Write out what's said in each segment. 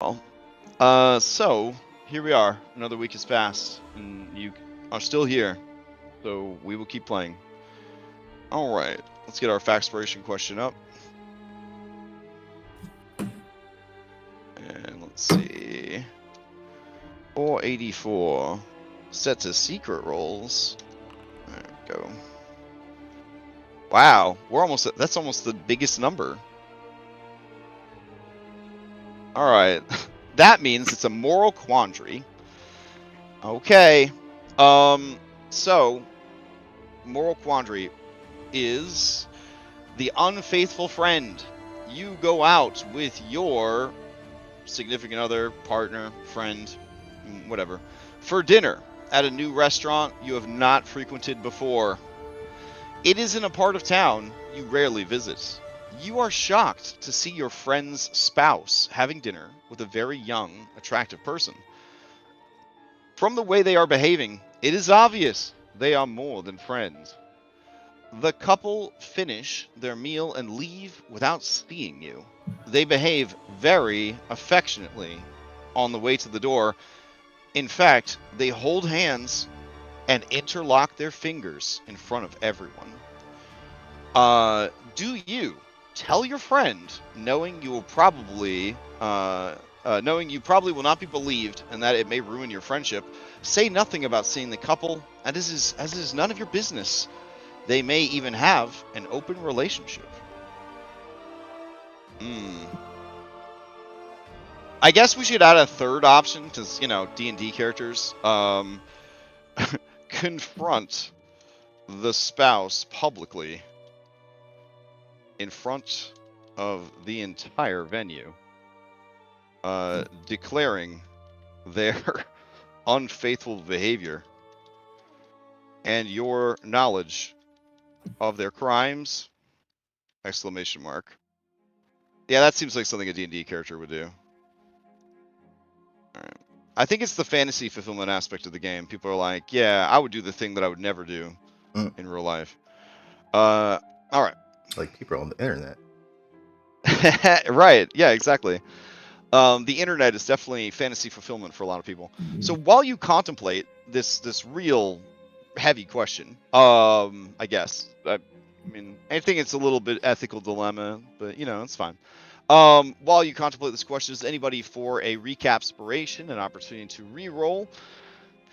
Well, so here we are. Another week has passed, and you are still here. So we will keep playing. All right, let's get our factspiration question up. And let's see. 484. Set to secret rolls. There we go. Wow, that's almost the biggest number. All right, that means it's a moral quandary. Okay. So moral quandary is the unfaithful friend. You go out with your significant other, partner, friend, whatever, for dinner at a new restaurant you have not frequented before. It is in a part of town you rarely visit. You are shocked to see your friend's spouse having dinner with a very young, attractive person. From the way they are behaving, it is obvious they are more than friends. The couple finish their meal and leave without seeing you. They behave very affectionately on the way to the door. In fact, they hold hands and interlock their fingers in front of everyone. Do you tell your friend, knowing you probably will not be believed and that it may ruin your friendship? Say nothing about seeing the couple, and as it is none of your business. They may even have an open relationship. I guess we should add a third option because, D&D characters. Confront the spouse publicly in front of the entire venue, declaring their unfaithful behavior and your knowledge of their crimes! Exclamation mark. Yeah, that seems like something a D&D character would do. All right. I think it's the fantasy fulfillment aspect of the game. People are like, yeah, I would do the thing that I would never do in real life. All right. Like people on the internet. Right. Yeah, exactly. The internet is definitely fantasy fulfillment for a lot of people. So while you contemplate this real heavy question, I guess, I think it's a little bit ethical dilemma, but it's fine. While you contemplate this question, is anybody for a recap spiration, an opportunity to re-roll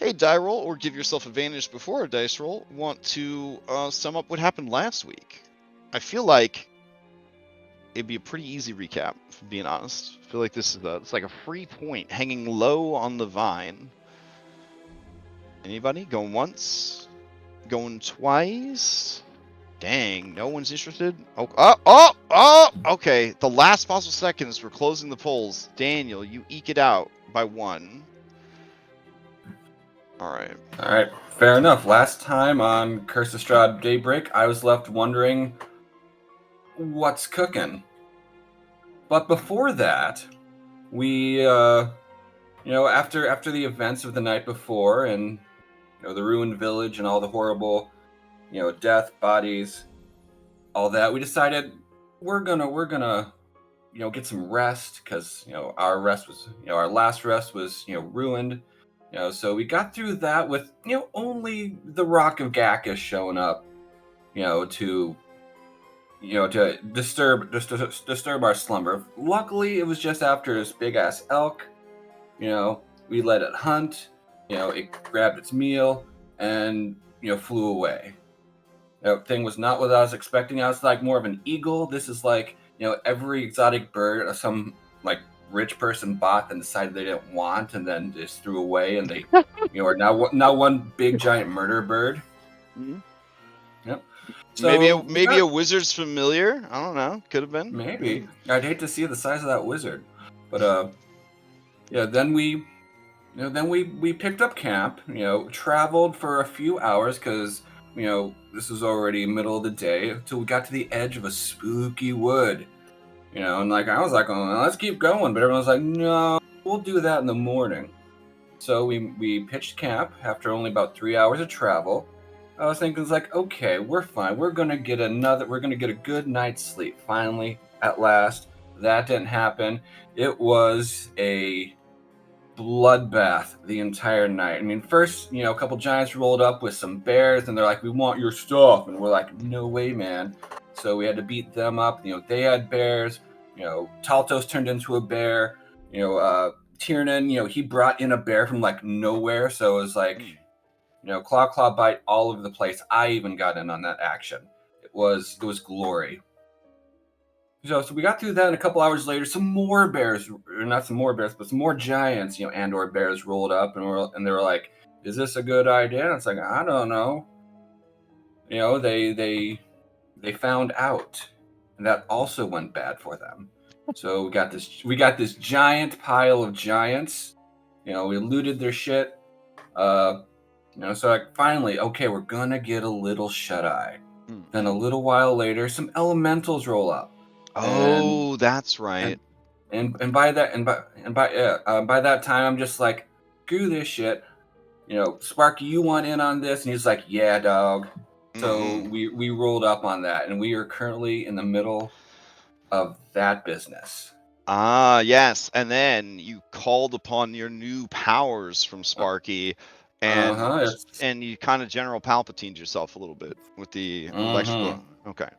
a die roll, or give yourself advantage before a dice roll, want to sum up what happened last week? I feel like it'd be a pretty easy recap, if I'm being honest. I feel like this is it's like a free point hanging low on the vine. Anybody? Going once? Going twice? Dang, no one's interested? Okay. The last possible seconds, we're closing the polls. Daniel, you eke it out by 1. Alright. Alright, fair enough. Last time on Curse of Strahd Daybreak, I was left wondering what's cooking. But before that, we, after the events of the night before and, the ruined village and all the horrible, death, bodies, all that, we decided we're gonna, get some rest because, our last rest was, ruined. So we got through that with, only the Rock of Gakkus showing up, to disturb our slumber. Luckily, it was just after this big ass elk. We let it hunt. It grabbed its meal and flew away. That thing was not what I was expecting. I was like more of an eagle. This is like every exotic bird some like rich person bought and decided they didn't want and then just threw away, and they are now one big giant murder bird. Mm-hmm. Yep. So maybe a wizard's familiar. I don't know. Could have been. Maybe. I'd hate to see the size of that wizard, but Then we picked up camp. Traveled for a few hours because this was already middle of the day until we got to the edge of a spooky wood. And I was like, oh, let's keep going, but everyone was like, no, we'll do that in the morning. So we pitched camp after only about 3 hours of travel. I was thinking, it's like, okay, we're fine. We're gonna get a good night's sleep finally, at last. That didn't happen. It was a bloodbath the entire night. I mean, first, a couple giants rolled up with some bears, and they're like, "We want your stuff," and we're like, "No way, man!" So we had to beat them up. They had bears. Taltos turned into a bear. Tiernan, he brought in a bear from like nowhere, so it was like, claw bite all over the place. I even got in on that action. It was glory. So we got through that, and a couple hours later, some more bears, or not some more bears, but some more giants, and/or bears rolled up, and they were like, "Is this a good idea?" And it's like, I don't know. They found out, and that also went bad for them. So we got this giant pile of giants. We looted their shit. So like finally, okay, we're gonna get a little shut-eye. Then a little while later, some elementals roll up. Oh, that's right. And by that time, I'm just like, screw this shit. Sparky, you want in on this? And he's like, yeah, dog. So we rolled up on that, and we are currently in the middle of that business. Ah, yes. And then you called upon your new powers from Sparky, and you kind of General Palpatined yourself a little bit with the electrical. Okay.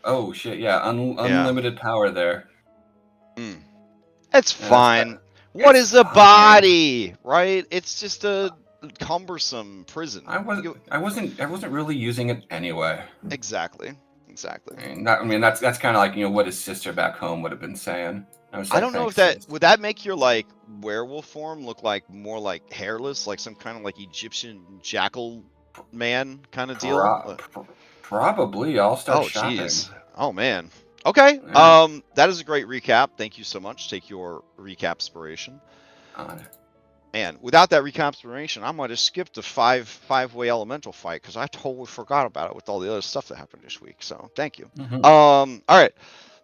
Oh shit, yeah, unlimited power there. It's fine. What is a body, right? It's just a cumbersome prison. I wasn't really using it anyway. Exactly. I mean, that's kind of like what his sister back home would have been saying. I don't know if that would that make your like werewolf form look like more like hairless, like some kind of like Egyptian jackal man kind of deal. Probably. I'll start shopping. Geez. Oh man. Okay. Yeah. That is a great recap. Thank you so much. Take your recap inspiration. And without that recap inspiration, I might have skipped a five-way elemental fight because I totally forgot about it with all the other stuff that happened this week. So thank you. All right.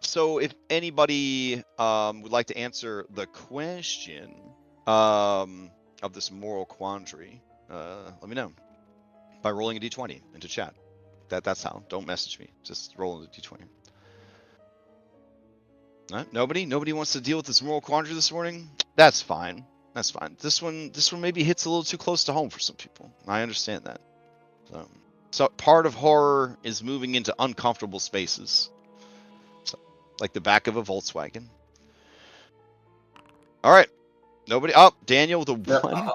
So if anybody would like to answer the question of this moral quandary, let me know by rolling a d20 into chat. That's how. Don't message me. Just roll a d20. Nobody wants to deal with this moral quandary this morning. That's fine. This one maybe hits a little too close to home for some people. I understand that. So part of horror is moving into uncomfortable spaces. So, like the back of a Volkswagen. All right. Nobody. Oh, Daniel with a 1.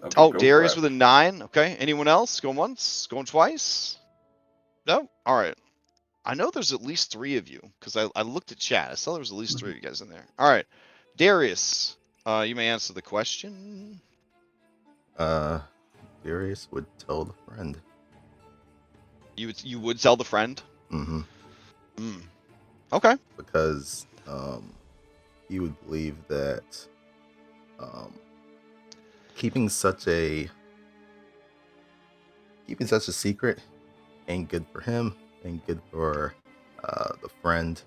Okay, Darius with a 9. Okay. Anyone else? Going once? Going twice? No? All right. I know there's at least 3 of you because I looked at chat. I saw there was at least 3 of you guys in there. All right. Darius, you may answer the question. Darius would tell the friend. You would tell the friend? Mm-hmm. Okay. Because he would believe that keeping such a secret ain't good for him, ain't good for the friend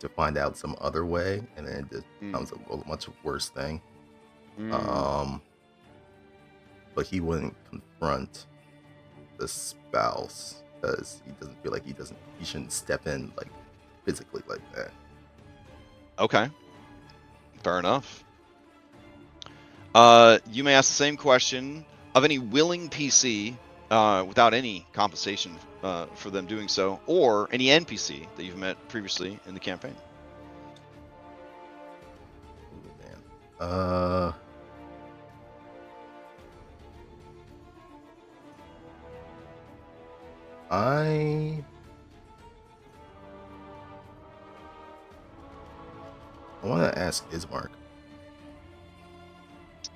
to find out some other way, and then it just becomes a much worse thing. But he wouldn't confront the spouse because he doesn't feel like he shouldn't step in like physically like that. Okay. Fair enough. You may ask the same question of any willing PC without any compensation for them doing so, or any NPC that you've met previously in the campaign. Oh, man. I want to ask Ismark.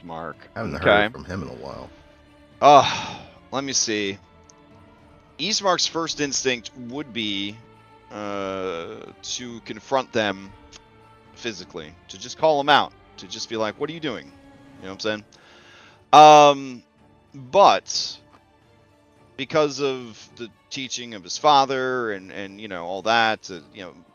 I haven't heard from him in a while. Let me see. Ismark's first instinct would be to confront them physically, to just call them out, to just be like, "What are you doing?" You know what I'm saying? But because of the teaching of his father and all that, to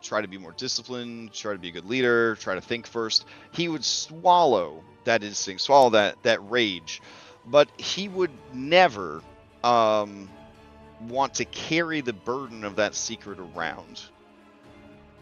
try to be more disciplined, try to be a good leader, try to think first, he would swallow that instinct, swallow that rage, but he would never want to carry the burden of that secret around.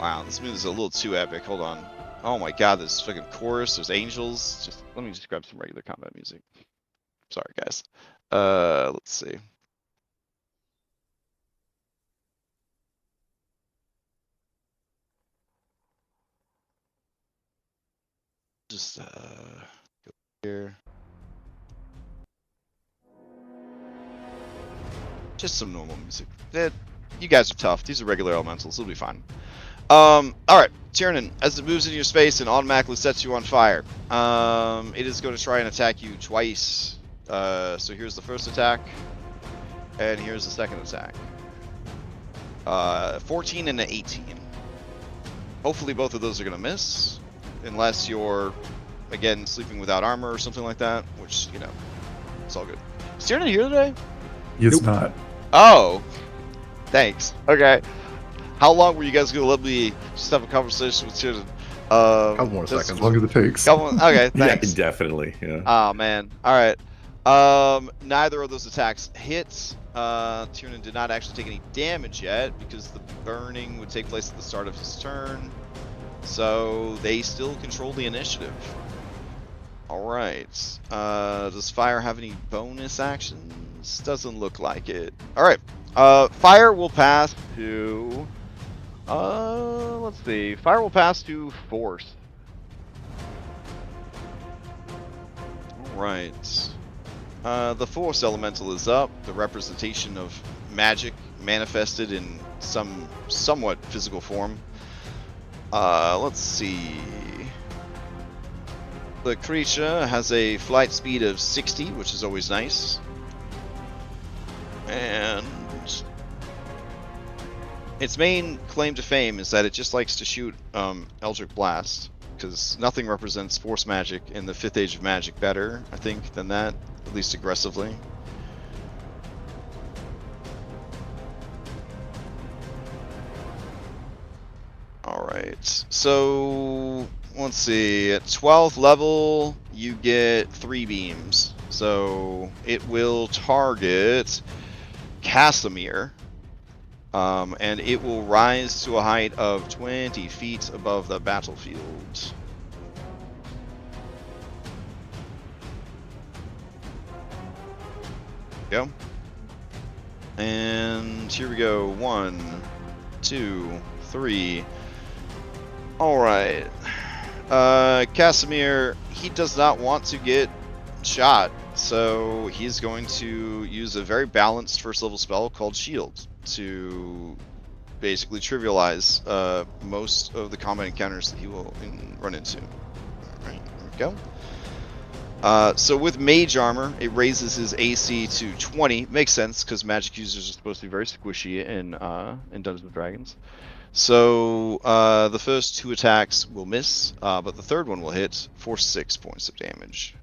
Wow, this moon is a little too epic. Hold on. Oh my god, there's fucking chorus, there's angels. Just let me just grab some regular combat music. Sorry, guys. Let's see. Just go here. Just some normal music. You guys are tough. These are regular elementals. It'll be fine. Alright, Tiernan, as it moves into your space and automatically sets you on fire, it is going to try and attack you twice. So here's the first attack, and here's the second attack. 14 and an 18. Hopefully both of those are going to miss, unless you're, again, sleeping without armor or something like that, which, you know, it's all good. Is Tiernan here today? It's not. Oh, thanks. Okay. How long were you guys going to let me just have a conversation with Tiernan? Couple more As seconds. long as it takes. Okay, thanks. Yeah, definitely. Yeah. Oh man. All right. Neither of those attacks hit. Tiernan did not actually take any damage yet because the burning would take place at the start of his turn. So they still control the initiative. All right. Does fire have any bonus actions? Doesn't look like it. All right. Fire will pass to. Let's see. Fire will pass to force. Right. The Force Elemental is up, the representation of magic manifested in some somewhat physical form. Let's see. The creature has a flight speed of 60, which is always nice. And its main claim to fame is that it just likes to shoot Eldritch Blast, because nothing represents force magic in the 5th Age of Magic better, I think, than that, at least aggressively. Alright, so let's see, at 12th level you get 3 beams, so it will target Casimir. And it will rise to a height of 20 feet above the battlefield. Go. And here we go. 1, 2, 3. Alright. Casimir, he does not want to get shot, so he's going to use a very balanced first level spell called Shield to basically trivialize most of the combat encounters that he will run into. Alright, there we go. So with Mage Armor, it raises his AC to 20. Makes sense, because magic users are supposed to be very squishy in Dungeons & Dragons. So the first 2 attacks will miss, but the third one will hit for 6 points of damage.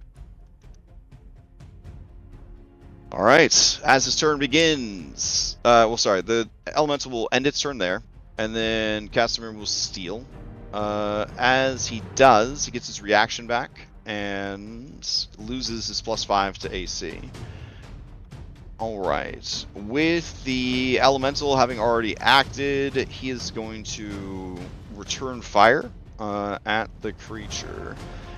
Alright, as his turn begins, the Elemental will end its turn there, and then Casimir will steal. As he does, he gets his reaction back, and loses his +5 to AC. Alright, with the Elemental having already acted, he is going to return fire at the creature.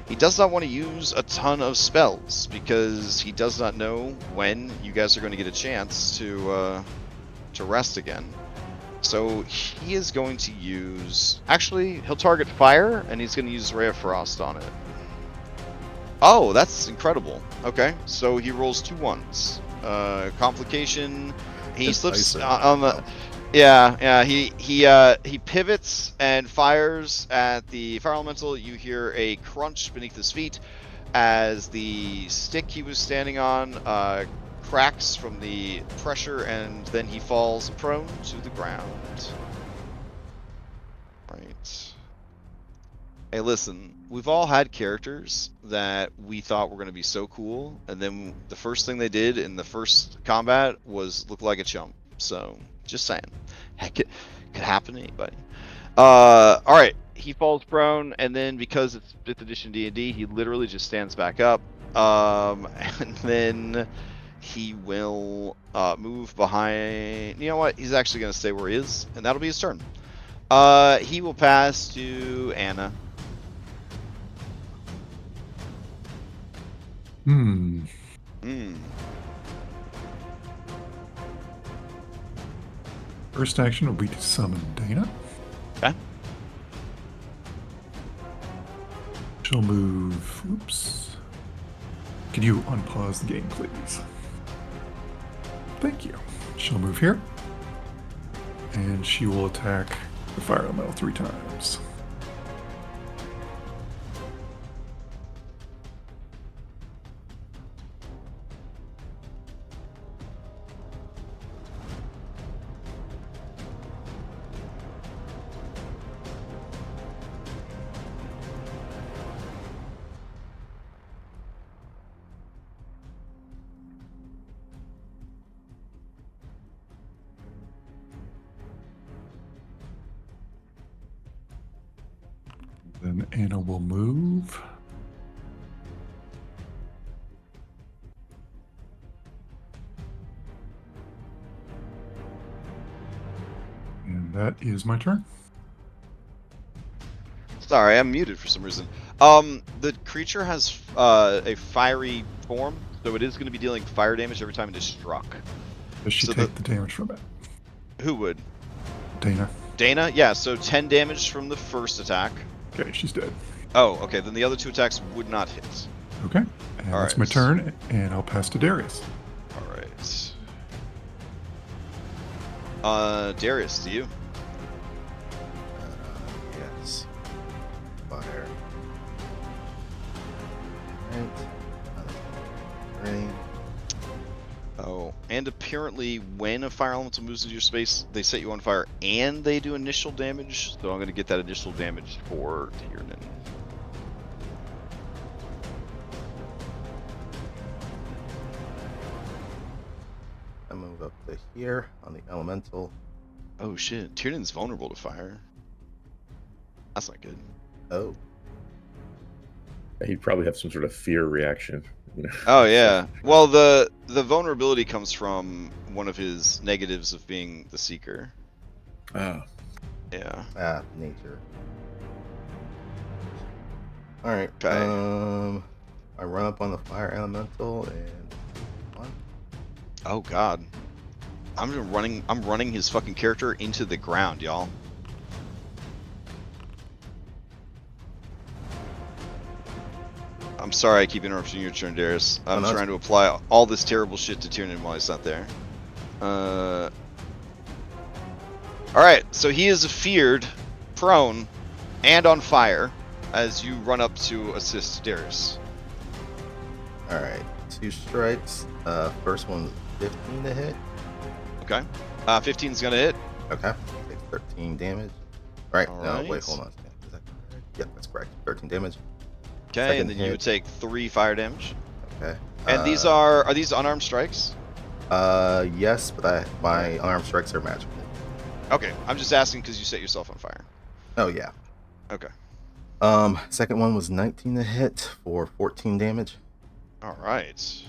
He does not want to use a ton of spells, because he does not know when you guys are going to get a chance to rest again. So he is going to use... Actually, he'll target fire, and he's going to use Ray of Frost on it. Oh, that's incredible. Okay, so he rolls 2 1s. Complication. He slips on the... Yeah, he pivots and fires at the fire elemental. You hear a crunch beneath his feet as the stick he was standing on cracks from the pressure, and then he falls prone to the ground. Right. Hey, listen, we've all had characters that we thought were going to be so cool, and then the first thing they did in the first combat was look like a chump. So, just saying. Heck, it could happen to anybody. Alright, he falls prone, and then because it's 5th edition D&D, he literally just stands back up. And then he will move behind... You know what? He's actually going to stay where he is, and that'll be his turn. He will pass to Anna. Hmm. First action will be to summon Dana. Okay. She'll move. Oops. Can you unpause the game, please? Thank you. She'll move here. And she will attack the fire elemental 3 times. Then Anna will move. And that is my turn. Sorry, I'm muted for some reason. The creature has a fiery form, so it is going to be dealing fire damage every time it is struck. Does she So take the damage from it? Who would? Dana. Dana? Yeah, so 10 damage from the first attack. Okay, she's dead. Oh, okay, then the other 2 attacks would not hit. Okay, and All that's right. my turn, and I'll pass to Darius. Alright. Darius, to you. Yes. Fire. Right. Rain. Oh, and apparently when a fire elemental moves into your space, they set you on fire and they do initial damage, so I'm going to get that initial damage for Tiernan. I move up to here on the elemental. Oh shit, Tiernan's vulnerable to fire. That's not good. Oh. He'd probably have some sort of fear reaction. Oh yeah. Well, the vulnerability comes from one of his negatives of being the seeker. Oh. Yeah. Ah, nature. Alright. Okay. I run up on the fire elemental and one. Oh god. I'm running his fucking character into the ground, y'all. I'm sorry I keep interrupting your turn, Darius. I'm trying to apply all this terrible shit to Tiernan while he's not there. Alright, so he is feared, prone, and on fire as you run up to assist Darius. Alright, 2 strikes. First one 15 to hit. Okay. 15 is gonna hit. Okay. Takes 13 damage. Right. All No, right. wait, hold on. Is that correct? Yep, that's correct. 13 damage. Okay, Second and then you hit. would take 3 fire damage. Okay. And these are these unarmed strikes? Yes, but my unarmed strikes are magical. Okay, I'm just asking because you set yourself on fire. Oh yeah. Okay. Second one was 19 to hit for 14 damage. All right.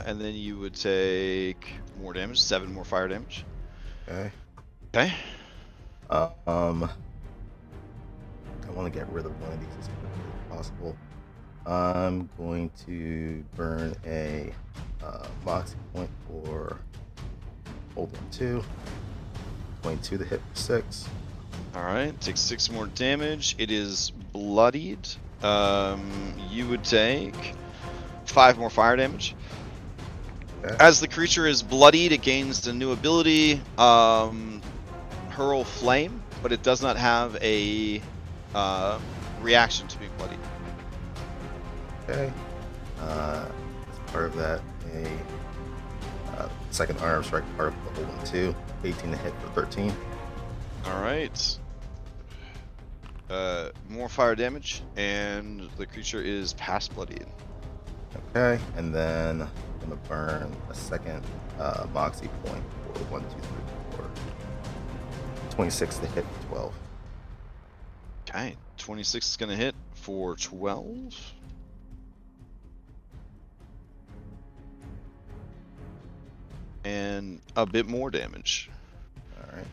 And then you would take more damage, 7 more fire damage. Okay. Okay. I want to get rid of one of these as quickly as possible. I'm going to burn a moxie point for hold on 2. 22 to hit for 6. All right. Take 6 more damage. It is bloodied. You would take 5 more fire damage. Okay. As the creature is bloodied, it gains a new ability, Hurl Flame, but it does not have a reaction to being bloodied. Okay. As part of that, a second arm strike part of the hold on 2. 18 to hit for 13. All right. More fire damage, and the creature is past bloodied. Okay, and then I'm gonna burn a second moxie point for 1, 2, 3, 4. 26 to hit for 12. Okay, 26 is gonna hit for 12. And then a bit more damage. All right.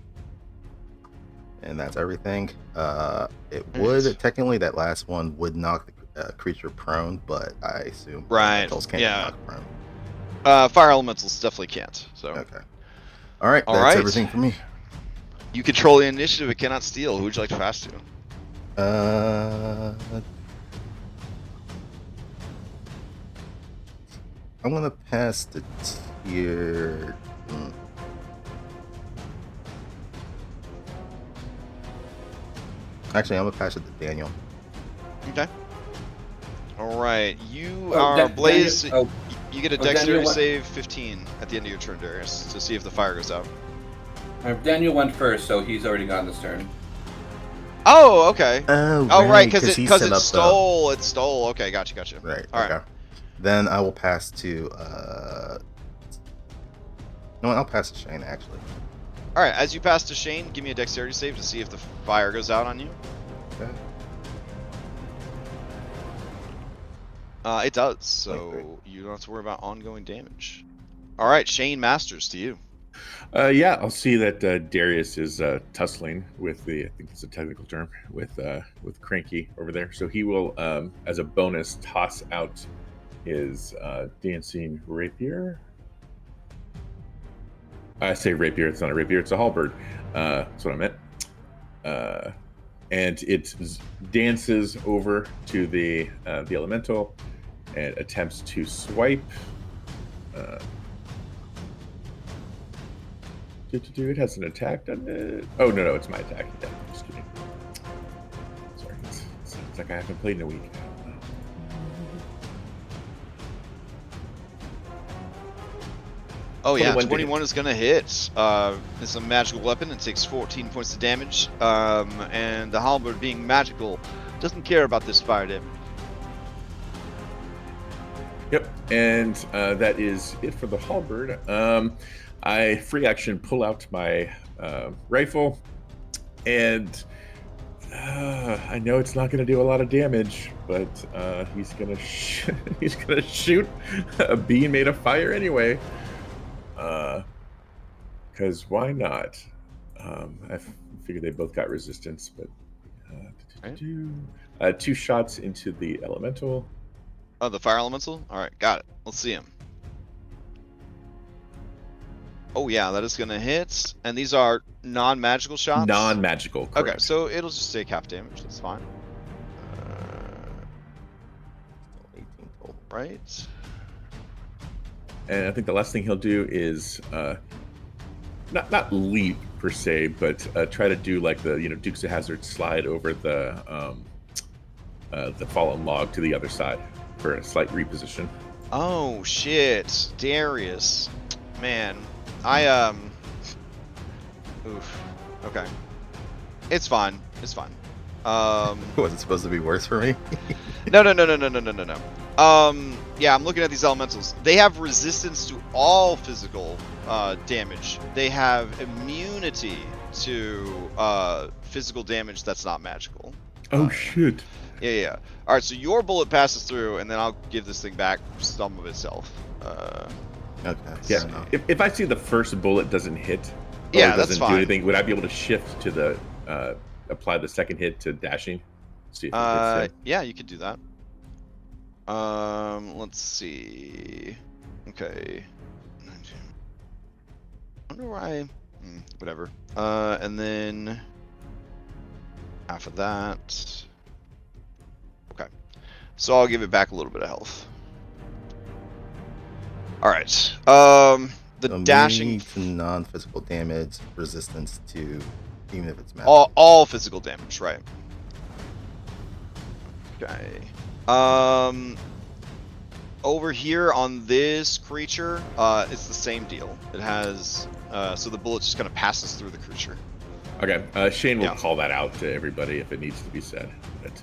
And that's everything. It Nice. would technically, that last one would knock the creature prone, but I assume Right, elementals can't yeah. knock prone. Fire elementals definitely can't. So Okay. All right. All That's right. everything for me. you control the initiative. It cannot steal. Who would you like to pass to? I'm gonna pass the tier. Actually, I'm gonna pass it to Daniel. Okay. All right. You Oh, are Blaze. Daniel, You get a Daniel, dexterity what- save 15 at the end of your turn, Darius, to see if the fire goes out. Daniel went first, so he's already gotten this turn. Oh, okay. Oh, Right, because he it set up stole. It stole. Okay, gotcha. Right. All Okay. right. Then I will pass to. No, I'll pass to Shane actually. All right. As you pass to Shane, give me a dexterity save to see if the fire goes out on you. Okay. It does. So you don't have to worry about ongoing damage. All right, Shane Masters to you. Yeah, I'll see that Darius is tussling with I think it's a technical term, with Cranky over there. So he will, as a bonus, toss out his dancing rapier. I say rapier, it's not a rapier, it's a halberd. That's what I meant. And it dances over to the elemental and attempts to swipe. It has an attack, doesn't it? Oh, no, it's my attack. Yeah, just kidding. Sorry, it's like I haven't played in a week. Oh yeah, 21 to 21 hit. is gonna hit. It's a magical weapon. It takes 14 points of damage. And the halberd, being magical, doesn't care about this fire damage. Yep, and that is it for the halberd. I free action pull out my rifle, and I know it's not going to do a lot of damage, but he's gonna he's gonna shoot a beam made of fire anyway. Because why not? I figured they both got resistance, but Right. 2 shots into the elemental. Oh, the fire elemental? Alright, got it. Let's see him. Oh yeah, that is gonna hit. And these are non-magical shots? Non-magical, correct. Okay, so it'll just take half damage. That's fine. 18 total. Right. And I think the last thing he'll do is not leap per se, but try to do like the Dukes of Hazzard slide over the fallen log to the other side for a slight reposition. Oh shit, Darius. Man, oof. Okay. It's fine. Was it supposed to be worse for me? No. Yeah, I'm looking at these elementals. They have resistance to all physical damage. They have immunity to physical damage that's not magical. Oh shit. Yeah. All right, so your bullet passes through, and then I'll give this thing back some of itself. Okay. Yeah. fair enough. If I see the first bullet doesn't hit, or Yeah, that's doesn't fine. do anything, would I be able to shift to the apply the second hit to dashing? See if it hits him. Yeah, you could do that. Let's see. Okay. I wonder why. Whatever. And then half of that. Okay. So I'll give it back a little bit of health. All right. The So dashing. immunity to non-physical damage, resistance to, even if it's magical. All physical damage, right? Okay. Over here on this creature, it's the same deal. It has so the bullet just kind of passes through the creature. Okay. Shane will Yeah. call that out to everybody if it needs to be said. But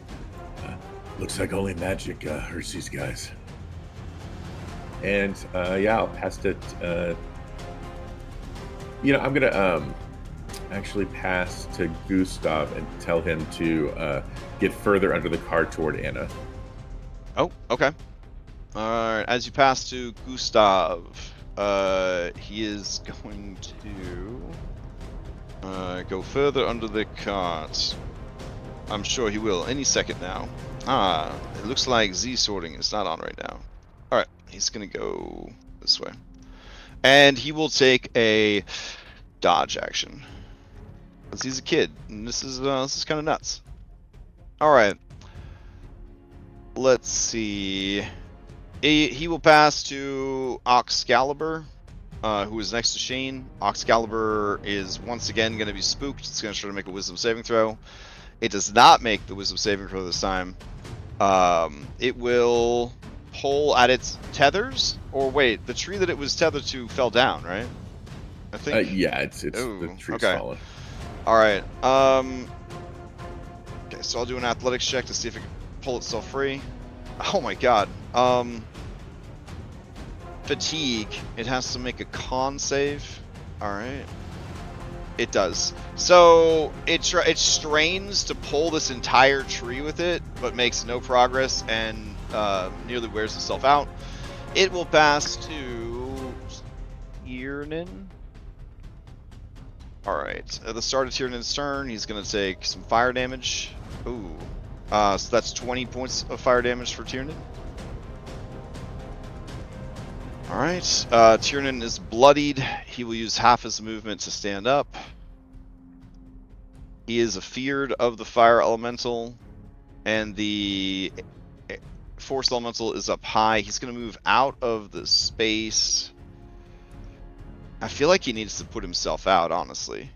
looks like only magic hurts these guys. And I'll pass it. I'm gonna actually pass to Gustav and tell him to get further under the car toward Anna. Oh, okay. Alright, as you pass to Gustav, he is going to go further under the cart. I'm sure he will any second now. It looks like Z sorting is not on right now. Alright, he's gonna go this way. And he will take a dodge action. Because he's a kid, and this is kind of nuts. Alright. Let's see. He will pass to Excalibur, who is next to Shane. Excalibur is once again going to be spooked. It's going to try to make a Wisdom saving throw. It does not make the Wisdom saving throw this time. It will pull at its tethers. Or wait, the tree that it was tethered to fell down, right? I think. Yeah, it's Ooh, the tree's okay. fallen. All right. Okay, so I'll do an athletics check to see if it can pull itself free. Oh my god. Fatigue. It has to make a con save. Alright. It does. So it strains to pull this entire tree with it, but makes no progress and nearly wears itself out. It will pass to Tiernan. Alright. At the start of Tiernan's turn, he's going to take some fire damage. Ooh. So that's 20 points of fire damage for Tiernan. Alright, Tiernan is bloodied. He will use half his movement to stand up. He is afeared of the fire elemental, and the force elemental is up high. He's going to move out of the space. I feel like he needs to put himself out, honestly,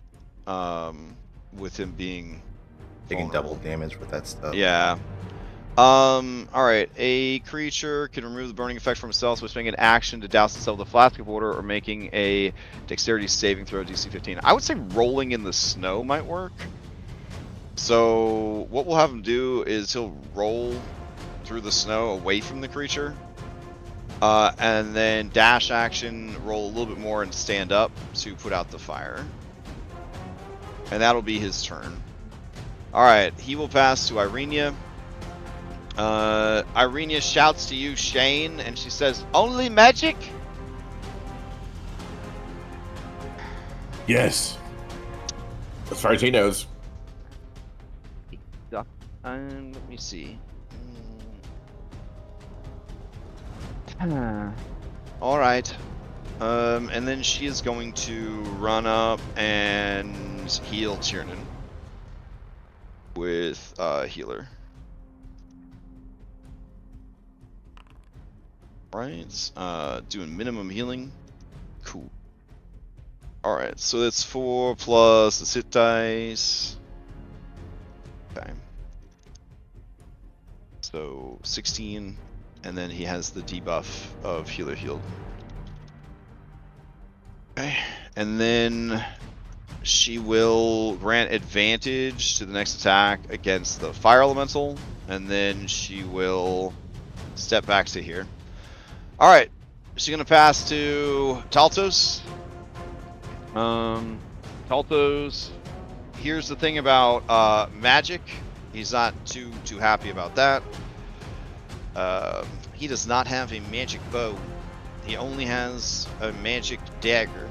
with him being Taking vulnerable. double damage with that stuff. Yeah. Alright. A creature can remove the burning effect from itself, so swinging an action to douse itself with a flask of water or making a dexterity saving throw DC 15. I would say rolling in the snow might work. So what we'll have him do is he'll roll through the snow away from the creature. And then dash action, roll a little bit more and stand up to put out the fire. And that'll be his turn. Alright, he will pass to Irenia. Irenia shouts to you, Shane, and she says, "Only magic?" Yes. As far as he knows. Let me see. Alright. And then she is going to run up and heal Tiernan with healer. Right, doing minimum healing. Cool. Alright, so that's 4 plus the hit dice. Okay. So 16, and then he has the debuff of healer healed. Okay, and then she will grant advantage to the next attack against the fire elemental, and then she will step back to here. Alright, she's gonna pass to Taltos. Taltos, here's the thing about magic. He's not too happy about that. He does not have a magic bow. He only has a magic dagger.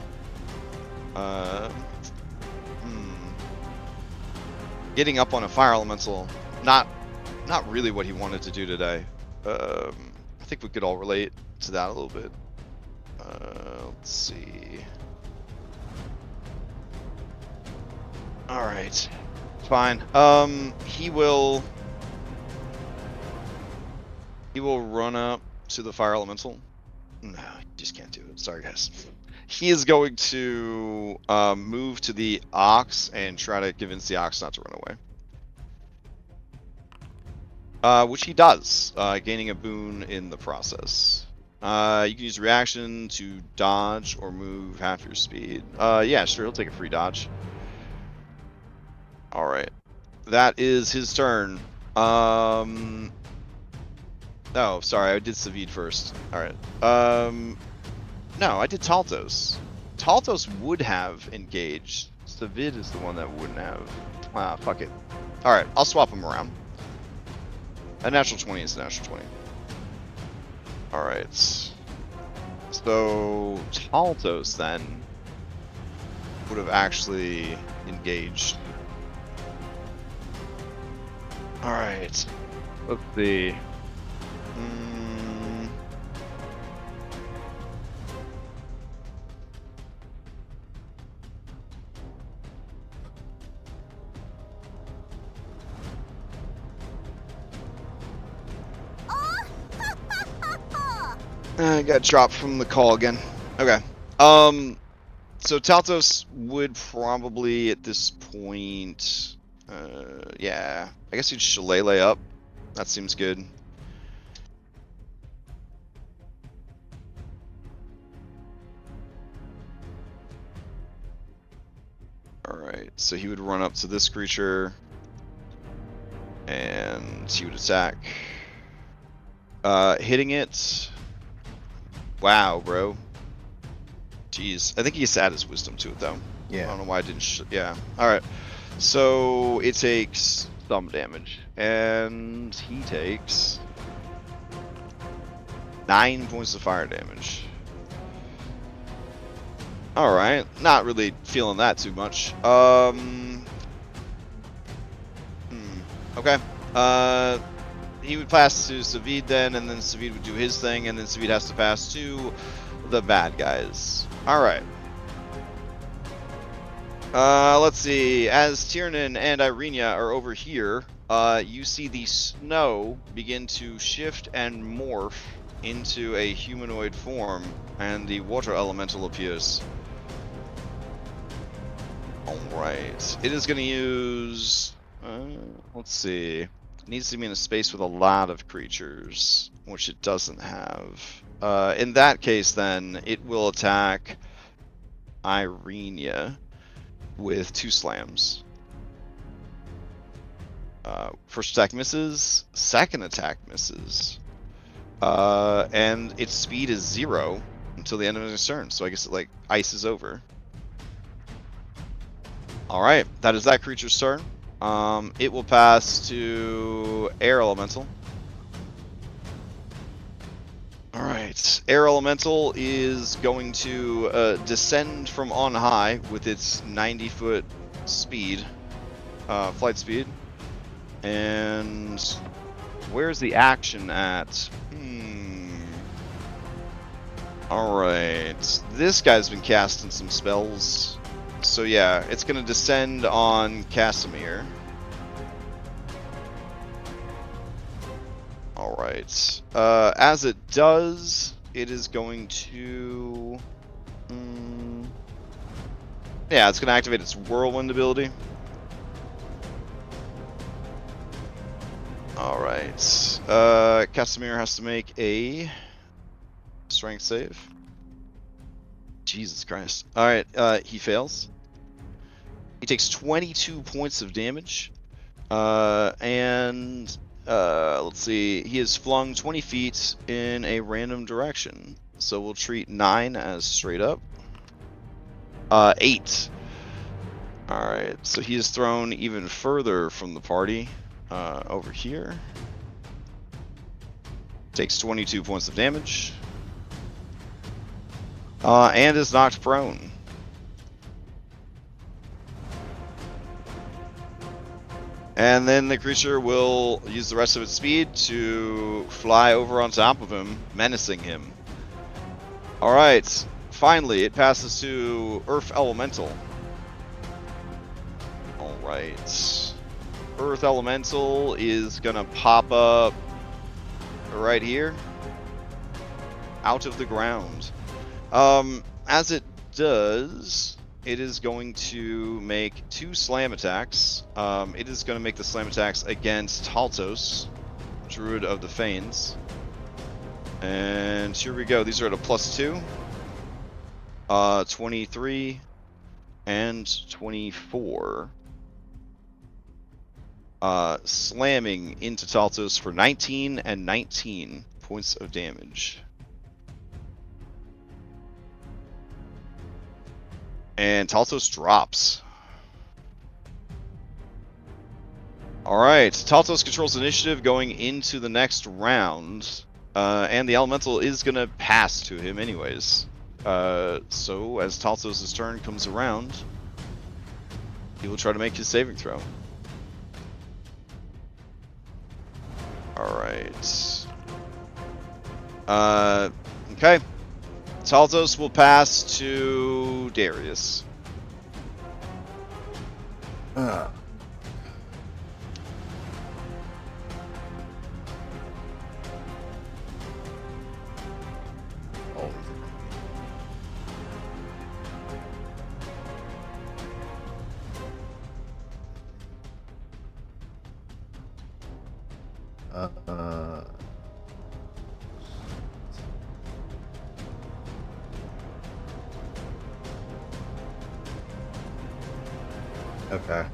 Getting up on a fire elemental, not really what he wanted to do today. I think we could all relate to that a little bit. Let's see. Alright. Fine. He will run up to the fire elemental. No, he just can't do it. Sorry, guys. He is going to move to the ox and try to convince the ox not to run away. Which he does, gaining a boon in the process. You can use reaction to dodge or move half your speed. Yeah, sure, he'll take a free dodge. Alright. That is his turn. Oh, sorry, I did Savid first. Alright. No, I did Taltos. Taltos would have engaged. Savid is the one that wouldn't have. Fuck it. Alright, I'll swap them around. A natural 20 is a natural 20. Alright. So, Taltos then would have actually engaged. Alright. Let's see. I got dropped from the call again. Okay. So Taltos would probably at this point, yeah, I guess he'd shillelagh up. That seems good. Alright, so he would run up to this creature, and he would attack. Hitting it. Wow, bro. Jeez. I think he's added his wisdom to it, though. Yeah. I don't know why I didn't. Yeah. Alright. So it takes some damage. And he takes 9 points of fire damage. Alright. Not really feeling that too much. Okay. He would pass to Savid then, and then Savid would do his thing, and then Savid has to pass to the bad guys. Alright. Let's see. As Tiernan and Irenia are over here, you see the snow begin to shift and morph into a humanoid form, and the water elemental appears. Alright. It is going to use... let's see. It needs to be in a space with a lot of creatures, which it doesn't have. In that case, then, it will attack Irenia with 2 slams. First attack misses, second attack misses. And its speed is 0 until the end of its turn, so I guess it, like, ices over. Alright, that is that creature's turn. It will pass to Air Elemental. Alright, Air Elemental is going to descend from on high with its 90-foot speed, flight speed. And where's the action at? Alright, this guy's been casting some spells. So yeah, it's going to descend on Casimir. Alright. As it does, it is going to... yeah, it's going to activate its Whirlwind ability. Alright. Casimir has to make a strength save. Jesus Christ. Alright, he fails. He takes 22 points of damage. And let's see. He is flung 20 feet in a random direction. So we'll treat 9 as straight up. 8. Alright, so he is thrown even further from the party. Over here. Takes 22 points of damage. And is knocked prone. And then the creature will use the rest of its speed to fly over on top of him, menacing him. Alright, finally it passes to Earth Elemental. Alright. Earth Elemental is gonna pop up right here. Out of the ground. As it does, it is going to make 2 slam attacks. It is going to make the slam attacks against Taltos, Druid of the Fanes. And here we go. These are at a +2. 23 and 24. Slamming into Taltos for 19 and 19 points of damage. And Taltos drops. Alright, Taltos controls initiative going into the next round. And the elemental is gonna pass to him anyways. So as Talthos' turn comes around, he will try to make his saving throw. Alright. Okay. Talthos will pass to Darius. Uh, always. Okay.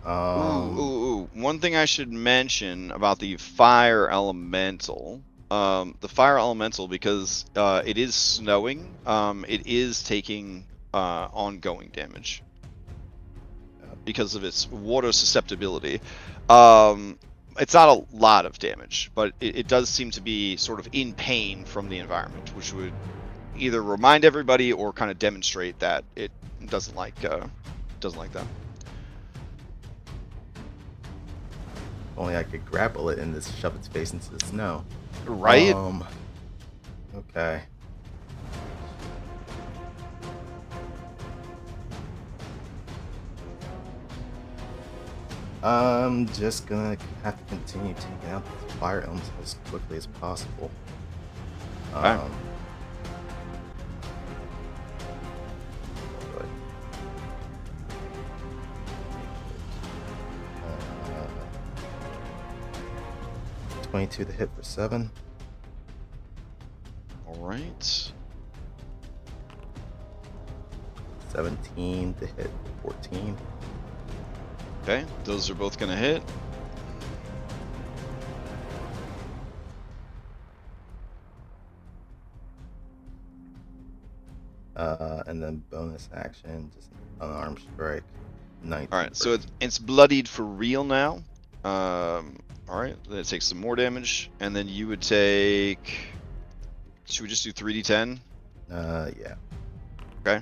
Ooh. One thing I should mention about the fire elemental. The fire elemental, because it is snowing, it is taking ongoing damage because of its water susceptibility. It's not a lot of damage, but it does seem to be sort of in pain from the environment, which would either remind everybody or kind of demonstrate that it doesn't like that. Only I could grapple it and just shove its face into the snow. Right? Okay. I'm just gonna have to continue taking out the fire elements as quickly as possible. Okay. But, 22 to hit for 7. Alright. 17 to hit for 14. Okay, those are both gonna hit. And then bonus action, just an unarmed strike. 19. Alright, so it's bloodied for real now. Alright, then it takes some more damage, and then you would take... Should we just do 3d10? Yeah. Okay.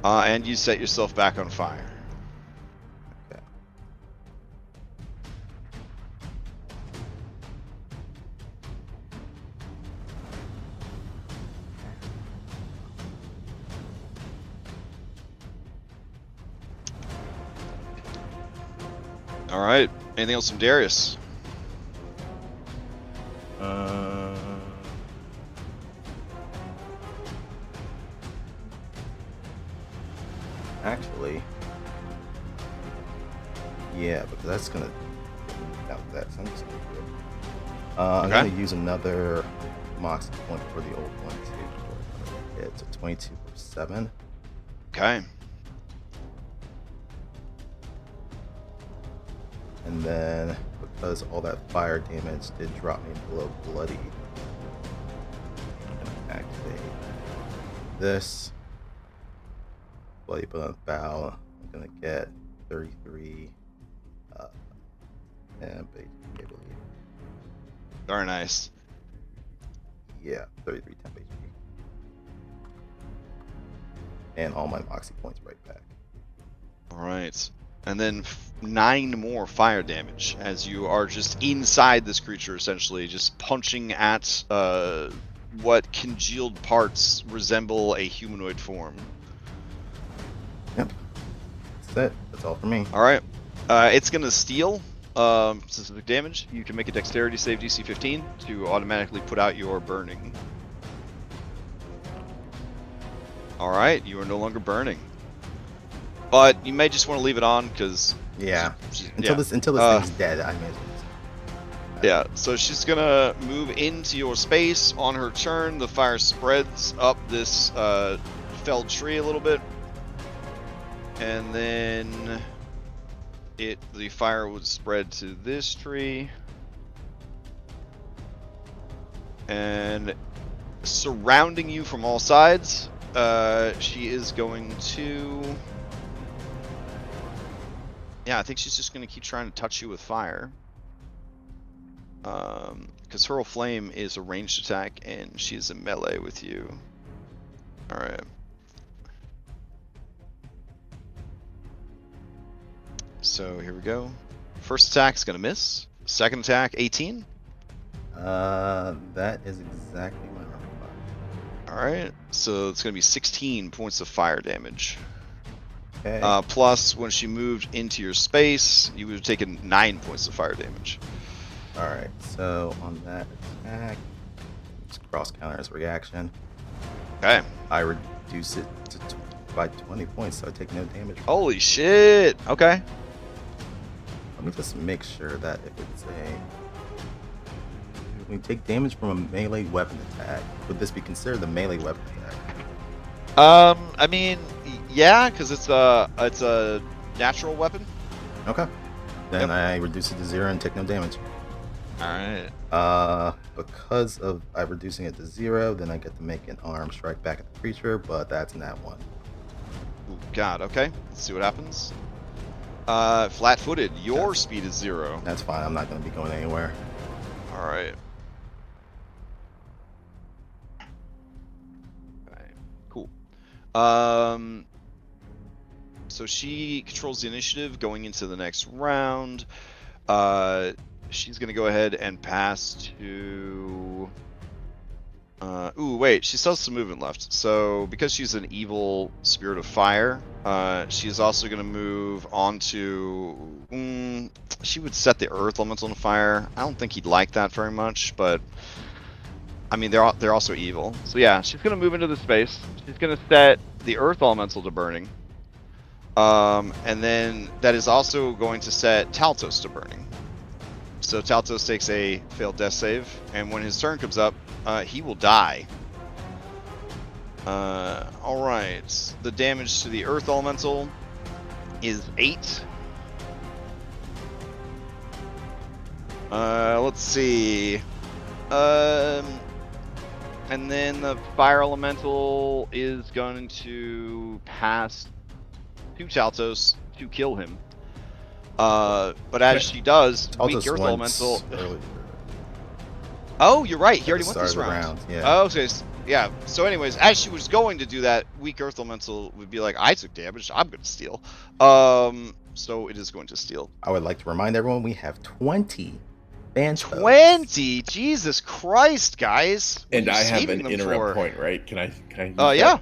And you set yourself back on fire. Okay. Alright, anything else from Darius? Actually, yeah, because that's gonna get out that. So I'm just gonna do it. I'm Okay. gonna use another moxie point for the old one too. It's a 22 for 7. Okay. And then because all that fire damage did drop me below bloody, I'm gonna activate this. Bloody bow. I'm gonna get 33 and I believe. Very nice. Yeah, 33 temp HP. And all my moxie points right back. Alright. And then 9 more fire damage as you are just inside this creature, essentially, just punching at what congealed parts resemble a humanoid form. Yep. That's it. That's all for me. Alright. It's going to steal specific damage. You can make a dexterity save DC 15 to automatically put out your burning. Alright, you are no longer burning. But you may just want to leave it on because Yeah. Until this thing's dead, I may as well. Yeah, so she's gonna move into your space on her turn. The fire spreads up this felled tree a little bit, and then the fire would spread to this tree, and surrounding you from all sides. She is going to. Yeah, I think she's just going to keep trying to touch you with fire. Because Hurl Flame is a ranged attack, and she's in melee with you. Alright. So here we go. First attack's gonna miss. Second attack, 18. That is exactly my armor class. Alright, so it's gonna be 16 points of fire damage. Okay. Plus, when she moved into your space, you would have taken 9 points of fire damage. Alright, so on that attack, it's cross counter as a reaction. Okay. I reduce it by 20 points, so I take no damage. Holy shit! Okay. Let me just make sure that if it's when you take damage from a melee weapon attack, would this be considered a melee weapon attack? I mean, yeah, because it's a natural weapon. Okay. Then Yep. I reduce it to 0 and take no damage. Alright. Because of I reducing it to 0, then I get to make an arm strike back at the creature, but that's not one. Ooh, God, okay. Let's see what happens. Flat-footed, your speed is 0. That's fine. I'm not going to be going anywhere. Alright. Okay, cool. So she controls the initiative going into the next round. She's gonna go ahead and pass to... ooh, wait, she still has some movement left. So, because she's an evil spirit of fire, she's also gonna move on to... she would set the earth elemental on fire. I don't think he'd like that very much, but... I mean, they're also evil. So yeah, she's gonna move into the space. She's gonna set the earth elemental to burning. And then that is also going to set Taltos to burning. So Taltos takes a failed death save, and when his turn comes up, he will die. Alright, the damage to the earth elemental is 8. Let's see. And then the fire elemental is going to pass to Taltos to kill him. But as she does, weak earth elemental. Oh, you're right. He already went this round. Yeah. Oh, okay. Yeah. So, anyways, as she was going to do that, weak earth elemental would be like, "I took damage. I'm going to steal." So it is going to steal. I would like to remind everyone we have 20 bans. 20. Jesus Christ, guys. And What are I you have saving an them interrupt for? point, right? Can I use Yeah. that?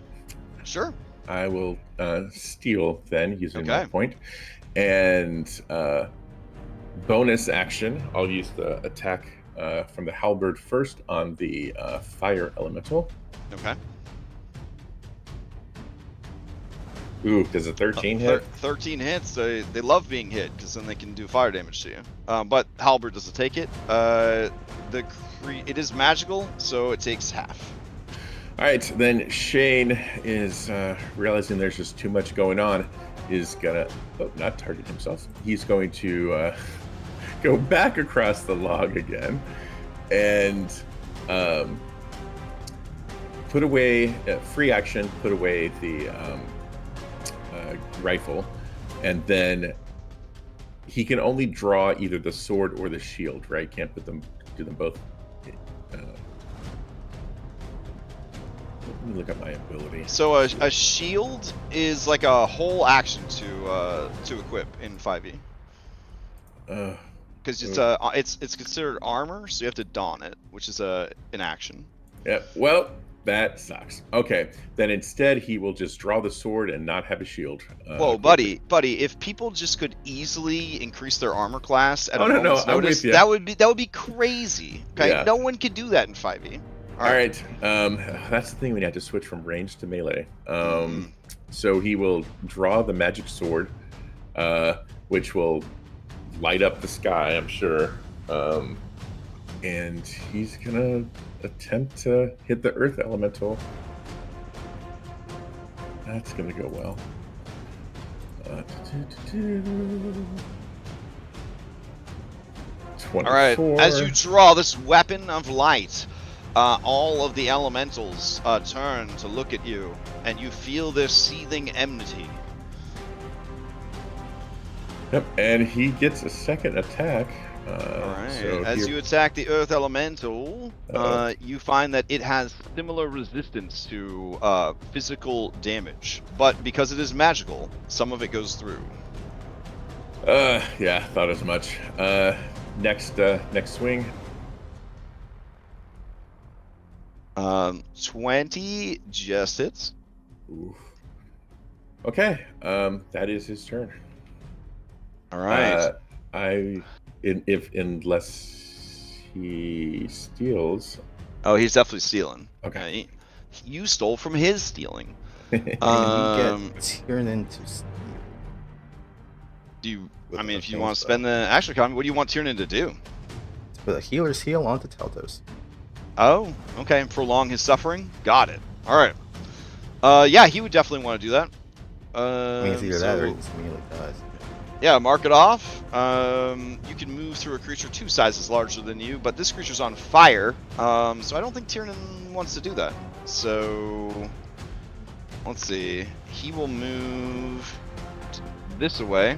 Sure. I will steal then using Okay. my point. And bonus action, I'll use the attack from the halberd first on the fire elemental. Okay. Ooh, does a 13 hit? 13 hits. They love being hit because then they can do fire damage to you. But halberd doesn't take it. It is magical, so it takes half. All right, then Shane is realizing there's just too much going on. Is gonna not target himself. He's going to go back across the log again and put away free action. Put away the rifle, and then he can only draw either the sword or the shield. Right? Can't do them both. Let me look at my ability. So a shield is like a whole action to equip in 5e. Because it's considered armor, so you have to don it, which is an action. Yeah. Well, that sucks. Okay, then instead he will just draw the sword and not have a shield. Whoa, buddy, if people just could easily increase their armor class at a no, moment's I'm with notice, you. that would be crazy. Okay, Yeah. no one could do that in 5e. All right. That's the thing. We have to switch from range to melee. So he will draw the magic sword, which will light up the sky, I'm sure. And he's gonna attempt to hit the earth elemental. That's gonna go well. 24. All right, as you draw this weapon of light, all of the elementals turn to look at you, and you feel their seething enmity. Yep, and he gets a second attack. Alright, So as here- you attack the Earth Elemental, Uh-oh. you find that it has similar resistance to physical damage. But because it is magical, some of it goes through. Yeah, thought as much. Next swing. 20 just hits. Ooh. Okay, that is his turn. Alright. Unless he steals. Oh, he's definitely stealing. Okay. You stole from his stealing. And you get Tiernan to steal. Do you? With I mean, the if you things, want to spend the action economy, what do you want Tiernan to do? To put a healer's heal onto Teltos. Oh, okay. Prolong his suffering. Got it. All right. Yeah, he would definitely want to do that. I mean, it's either that or he So, just immediately dies. yeah, mark it off. You can move through a creature 2 sizes larger than you, but this creature's on fire. So I don't think Tiernan wants to do that. So let's see. He will move this away,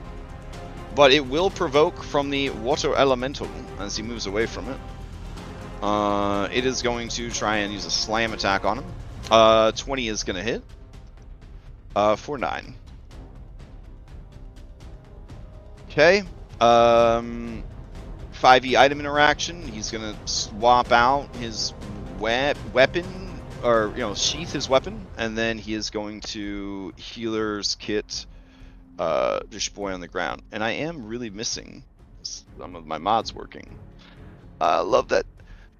but it will provoke from the water elemental as he moves away from it. It is going to try and use a slam attack on him. 20 is going to hit. For 9. Okay. 5e item interaction. He's going to swap out his weapon, or, sheath his weapon, and then he is going to healer's kit this boy on the ground. And I am really missing some of my mods working. I love that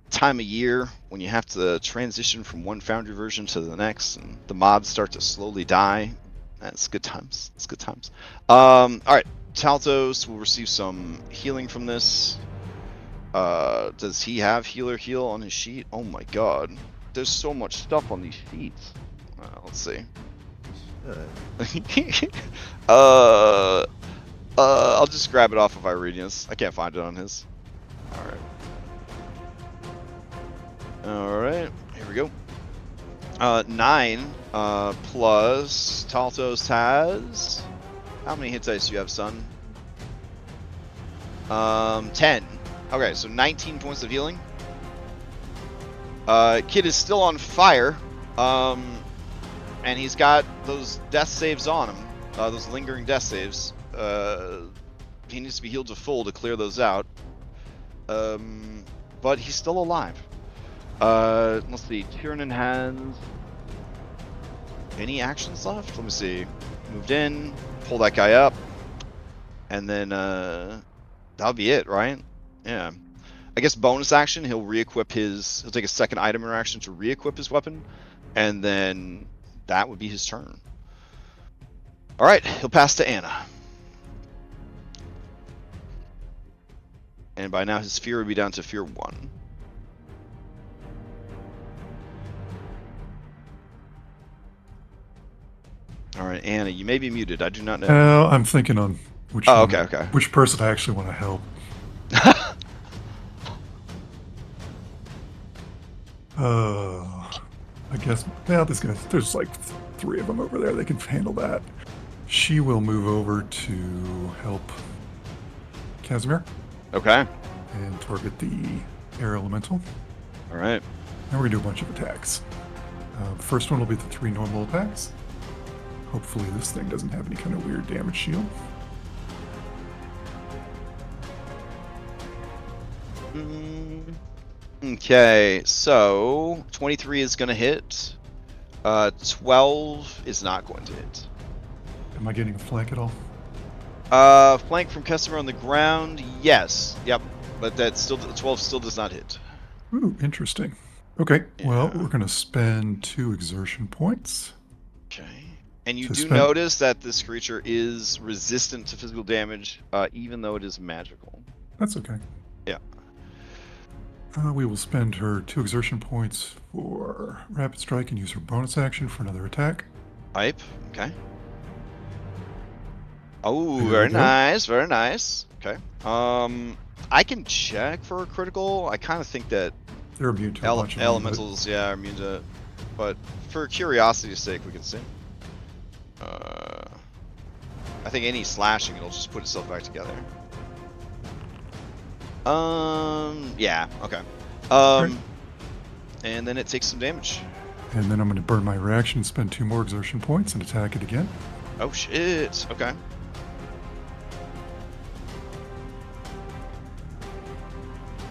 time of year when you have to transition from one Foundry version to the next, and the mods start to slowly die. That's good times. It's good times. All right, Taltos will receive some healing from this. Does he have healer heal on his sheet? Oh my god, there's so much stuff on these sheets. Let's see. I'll just grab it off of Irenius. I can't find it on his. Alright, here we go. 9 plus Taltos has... How many hit dice do you have, son? 10. Okay, so 19 points of healing. Kid is still on fire. And he's got those death saves on him. Those lingering death saves. He needs to be healed to full to clear those out. But he's still alive. Let's see. Tiernan has any actions left? Let me see. Moved in, pull that guy up, and then that'll be it, right? Yeah. I guess bonus action. He'll re-equip his. He'll take a second item interaction to re-equip his weapon, and then that would be his turn. All right. He'll pass to Anna. And by now his fear would be down to fear 1. All right, Anna, you may be muted. I do not know. I'm thinking on which okay. which person I actually want to help. I guess, yeah, there's like 3 of them over there. They can handle that. She will move over to help Casimir. Okay. And target the air elemental. All right. And we're going to do a bunch of attacks. The first one will be the 3 normal attacks. Hopefully this thing doesn't have any kind of weird damage shield. Okay, so 23 is going to hit. 12 is not going to hit. Am I getting a flank at all? Flank from customer on the ground, yes. Yep, but that still 12 still does not hit. Ooh, interesting. Okay, well, Yeah. we're going to spend 2 exertion points. Okay. And you To do spend- notice that this creature is resistant to physical damage, even though it is magical. That's okay. Yeah. We will spend her 2 exertion points for Rapid Strike and use her bonus action for another attack. Pipe. Okay. Oh, There very we go. nice. Very nice. Okay. I can check for a critical. I kind of think that They're immune to a bunch of them, elementals, yeah, are immune to it. But for curiosity's sake, we can see. I think any slashing, it'll just put itself back together. Yeah. Okay. Okay. And then it takes some damage. And then I'm going to burn my reaction and spend 2 more exertion points and attack it again. Oh shit. Okay.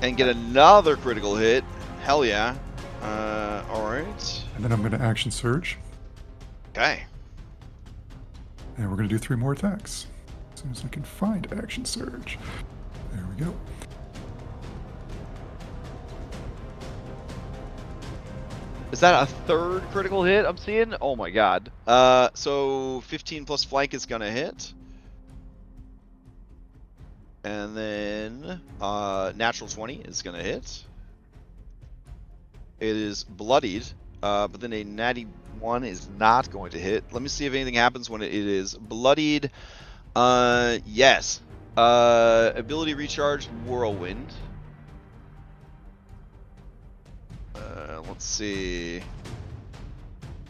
And get another critical hit. Hell yeah. Alright. And then I'm going to action surge. Okay. And we're going to do 3 more attacks. As soon as I can find action surge. There we go. Is that a third critical hit I'm seeing? Oh my god. So 15 plus flank is gonna hit. And then natural 20 is gonna hit. It is bloodied, but then a natty 1 is not going to hit. Let me see if anything happens when it is bloodied. Yes. Ability recharge whirlwind. Let's see.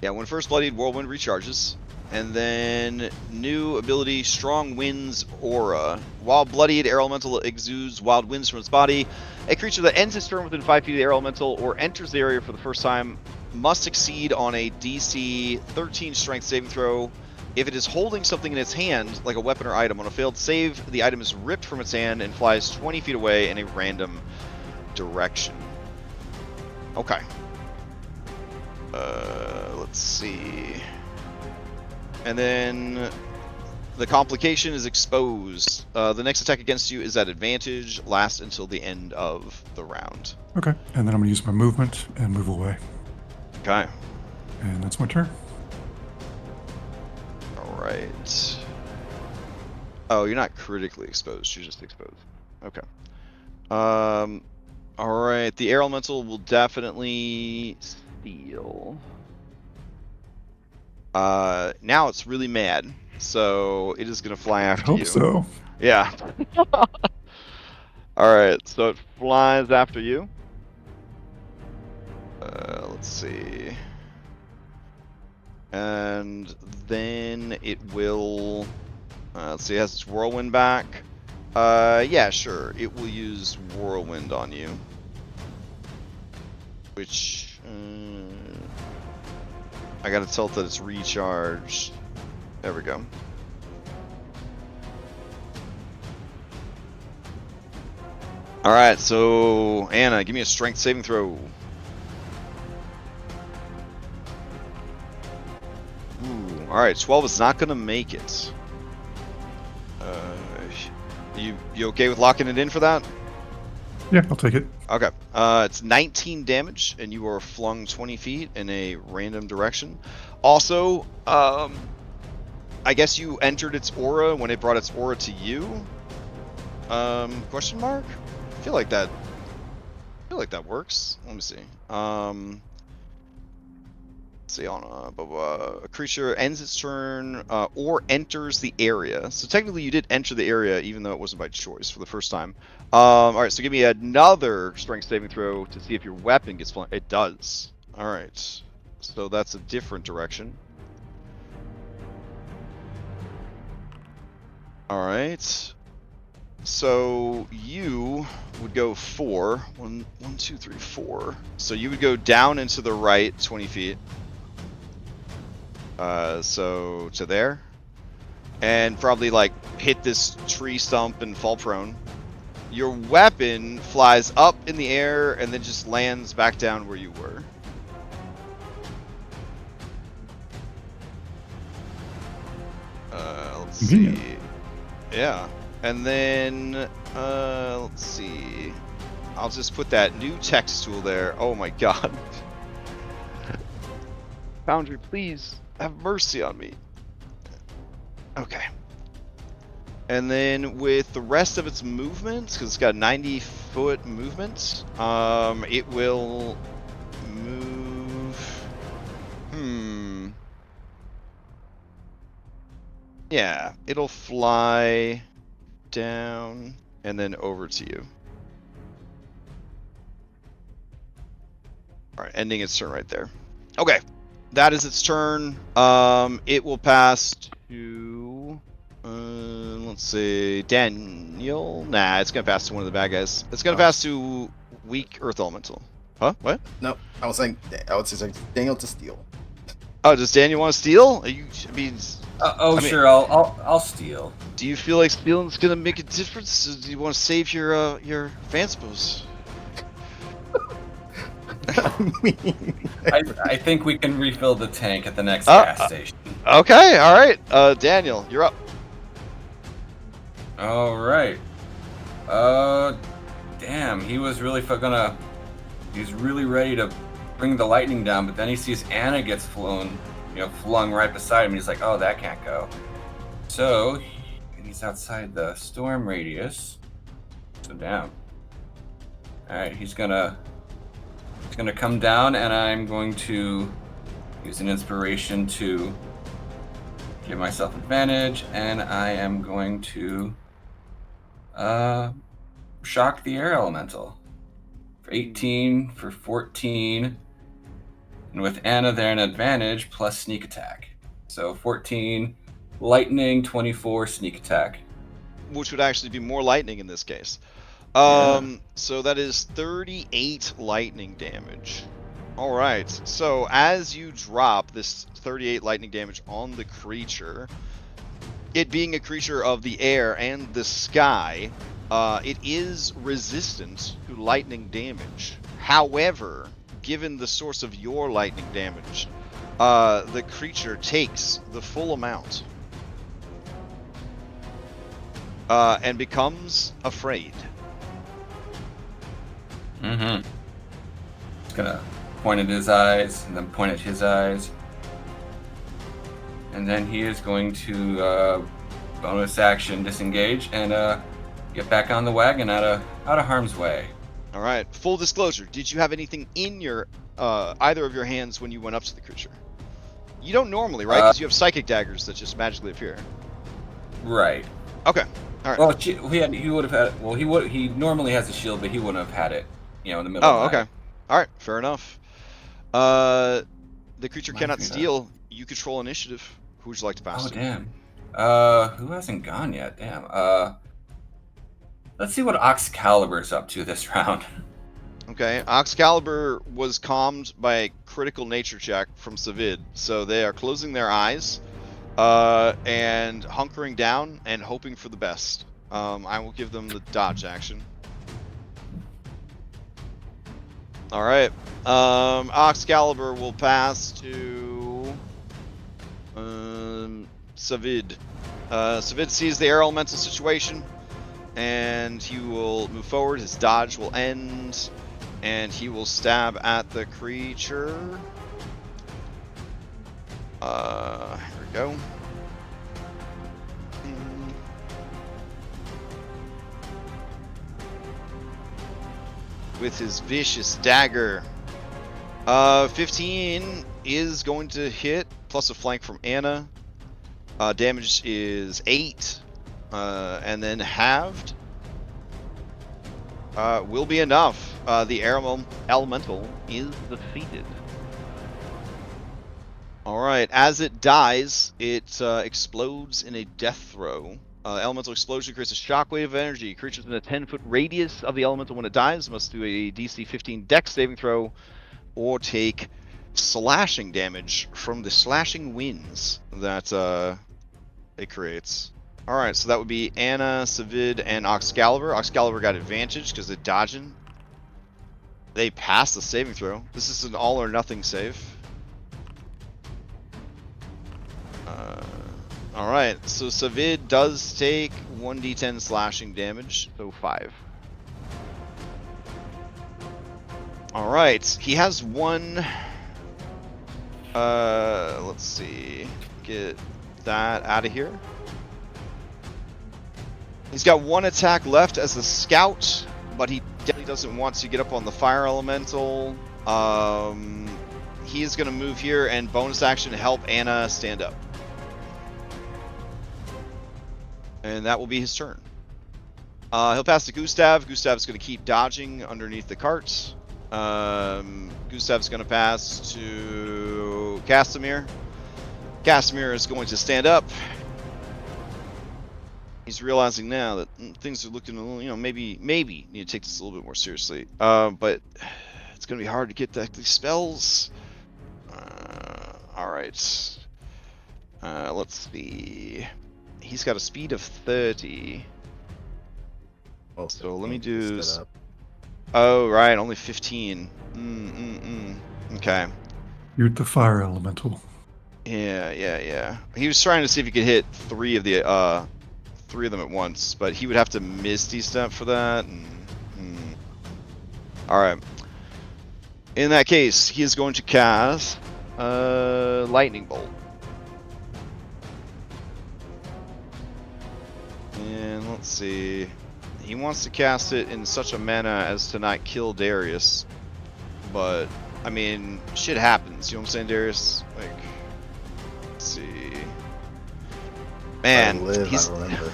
Yeah, when first bloodied, whirlwind recharges. And then new ability, Strong Winds Aura. While bloodied, air elemental exudes wild winds from its body. A creature that ends its turn within 5 feet of the air elemental or enters the area for the first time must succeed on a DC 13 strength saving throw. If it is holding something in its hand, like a weapon or item, on a failed save, the item is ripped from its hand and flies 20 feet away in a random direction. Okay. Let's see. And then the complication is exposed. The next attack against you is at advantage, lasts until the end of the round. Okay. And then I'm going to use my movement and move away. Okay. And that's my turn. Alright. Oh, you're not critically exposed, you're just exposed. Okay. Alright, the air elemental will definitely steal. Now it's really mad, so it is gonna fly I after hope you. so. Yeah. Alright, so it flies after you. Let's see. And then it will... let's see, it has its whirlwind back. Yeah, sure. It will use whirlwind on you. Which... I gotta tell it that it's recharged. There we go. Alright, so Anna, give me a strength saving throw. Ooh, alright, 12 is not gonna make it. You okay with locking it in for that? Yeah, I'll take it. Okay. It's 19 damage, and you are flung 20 feet in a random direction. Also, I guess you entered its aura when it brought its aura to you? Question mark? I feel like that works. Let me see. Let's see, on a creature ends its turn or enters the area. So technically you did enter the area even though it wasn't by choice for the first time. Alright, so give me another strength saving throw to see if your weapon gets flung. It does. Alright. So that's a different direction. Alright. So you would go 4. 1, 2, 3, 4. So you would go down and to the right 20 feet. So to there. And probably like hit this tree stump and fall prone. Your weapon flies up in the air and then just lands back down where you were. Let's see. Yeah. And then, let's see. I'll just put that new text tool there. Oh my god. Foundry, please have mercy on me. Okay. And then with the rest of its movements, because it's got 90-foot movement, it will move... Yeah, it'll fly down and then over to you. Alright, ending its turn right there. Okay, that is its turn. It will pass to... Let's see, Daniel. Nah, it's gonna pass to one of the bad guys. It's gonna Oh. pass to weak Earth Elemental. Huh? What? No, I was saying Daniel to steal. Oh, does Daniel want to steal? Are you? I mean, I mean- Sure. I'll steal. do you feel like stealing's gonna make a difference? Or do you want to save your Vanspos? I mean, I think we can refill the tank at the next Uh, gas station. Okay, all right. Daniel, you're up. All right. Damn, he was really he's really ready to bring the lightning down, but then he sees Anna gets flung right beside him. And he's like, oh, that can't go. So he's outside the storm radius. So down. All right, he's gonna come down, and I'm going to use an inspiration to give myself advantage, and I am going to shock the air elemental for 18 for 14, and with Anna there an advantage plus sneak attack. So 14 lightning, 24 sneak attack. Which would actually be more lightning in this case. Yeah. So that is 38 lightning damage. All right. So as you drop this 38 lightning damage on the creature, it being a creature of the air and the sky, it is resistant to lightning damage. However, given the source of your lightning damage, the creature takes the full amount and becomes afraid. Mm-hmm. He's gonna point at his eyes, and then point at his eyes. And then he is going to bonus action disengage and get back on the wagon out of harm's way. All right. Full disclosure: did you have anything in your either of your hands when you went up to the creature? You don't normally, right? Because you have psychic daggers that just magically appear. Right. Okay. All right. Well, he would have had. Well, he normally has a shield, but he wouldn't have had it. In the middle. Oh, of the okay. All right. Fair enough. The creature Reminds cannot me of that. steal. You control initiative. Who would you like to pass Oh to? damn. Who hasn't gone yet? Damn. Let's see what Oxcalibur's up to this round. Okay. Oxcalibur was calmed by a critical nature check from Savid, so they are closing their eyes, and hunkering down and hoping for the best. I will give them the dodge action. All right. Oxcalibur will pass to Savid. Savid sees the air elemental situation, and he will move forward. His dodge will end, and he will stab at the creature. Here we go. With his vicious dagger. 15 is going to hit, plus a flank from Anna. Damage is 8, and then halved will be enough. The air elemental is defeated. Alright, as it dies, it explodes in a death throw. Elemental explosion creates a shockwave of energy. Creatures in a 10-foot radius of the elemental when it dies must do a DC 15 Dex saving throw or take slashing damage from the slashing winds that it creates. Alright, so that would be Anna, Savid, and Oxcalibur. Oxcalibur got advantage because they're dodging. They pass the saving throw. This is an all or nothing save. Alright, so Savid does take 1d10 slashing damage, so 5. Alright, he has one... let's see... Get that out of here. He's got one attack left as a scout, but he definitely doesn't want to get up on the fire elemental. He is going to move here and bonus action help Anna stand up. And that will be his turn. He'll pass to Gustav. Gustav's going to keep dodging underneath the cart. Gustav's going to pass to Casimir. Casimir is going to stand up. he's realizing now that things are looking a little, maybe need to take this a little bit more seriously. But it's gonna be hard to get these spells. All right. Let's see. He's got a speed of 30. Oh, So let me 15 do. instead of. Oh right, only 15. Okay. You're the fire elemental. Yeah. He was trying to see if he could hit three of them at once, but he would have to Misty Step for that. All right. In that case, he is going to cast Lightning Bolt. And let's see. He wants to cast it in such a manner as to not kill Darius. But, I mean, shit happens. You know what I'm saying, Darius? Like, let's see. Man, I live, he's... I remember.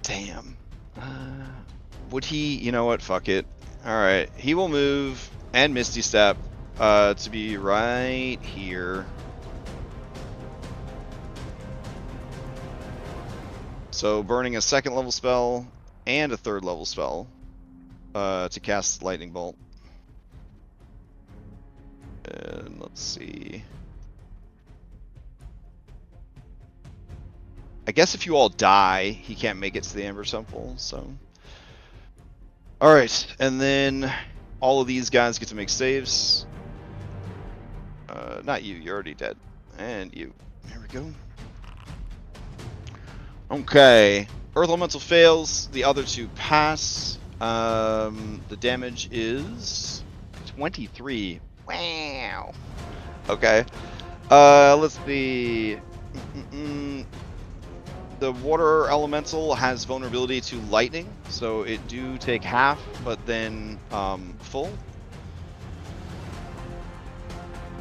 Damn. Would he... You know what? Fuck it. Alright. He will move and Misty Step to be right here. So burning a 2nd level spell and a 3rd level spell to cast Lightning Bolt. And let's see. I guess if you all die, he can't make it to the Amber Temple, so. Alright, and then all of these guys get to make saves. Not you, you're already dead. And you. There we go. Okay, Earth Elemental fails, the other two pass. The damage is 23. Wow. Okay. Let's see. The Water Elemental has vulnerability to lightning, so it do take half, but then full.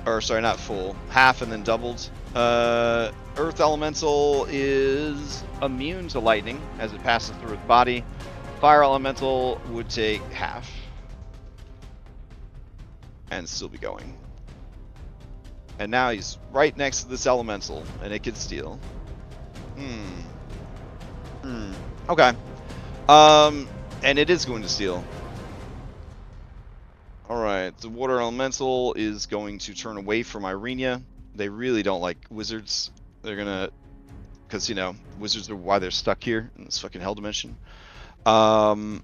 Or sorry, not full. Half and then doubled. Earth Elemental is immune to lightning as it passes through its body. Fire Elemental would take half. And still be going. And now he's right next to this Elemental, and it can steal. Okay. And it is going to steal. Alright, the Water Elemental is going to turn away from Irenia. They really don't like wizards. They're gonna... Because, you know, wizards are why they're stuck here in this fucking hell dimension. Whelm.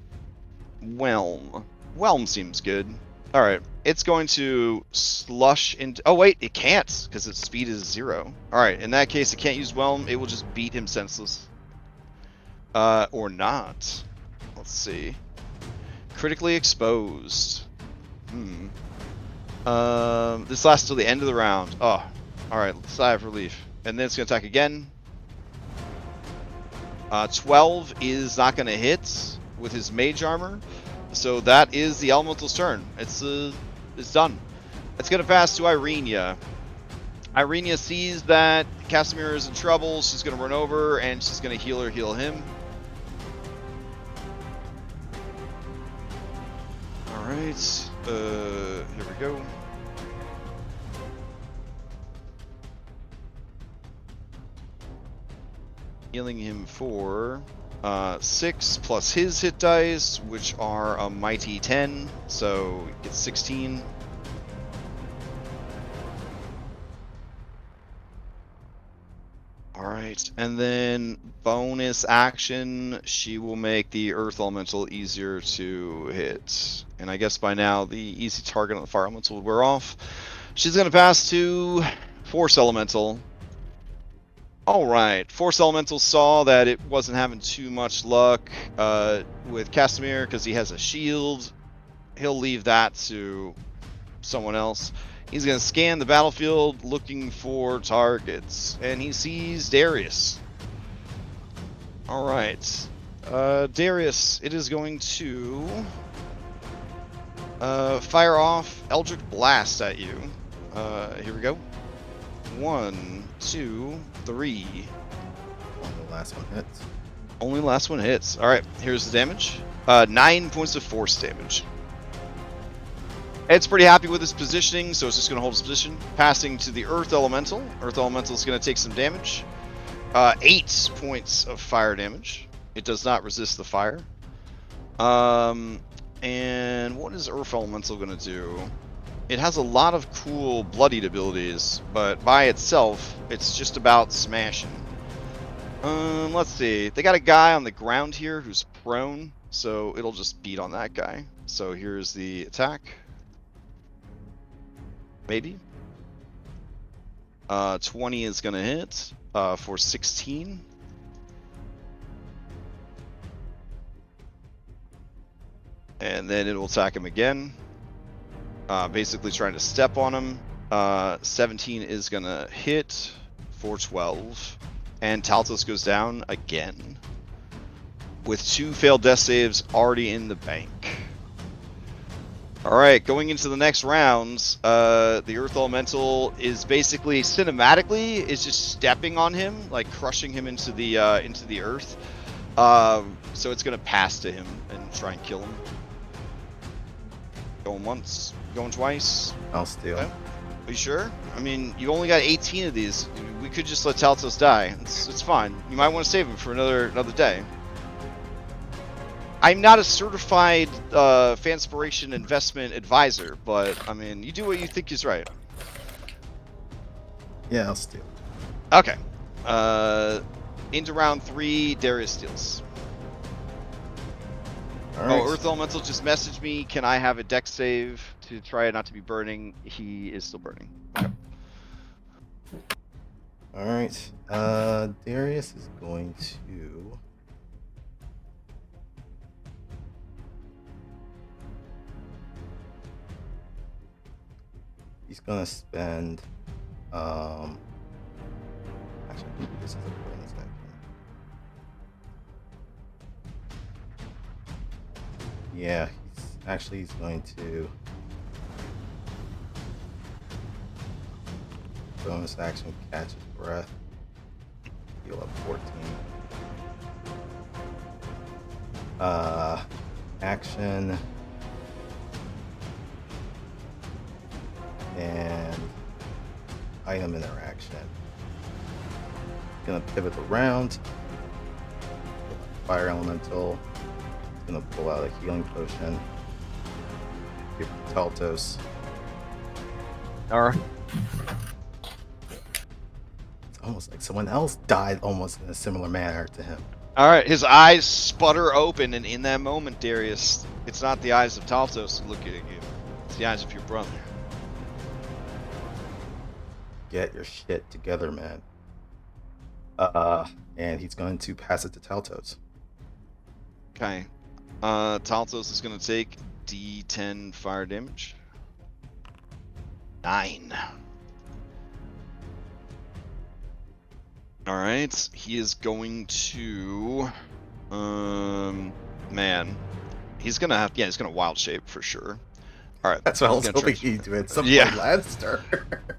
Whelm seems good. Alright, it's going to slush into... Oh, wait, it can't, because its speed is 0. Alright, in that case, it can't use Whelm. It will just beat him senseless. Or not. Let's see. Critically exposed. This lasts till the end of the round. Oh, alright, sigh of relief. And then it's going to attack again. 12 is not going to hit with his mage armor. So that is the Elemental's turn. It's done. It's going to pass to Irenia. Irenia sees that Casimir is in trouble. She's going to run over and she's going to heal him. Alright. Here we go. Healing him for 6 plus his hit dice, which are a mighty 10, so he gets 16. Alright, and then bonus action, she will make the Earth Elemental easier to hit. And I guess by now the easy target on the Fire Elemental would wear off. She's going to pass to Force Elemental. Alright, Force Elemental saw that it wasn't having too much luck with Casimir because he has a shield. He'll leave that to someone else. He's going to scan the battlefield looking for targets, and he sees Darius. Alright, Darius, it is going to fire off Eldritch Blast at you. Here we go. 1, 2, 3. Only the last one hits. Only the last one hits. Alright, here's the damage. 9 points of force damage. It's pretty happy with his positioning, so it's just going to hold his position. Passing to the Earth Elemental. Earth Elemental is going to take some damage. 8 points of fire damage. It does not resist the fire. And what is Earth Elemental going to do? It has a lot of cool bloodied abilities, but by itself, it's just about smashing. Let's see. They got a guy on the ground here who's prone, so it'll just beat on that guy. So here's the attack. Maybe. 20 is gonna hit for 16. And then it'll attack him again. Basically trying to step on him. 17 is gonna hit for 12. And Taltos goes down again. With 2 failed death saves already in the bank. Alright, going into the next rounds, the Earth Elemental is basically, cinematically, is just stepping on him, like crushing him into the earth. So it's gonna pass to him and try and kill him. Going once, going twice. I'll steal. Okay. Are you sure? I mean, you only got 18 of these. We could just let Taltos die. It's fine. You might want to save him for another day. I'm not a certified Fanspiration investment advisor, but I mean, you do what you think is right. Yeah, I'll steal. Okay. Into round 3, Darius steals. All right. Oh, Earth Elemental just messaged me. Can I have a dex save to try not to be burning? He is still burning. Okay. All right. Darius is going to. He's gonna spend. Actually, this is a bonus action. Yeah, he's going to bonus action catch his breath. Heal up 14. Action and item interaction. Gonna pivot around. Fire elemental. Gonna pull out a healing potion. Give it to Taltos. Alright. It's almost like someone else died almost in a similar manner to him. Alright, his eyes sputter open, and in that moment, Darius, it's not the eyes of Taltos looking at you. It's the eyes of your brother. Get your shit together, man. And he's going to pass it to Taltos. Okay. Taltos is going to take D10 fire damage. 9. Alright, he is going to... man. He's going to have... Yeah, he's going to wild shape for sure. Alright. That's what I was he's gonna hoping transfer- he'd do at some Yeah. point last turn.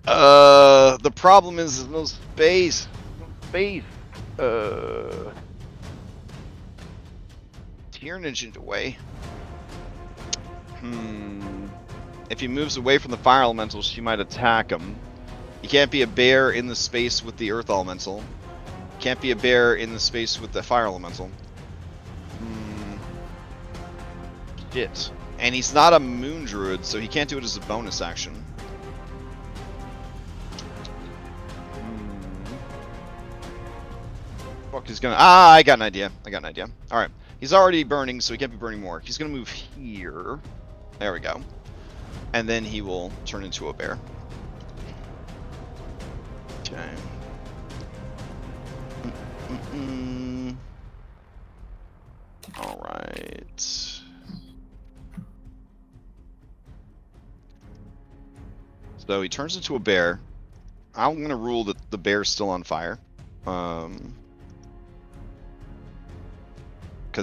The problem is no space. No space. Tyrannage away. If he moves away from the fire elemental, she might attack him. He can't be a bear in the space with the earth elemental. Can't be a bear in the space with the fire elemental. Shit. And he's not a moon druid, so he can't do it as a bonus action. Fuck, he's gonna... I got an idea. Alright. He's already burning, so he can't be burning more. He's gonna move here. There we go. And then he will turn into a bear. Okay. Alright. So he turns into a bear. I'm going to rule that the bear's still on fire. Because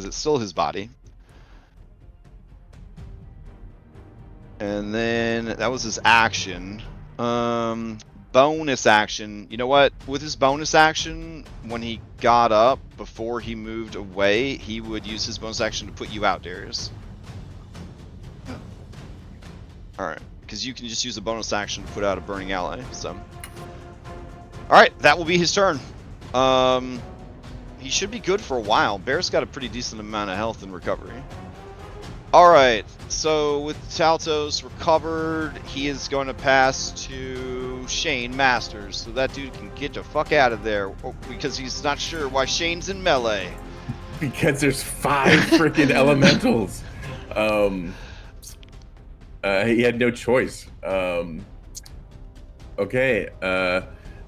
it's still his body. And then that was his action. Bonus action. You know what? With his bonus action, when he got up, before he moved away, he would use his bonus action to put you out, Darius. Alright, because you can just use a bonus action to put out a burning ally, so. Alright, that will be his turn. He should be good for a while. Bear's got a pretty decent amount of health and recovery. Alright, so with Taltos recovered, he is going to pass to Shane Masters, so that dude can get the fuck out of there, because he's not sure why Shane's in melee. Because there's 5 freaking elementals. He had no choice. Okay,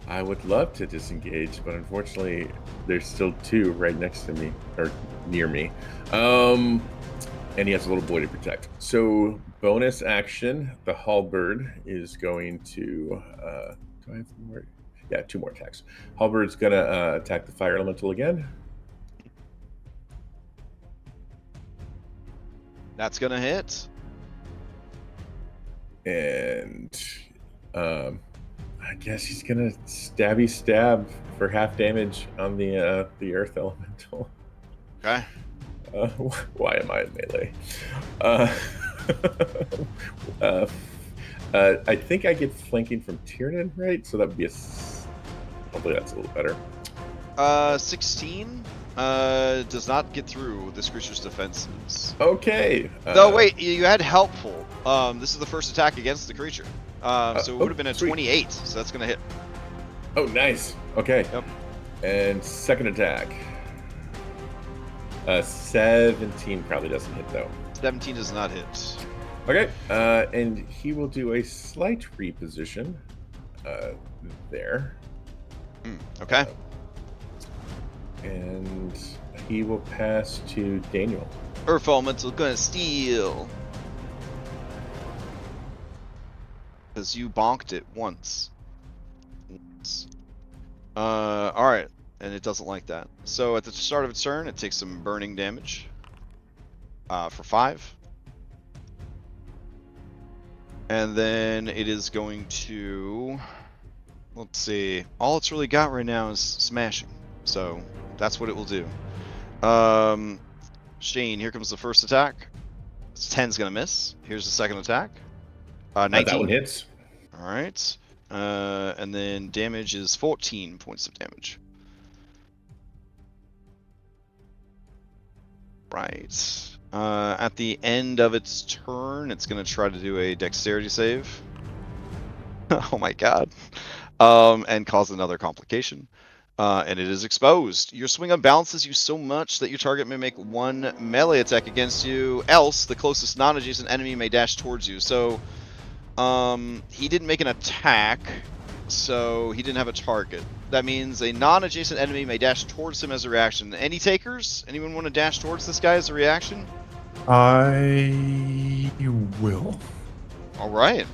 I would love to disengage, but unfortunately, there's still 2 right next to me, or near me. And he has a little boy to protect. So, bonus action, the halberd is going to... do I have more? Yeah, 2 more attacks. Halberd's going to attack the fire elemental again. That's going to hit. And I guess he's going to stabby stab for half damage on the earth elemental. Okay. Why am I in melee? I think I get flanking from Tiernan, right? So that would be hopefully that's a little better. 16 does not get through this creature's defenses. Okay. No, wait, you had helpful. This is the first attack against the creature. So it would have been a sweet. 28, so that's going to hit. Oh, nice. Okay. Yep. And second attack. 17 probably doesn't hit, though. 17 does not hit. Okay. And he will do a slight reposition there. Okay. And he will pass to Daniel. Earth Elemental gonna steal. Because you bonked it once. Alright. And it doesn't like that. So at the start of its turn, it takes some burning damage. For 5. And then it is going to... Let's see. All it's really got right now is smashing. So that's what it will do. Shane, here comes the first attack. 10's gonna miss. Here's the second attack. 19. That one hits. Alright. And then damage is 14 points of damage. Right. At the end of its turn, it's going to try to do a dexterity save. Oh my god. And cause another complication. And it is exposed. Your swing unbalances you so much that your target may make 1 melee attack against you, else the closest non-adjacent enemy may dash towards you. So, he didn't make an attack, so he didn't have a target. That means a non-adjacent enemy may dash towards him as a reaction. Any takers? Anyone want to dash towards this guy as a reaction? I will. All right.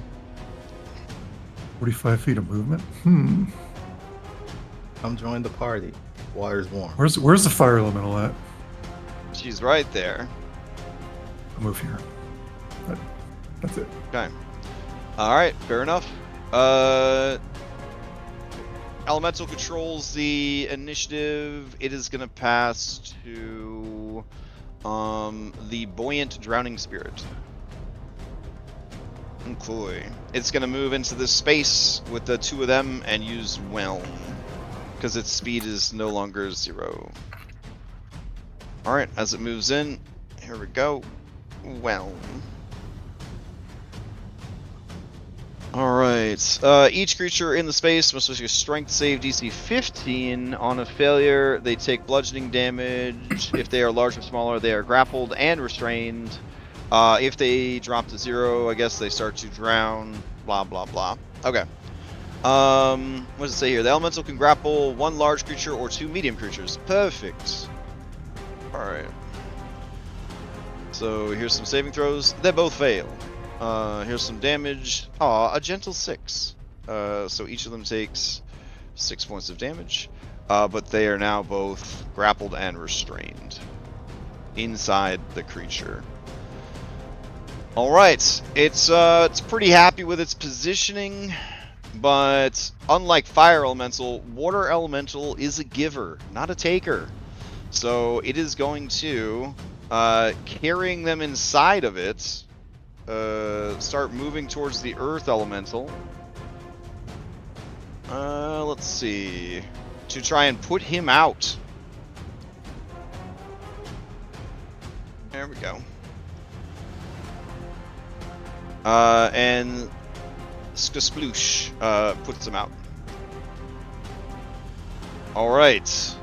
45 feet of movement. Come join the party. Water's warm. Where's the fire elemental at? She's right there. I'll move here. That's it. Okay. All right. Fair enough. Elemental controls the initiative. It is going to pass to the Buoyant Drowning Spirit. Okay. It's going to move into this space with the 2 of them and use Whelm, because its speed is no longer 0. Alright, as it moves in, here we go. Whelm. Alright, each creature in the space must make a strength save DC 15. On a failure, they take bludgeoning damage. If they are large or smaller, they are grappled and restrained. If they drop to 0, I guess they start to drown. Blah, blah, blah. Okay. What does it say here? The elemental can grapple 1 large creature or 2 medium creatures. Perfect. Alright. So here's some saving throws. They both fail. Here's some damage. Aw, a gentle 6. So each of them takes 6 points of damage. But they are now both grappled and restrained inside the creature. Alright, it's pretty happy with its positioning, but unlike Fire Elemental, Water Elemental is a giver, not a taker. So it is going to, carrying them inside of it, start moving towards the Earth Elemental. Let's see. To try and put him out. There we go. And Skasploosh puts him out. Alright.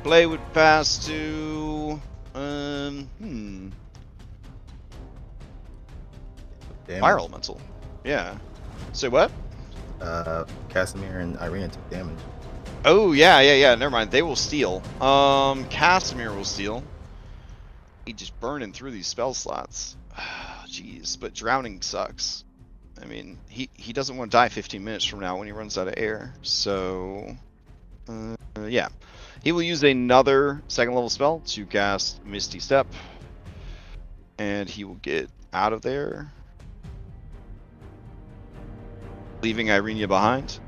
Play would pass to... Damage. Fire Elemental. Yeah. Say what? Casimir and Irina took damage. Oh, yeah. Never mind. They will steal. Casimir will steal. He just burning through these spell slots. Jeez, but drowning sucks. I mean, he doesn't want to die 15 minutes from now when he runs out of air. So, yeah. He will use another second level spell to cast Misty Step. And he will get out of there, leaving Irina behind.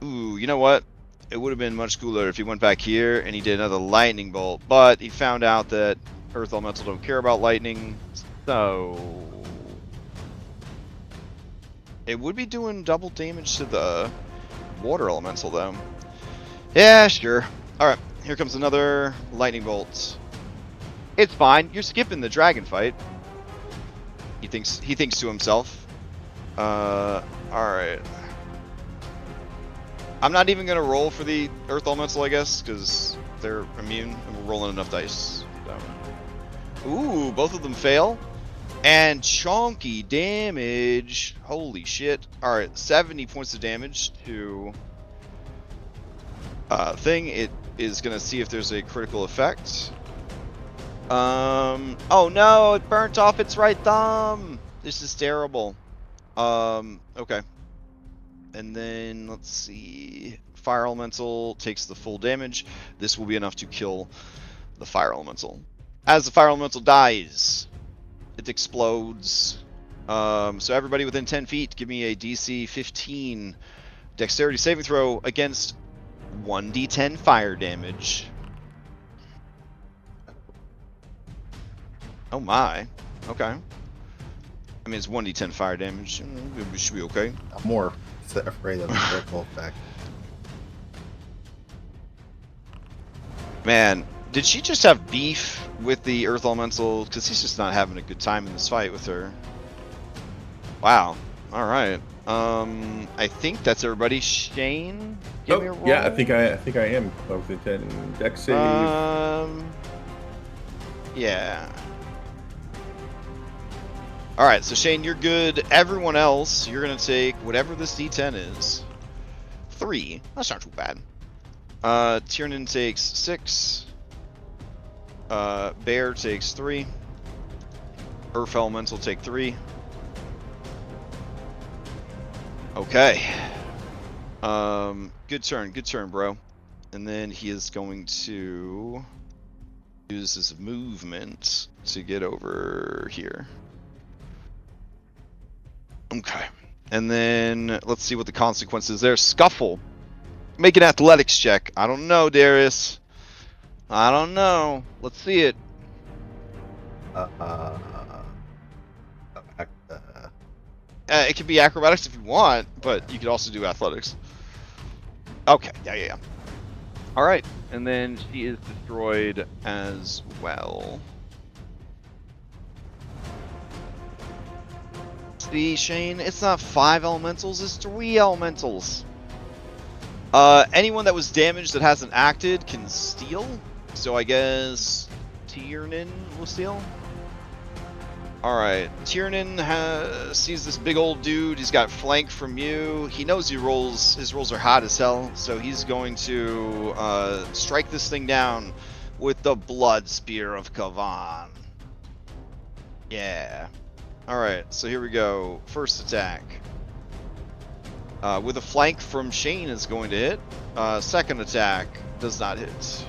Ooh, you know what? It would have been much cooler if he went back here and he did another lightning bolt, but he found out that Earth Elemental don't care about lightning, so it would be doing double damage to the Water Elemental, though. Yeah, sure. Alright, here comes another lightning bolt. It's fine, you're skipping the dragon fight. He thinks to himself. Alright. I'm not even gonna roll for the Earth Elemental, I guess, because they're immune and we're rolling enough dice. So. Ooh, both of them fail. And chunky damage. Holy shit. Alright, 70 points of damage to thing. It is gonna see if there's a critical effect. Oh no, it burnt off its right thumb. This is terrible. Okay. And then, let's see, Fire Elemental takes the full damage. This will be enough to kill the Fire Elemental. As the Fire Elemental dies, it explodes. So everybody within 10 feet, give me a DC 15 Dexterity saving throw against 1d10 fire damage. Oh my. Okay. I mean, it's 1d10 fire damage. We should be okay. I'm more afraid of the critical effect. Man, did she just have beef with the Earth Elemental? Because he's just not having a good time in this fight with her. Wow. Alright. I think that's everybody. Shane, give me a roll. Yeah, I think I am within 10 dex save. Yeah. Alright, so Shane, you're good. Everyone else, you're going to take whatever this D10 is. 3. That's not too bad. Tiernan takes 6. Bear takes 3. Earth Elemental take 3. Okay. Good turn, bro. And then he is going to use his movement to get over here. Okay. And then let's see what the consequences there. Scuffle. Make an athletics check. I don't know, Darius. I don't know. Let's see it. It can be acrobatics if you want, but you could also do athletics. Okay. Yeah. All right. And then she is destroyed as well. See, Shane, it's not 5 elementals, it's 3 elementals. Anyone that was damaged that hasn't acted can steal. So I guess Tiernan will steal. Alright, Tiernan sees this big old dude. He's got flank from you. He knows his rolls are hot as hell. So he's going to strike this thing down with the Blood Spear of Kavan. Yeah. Alright, so here we go. First attack. With a flank from Shane is going to hit. Second attack does not hit.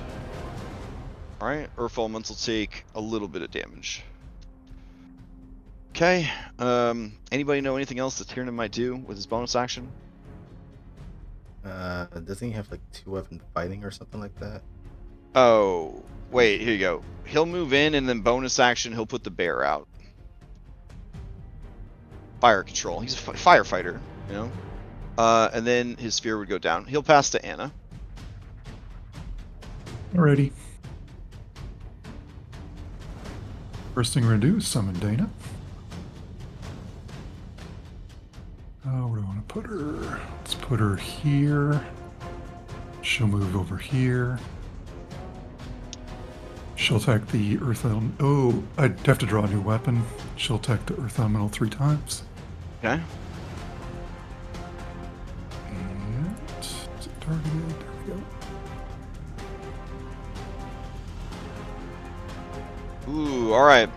Alright, Earth Elemental take a little bit of damage. Okay, anybody know anything else that Tiernan might do with his bonus action? Doesn't he have like 2 weapon fighting or something like that? Oh, wait, here you go. He'll move in, and then bonus action, he'll put the bear out. Fire control. He's a firefighter, you know? And then his sphere would go down. He'll pass to Anna. Alrighty. First thing we're gonna do is summon Dana. Oh, where do I want to put her? Let's put her here. She'll move over here. She'll attack the Earth Elemental. Oh, I'd have to draw a new weapon. She'll attack the Earth Elemental 3 times. Okay. And is it targeted? There we go. Ooh, alright.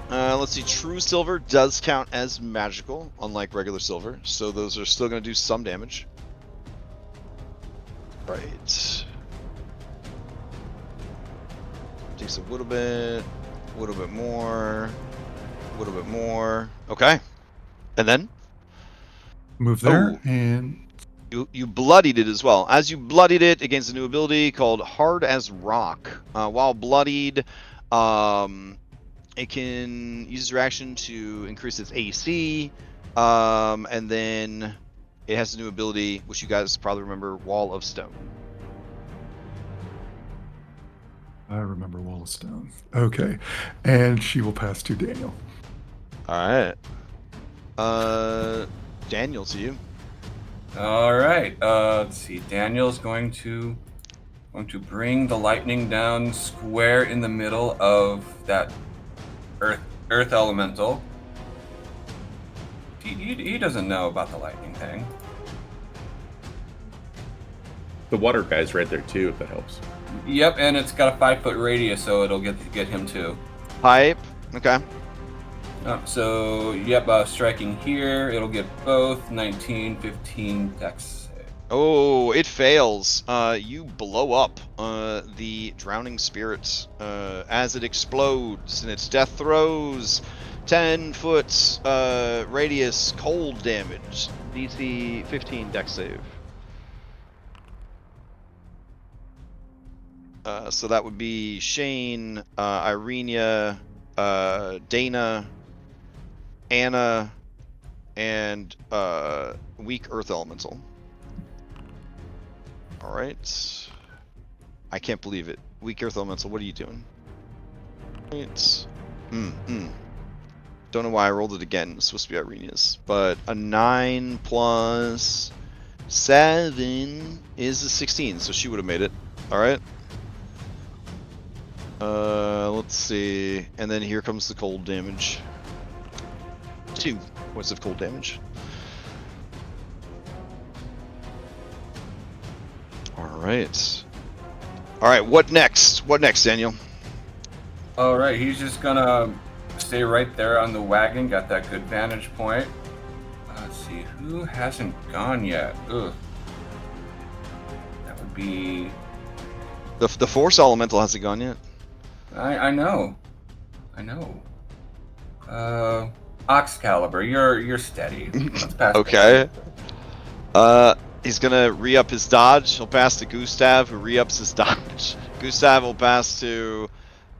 Let's see. True silver does count as magical, unlike regular silver. So those are still going to do some damage. Right. Takes a little bit more, a little bit more. Okay. And then? Move there, Oh. and You bloodied it as well. As you bloodied it against a new ability called Hard as Rock. While bloodied, it can use your action to increase its AC, and then it has a new ability, which you guys probably remember, Wall of Stone. I remember Wall of Stone. Okay, and she will pass to Daniel. All right. Daniel, to you. All right. Let's see. Daniel's going to bring the lightning down square in the middle of that earth elemental. He doesn't know about the lightning thing. The water guy's right there too, if that helps. Yep, and it's got a 5-foot radius, so it'll get him too. Pipe. Okay. So, yep, striking here, it'll get both 19, 15 dex. Oh, it fails. You blow up the drowning spirit as it explodes, and its death throws 10-foot radius cold damage. DC 15 dex save. So that would be Shane, Irenia, Dana, Anna, and weak Earth Elemental. Alright. I can't believe it. Weak Earth Elemental, what are you doing? Right. Don't know why I rolled it again. It's supposed to be Irenia's. But a 9 plus 7 is a 16, so she would have made it. Alright. Let's see. And then here comes the cold damage. 2 points of cold damage. Alright. Alright, what next? What next, Daniel? Alright, he's just gonna stay right there on the wagon, got that good vantage point. Let's see, who hasn't gone yet? Ugh. That would be... The Force Elemental hasn't gone yet. I know. Excalibur, you're steady. Let's pass. Okay. He's gonna re-up his dodge. He'll pass to Gustav, who re-ups his dodge. Gustav will pass to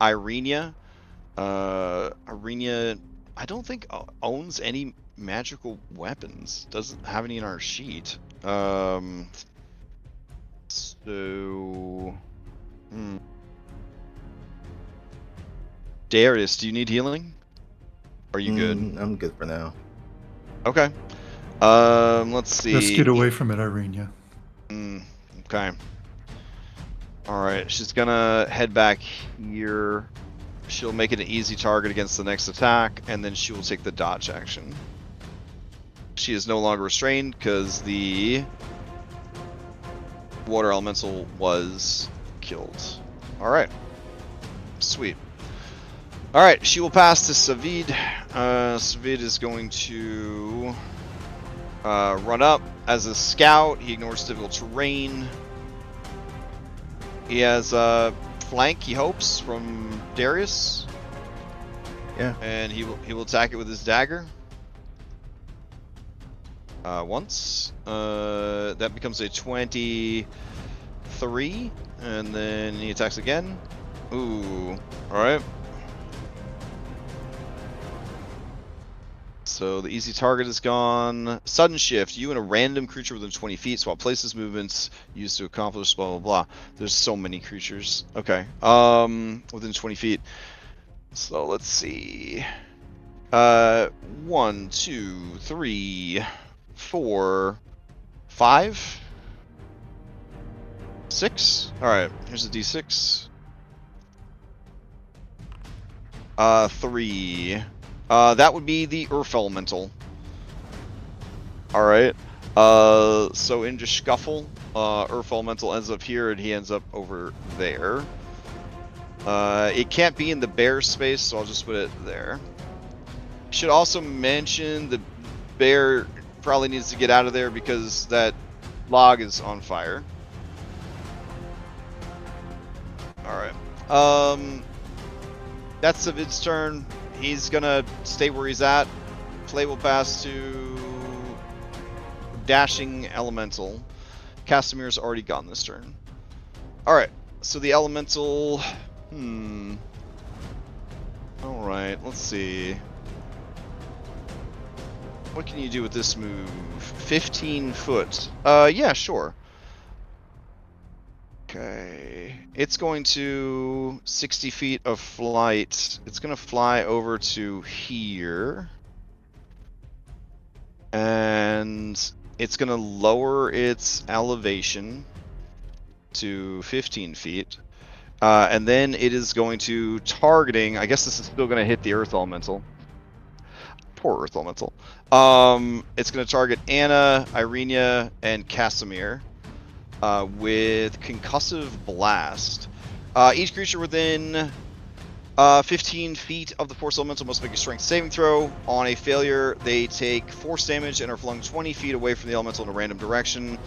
Irenia. Irenia, I don't think owns any magical weapons. Doesn't have any in our sheet. Darius, do you need healing? Are you good? I'm good for now. Okay. Let's see. Let's get away from it, Irenia. Okay. Alright, she's gonna head back here. She'll make it an easy target against the next attack, and then she will take the dodge action. She is no longer restrained because the water elemental was killed. Alright. Sweet. Alright, she will pass to Savid. Savid is going to run up as a scout. He ignores difficult terrain. He has flank, he hopes, from Darius. Yeah. And he will attack it with his dagger. Once. That becomes a 20. 3, and then he attacks again. Ooh, alright. So the easy target is gone. Sudden shift. You and a random creature within 20 feet swap places, movements used to accomplish blah blah blah. There's so many creatures. Okay. Within 20 feet. So let's see. 1, 2, 3, 4, 5, 6. Alright, here's a D6. 3. That would be the Earth Elemental. Alright. So into Scuffle, Earth Elemental ends up here and he ends up over there. It can't be in the bear space, so I'll just put it there. Should also mention the bear probably needs to get out of there because that log is on fire. Alright. That's Savid's turn. He's gonna stay where he's at. Play will pass to Dashing Elemental. Casimir's already gone this turn. Alright, so the Elemental... Alright, let's see. What can you do with this move? 15 foot. Yeah, sure. Okay. It's going to 60 feet of flight. It's going to fly over to here. And it's going to lower its elevation to 15 feet. And then it is going to targeting... I guess this is still going to hit the Earth Elemental. Poor Earth Elemental. It's going to target Anna, Irenia, and Casimir. With Concussive Blast. Each creature within 15 feet of the Force Elemental must make a Strength saving throw. On a failure, they take force damage and are flung 20 feet away from the Elemental in a random direction.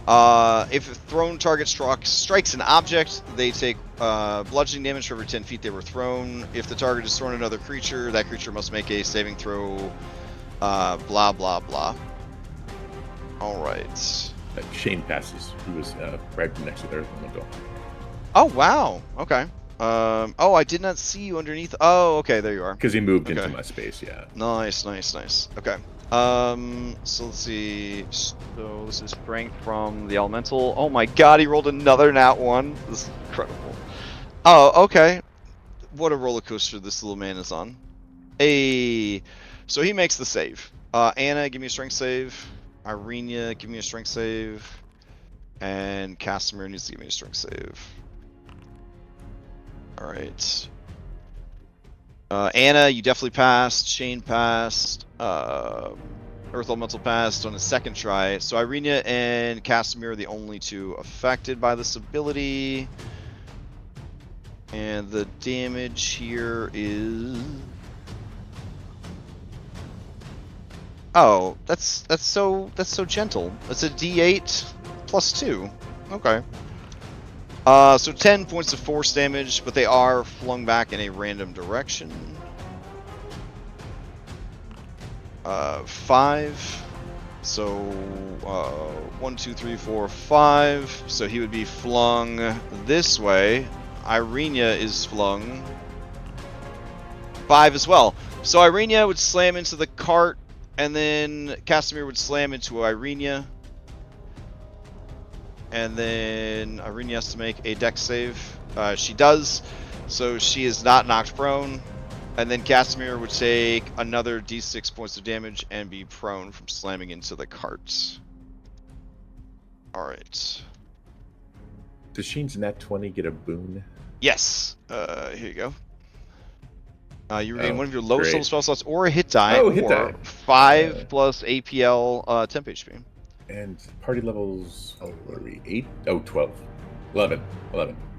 If a thrown target strikes an object, they take bludgeoning damage for every 10 feet they were thrown. If the target is thrown another creature, that creature must make a saving throw. Blah, blah, blah. Alright. Shane passes. He was right next to the Earth Elemental. Oh, wow. Okay. Oh, I did not see you underneath. Oh, okay, there you are. Because he moved into my space, yeah. Nice, nice, nice. Okay. So let's see. So this is strength from the Elemental. Oh my god, he rolled another nat 1. This is incredible. Oh, okay. What a roller coaster this little man is on. Hey. So he makes the save. Anna, give me a strength save. Irenia, give me a strength save. And Casimir needs to give me a strength save. Alright. Anna, you definitely passed. Shane passed. Earth Elemental passed on a second try. So Irenia and Casimir are the only two affected by this ability. And the damage here is... Oh, that's so gentle. It's a D8 plus 2. Okay. So 10 points of force damage, but they are flung back in a random direction. 5. So 1, 2, 3, 4, 5. So he would be flung this way. Irenia is flung 5 as well. So Irenia would slam into the cart. And then Casimir would slam into Irenia. And then Irenia has to make a dex save. She does. So she is not knocked prone. And then Casimir would take another d6 points of damage and be prone from slamming into the cart. Alright. Does Shane's nat 20 get a boon? Yes. Here you go. You regain one of your lowest great. level spell slots or a hit die. Oh, hit or die. 5 plus APL temp HP. And party levels, what are we, 8? Oh, 12. 11,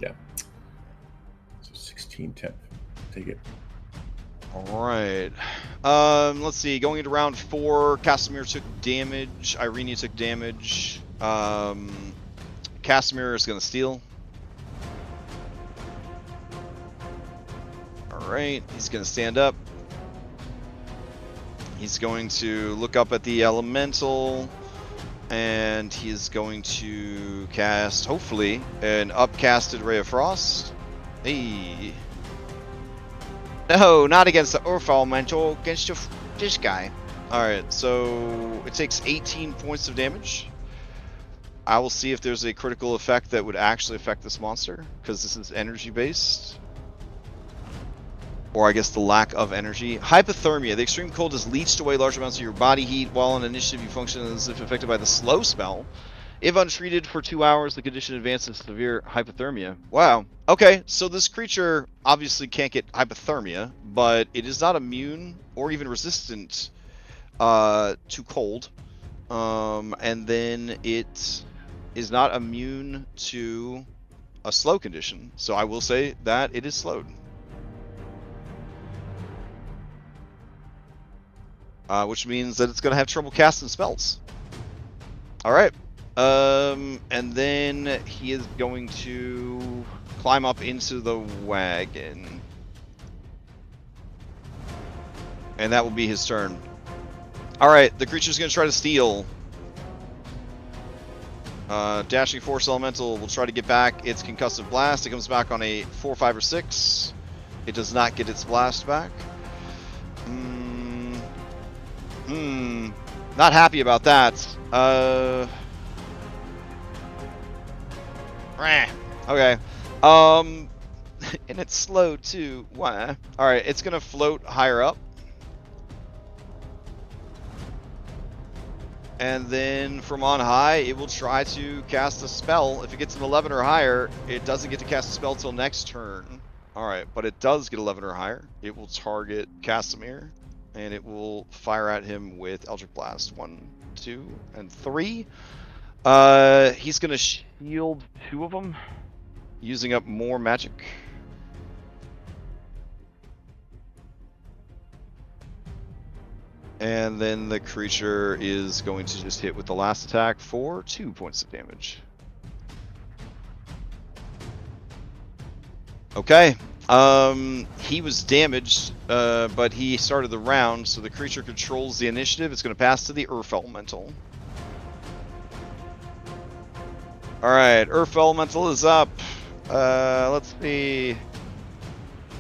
yeah. So 16 temp. Take it. Alright. Let's see. Going into round 4, Casimir took damage. Irenia took damage. Casimir is going to steal. Alright, he's going to stand up. He's going to look up at the Elemental. And he is going to cast, hopefully, an upcasted Ray of Frost. Hey. No, not against the Earth Elemental, against this guy. Alright, so it takes 18 points of damage. I will see if there's a critical effect that would actually affect this monster, because this is energy based. Or I guess the lack of energy. Hypothermia. The extreme cold has leached away large amounts of your body heat. While on initiative you function as if affected by the slow spell. If untreated for 2 hours, the condition advances to severe hypothermia. Wow. Okay, so this creature obviously can't get hypothermia, but it is not immune or even resistant to cold. And then it is not immune to a slow condition. So I will say that it is slowed. Which means that it's going to have trouble casting spells. Alright. And then he is going to climb up into the wagon. And that will be his turn. Alright, the creature's going to try to steal. Dashing Force Elemental will try to get back its Concussive Blast. It comes back on a 4, 5, or 6. It does not get its blast back. Not happy about that. Okay. And it's slowed too. Why? Alright, it's gonna float higher up. And then from on high, it will try to cast a spell. If it gets an 11 or higher, it doesn't get to cast a spell till next turn. Alright, but it does get 11 or higher. It will target Casimir. And it will fire at him with Eldritch Blast. 1, 2, and 3. He's going to shield 2 of them, using up more magic. And then the creature is going to just hit with the last attack for 2 points of damage. Okay. He was damaged, but he started the round, so the creature controls the initiative. It's going to pass to the Earth Elemental. Alright, Earth Elemental is up. Let's see.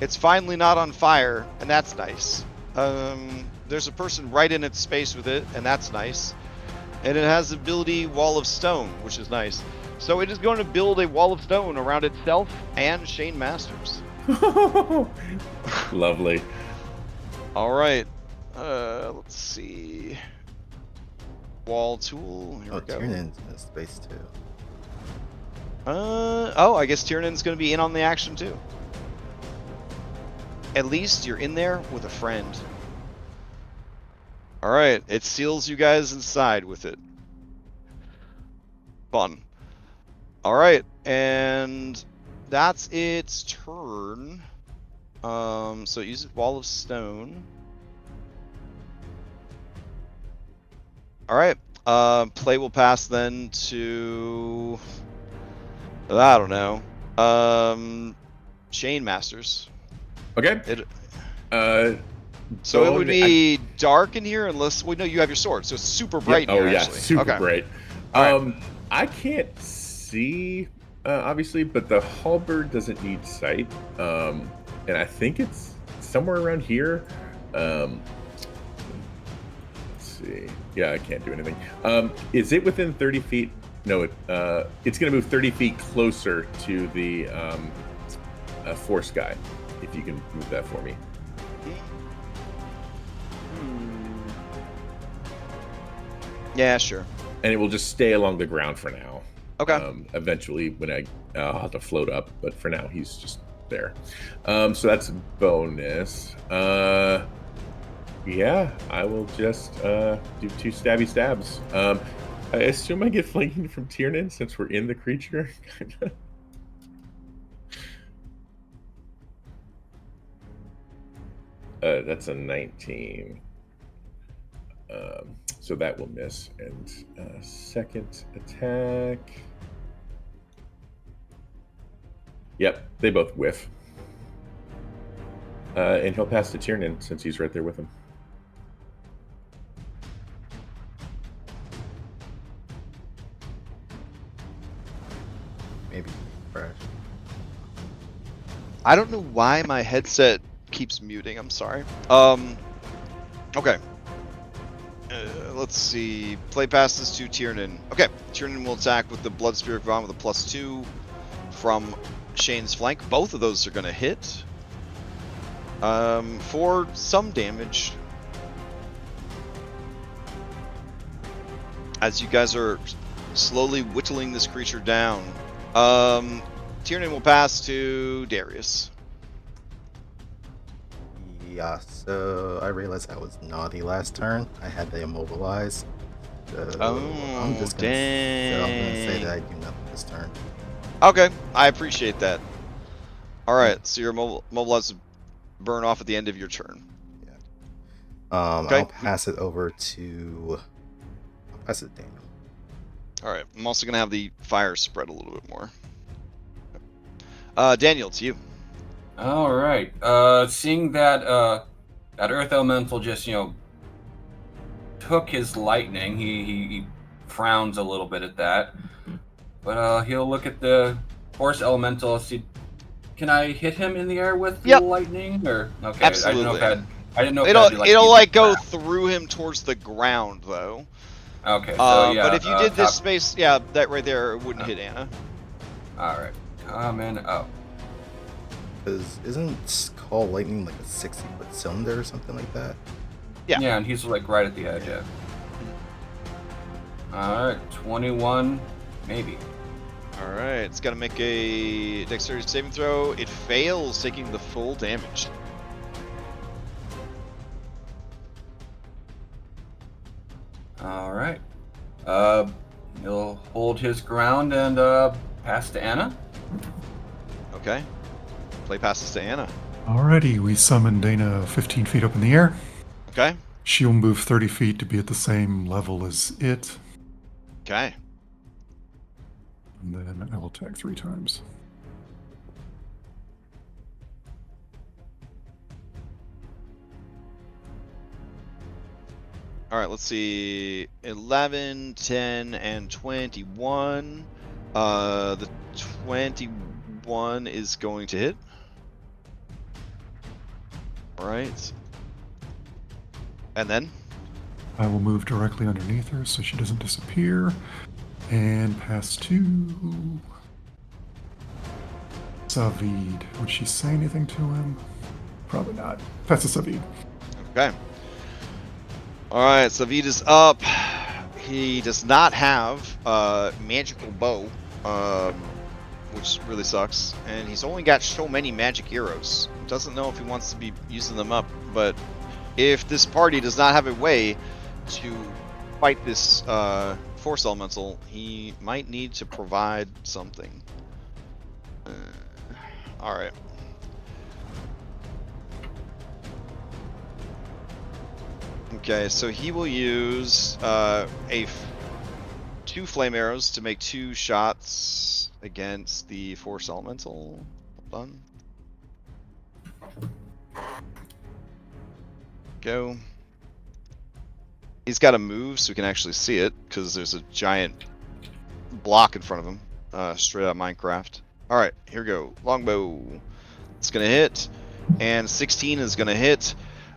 It's finally not on fire, and that's nice. There's a person right in its space with it, and that's nice. And it has the ability Wall of Stone, which is nice. So it is going to build a wall of stone around itself and Shane Masters. Lovely. Alright. Let's see. Wall tool. Here we go. Tiernan's in space too. Oh, I guess Tiernan's going to be in on the action too. At least you're in there with a friend. Alright, it seals you guys inside with it. Fun. Alright, and that's its turn. So it uses Wall of Stone. Alright, play will pass then to... I don't know. Shane Masters. Okay. So it would be dark in here unless... Well, no, you have your sword, so it's super bright in here, yeah, actually. super Okay. bright. Right. I can't see, obviously, but the halberd doesn't need sight. And I think it's somewhere around here. Let's see. Yeah, I can't do anything. Is it within 30 feet? No, it's going to move 30 feet closer to the force guy, if you can move that for me. Yeah, sure. And it will just stay along the ground for now. Okay. Eventually, when I'll have to float up, but for now, he's just there. So that's a bonus. Yeah, I will just do 2 stabby stabs. I assume I get flanking from Tiernan since we're in the creature. That's a 19. So that will miss. And second attack. Yep, they both whiff. And he'll pass to Tiernan since he's right there with him. maybe crash. I don't know why my headset keeps muting. I'm sorry. Okay. Let's see. Play passes to Tiernan. Okay. Tiernan will attack with the Blood Spirit Vomit with a +2 from Shane's flank. Both of those are going to hit. For some damage. As you guys are slowly whittling this creature down. Tiernan will pass to Darius. Yeah, so I realized I was naughty last turn. I had to immobilize. So I'm just gonna say that I do nothing this turn. Okay, I appreciate that. Alright, so your mobilize burn off at the end of your turn. Yeah. Okay. I'll pass it over to Daniel. Alright, I'm also gonna have the fire spread a little bit more. Daniel, it's you. All right. Seeing that that Earth Elemental just took his lightning, he frowns a little bit at that, but he'll look at the Force Elemental. See, can I hit him in the air with Yep. lightning? Or okay, Absolutely. I didn't know if it'll like go through him towards the ground though. Okay, so yeah. But if you did this space, yeah, that right there wouldn't hit Anna. All right, coming up. Because isn't Call Lightning like a 60-foot cylinder or something like that? Yeah. Yeah, and he's like right at the edge. Yeah. All right, 21, maybe. All right, it's got to make a dexterity saving throw. It fails, taking the full damage. All right. He'll hold his ground and pass to Anna. Okay. Play passes to Anna. Alrighty, we summon Dana 15 feet up in the air. Okay. She'll move 30 feet to be at the same level as it. Okay. And then I will attack 3 times. All right, let's see. 11, 10, and 21. The 21 is going to hit. All right. And then? I will move directly underneath her so she doesn't disappear. And pass to Savid. Would she say anything to him? Probably not. Pass to Savid. Okay. Alright, Savid is up. He does not have magical bow, which really sucks. And he's only got so many magic arrows. Doesn't know if he wants to be using them up, but if this party does not have a way to fight this Force Elemental, he might need to provide something. Alright. Okay, so he will use 2 flame arrows to make 2 shots against the Force Elemental. Hold on. Go. He's got to move so we can actually see it, because there's a giant block in front of him, straight out of Minecraft. Alright, here we go. Longbow. It's going to hit, and 16 is going to hit.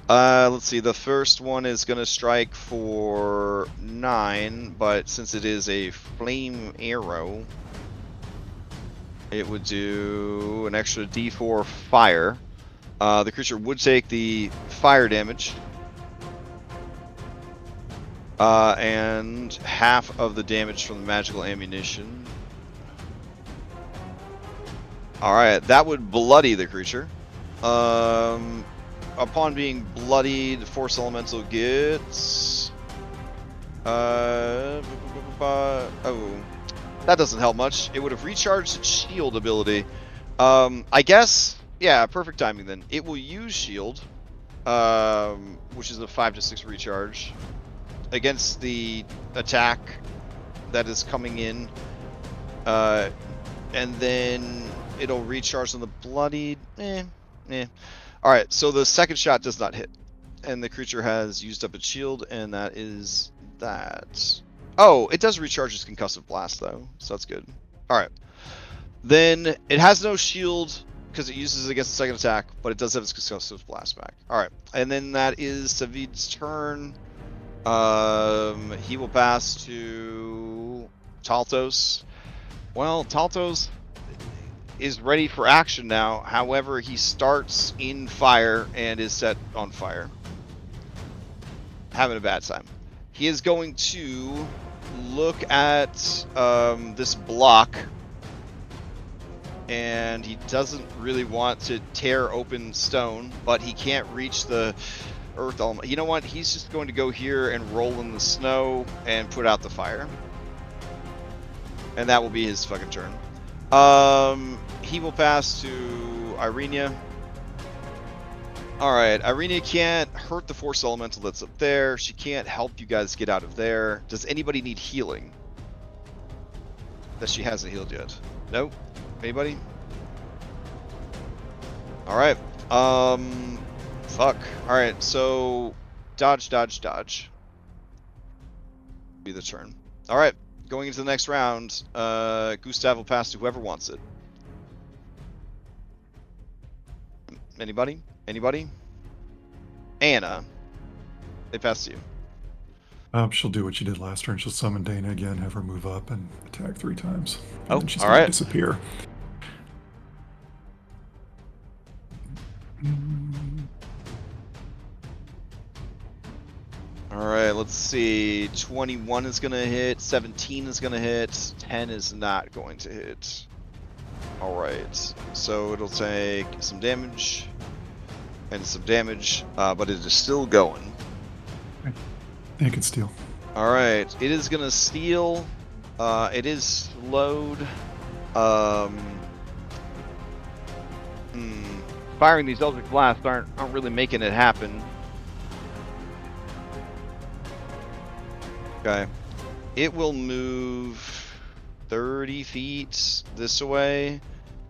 Let's see, the first one is going to strike for 9, but since it is a flame arrow, it would do an extra d4 fire. The creature would take the fire damage, and half of the damage from the magical ammunition. Alright, that would bloody the creature. Upon being bloodied, Force Elemental gets... oh, that doesn't help much. It would have recharged its shield ability. I guess, yeah, perfect timing then. It will use shield, which is a 5 to 6 recharge, against the attack that is coming in. And then it'll recharge on the bloodied. Alright, so the second shot does not hit. And the creature has used up its shield, and that is that. Oh, it does recharge its concussive blast, though, so that's good. Alright. Then it has no shield because it uses it against the second attack, but it does have its concussive blast back. All right, and then that is Savid's turn. He will pass to Taltos. Well, Taltos is ready for action now. However, he starts in fire and is set on fire. Having a bad time. He is going to look at this block, and he doesn't really want to tear open stone, but he can't reach the earth element. You know what? He's just going to go here and roll in the snow and put out the fire. And that will be his fucking turn. He will pass to Irenia. Alright, Irenia can't hurt the force elemental that's up there. She can't help you guys get out of there. Does anybody need healing? That she hasn't healed yet. Nope. Anybody? Alright. Fuck. Alright, so dodge, dodge, dodge. Be the turn. Alright, going into the next round, Gustav will pass to whoever wants it. Anybody? Anybody? Anna. They pass to you. She'll do what she did last turn. She'll summon Dana again, have her move up and attack 3 times. And Oh, then she's all gonna right. disappear. Alright, let's see. 21 is going to hit, 17 is going to hit, 10 is not going to hit. Alright, so it'll take some damage and some damage, but it is still going. It can steal. Alright, it is going to steal. It is slowed. Firing these Eldritch Blasts aren't really making it happen. Okay. It will move 30 feet this way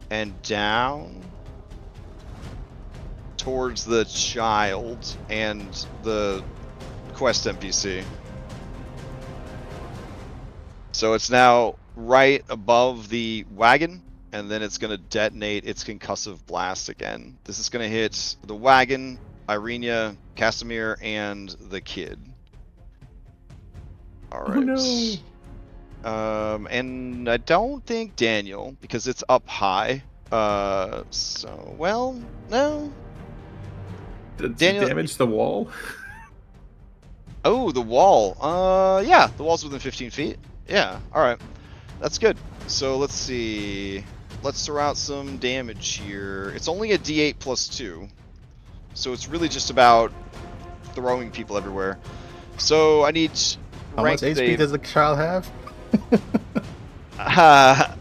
and down towards the child and the quest NPC. So it's now right above the wagon, and then it's going to detonate its concussive blast again. This is going to hit the wagon, Irenia, Casimir, and the kid. All right. Oh, no. And I don't think Daniel, because it's up high. So, well, no. Did Daniel- it damage the wall? Oh, the wall. Yeah, the wall's within 15 feet. Yeah, all right. That's good. So let's see. Let's throw out some damage here. It's only a D8 plus 2. So it's really just about throwing people everywhere. So I need How much HP does the child have?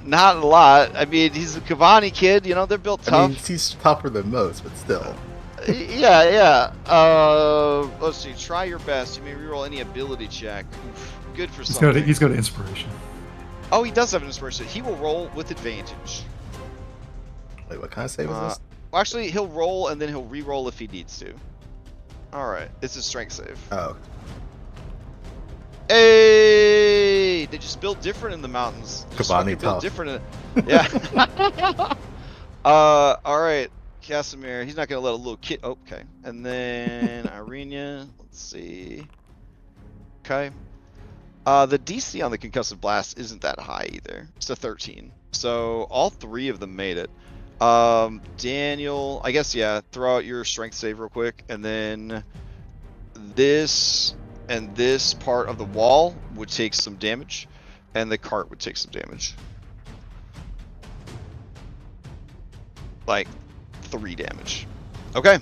not a lot. I mean, he's a Cavani kid. You know, they're built tough. I mean, he's tougher than most, but still. Yeah. Let's see. Try your best. You may reroll any ability check. Oof, good for something. He's got inspiration. Oh, he does have an inspiration. He will roll with advantage. Wait, what kind of save is this? Well, actually, he'll roll and then he'll re-roll if he needs to. All right. It's a strength save. Oh, Hey! They just built different in the mountains. Just Cavani fucking built tough. different. Yeah. All right. Casimir, he's not gonna let a little kid. Oh, okay. And then Irenia. Let's see. Okay. The DC on the concussive blast isn't that high either. It's a 13. So all 3 of them made it. Daniel, I guess, yeah. Throw out your strength save real quick, and then this and this part of the wall would take some damage, and the cart would take some damage. Like 3 damage. Okay.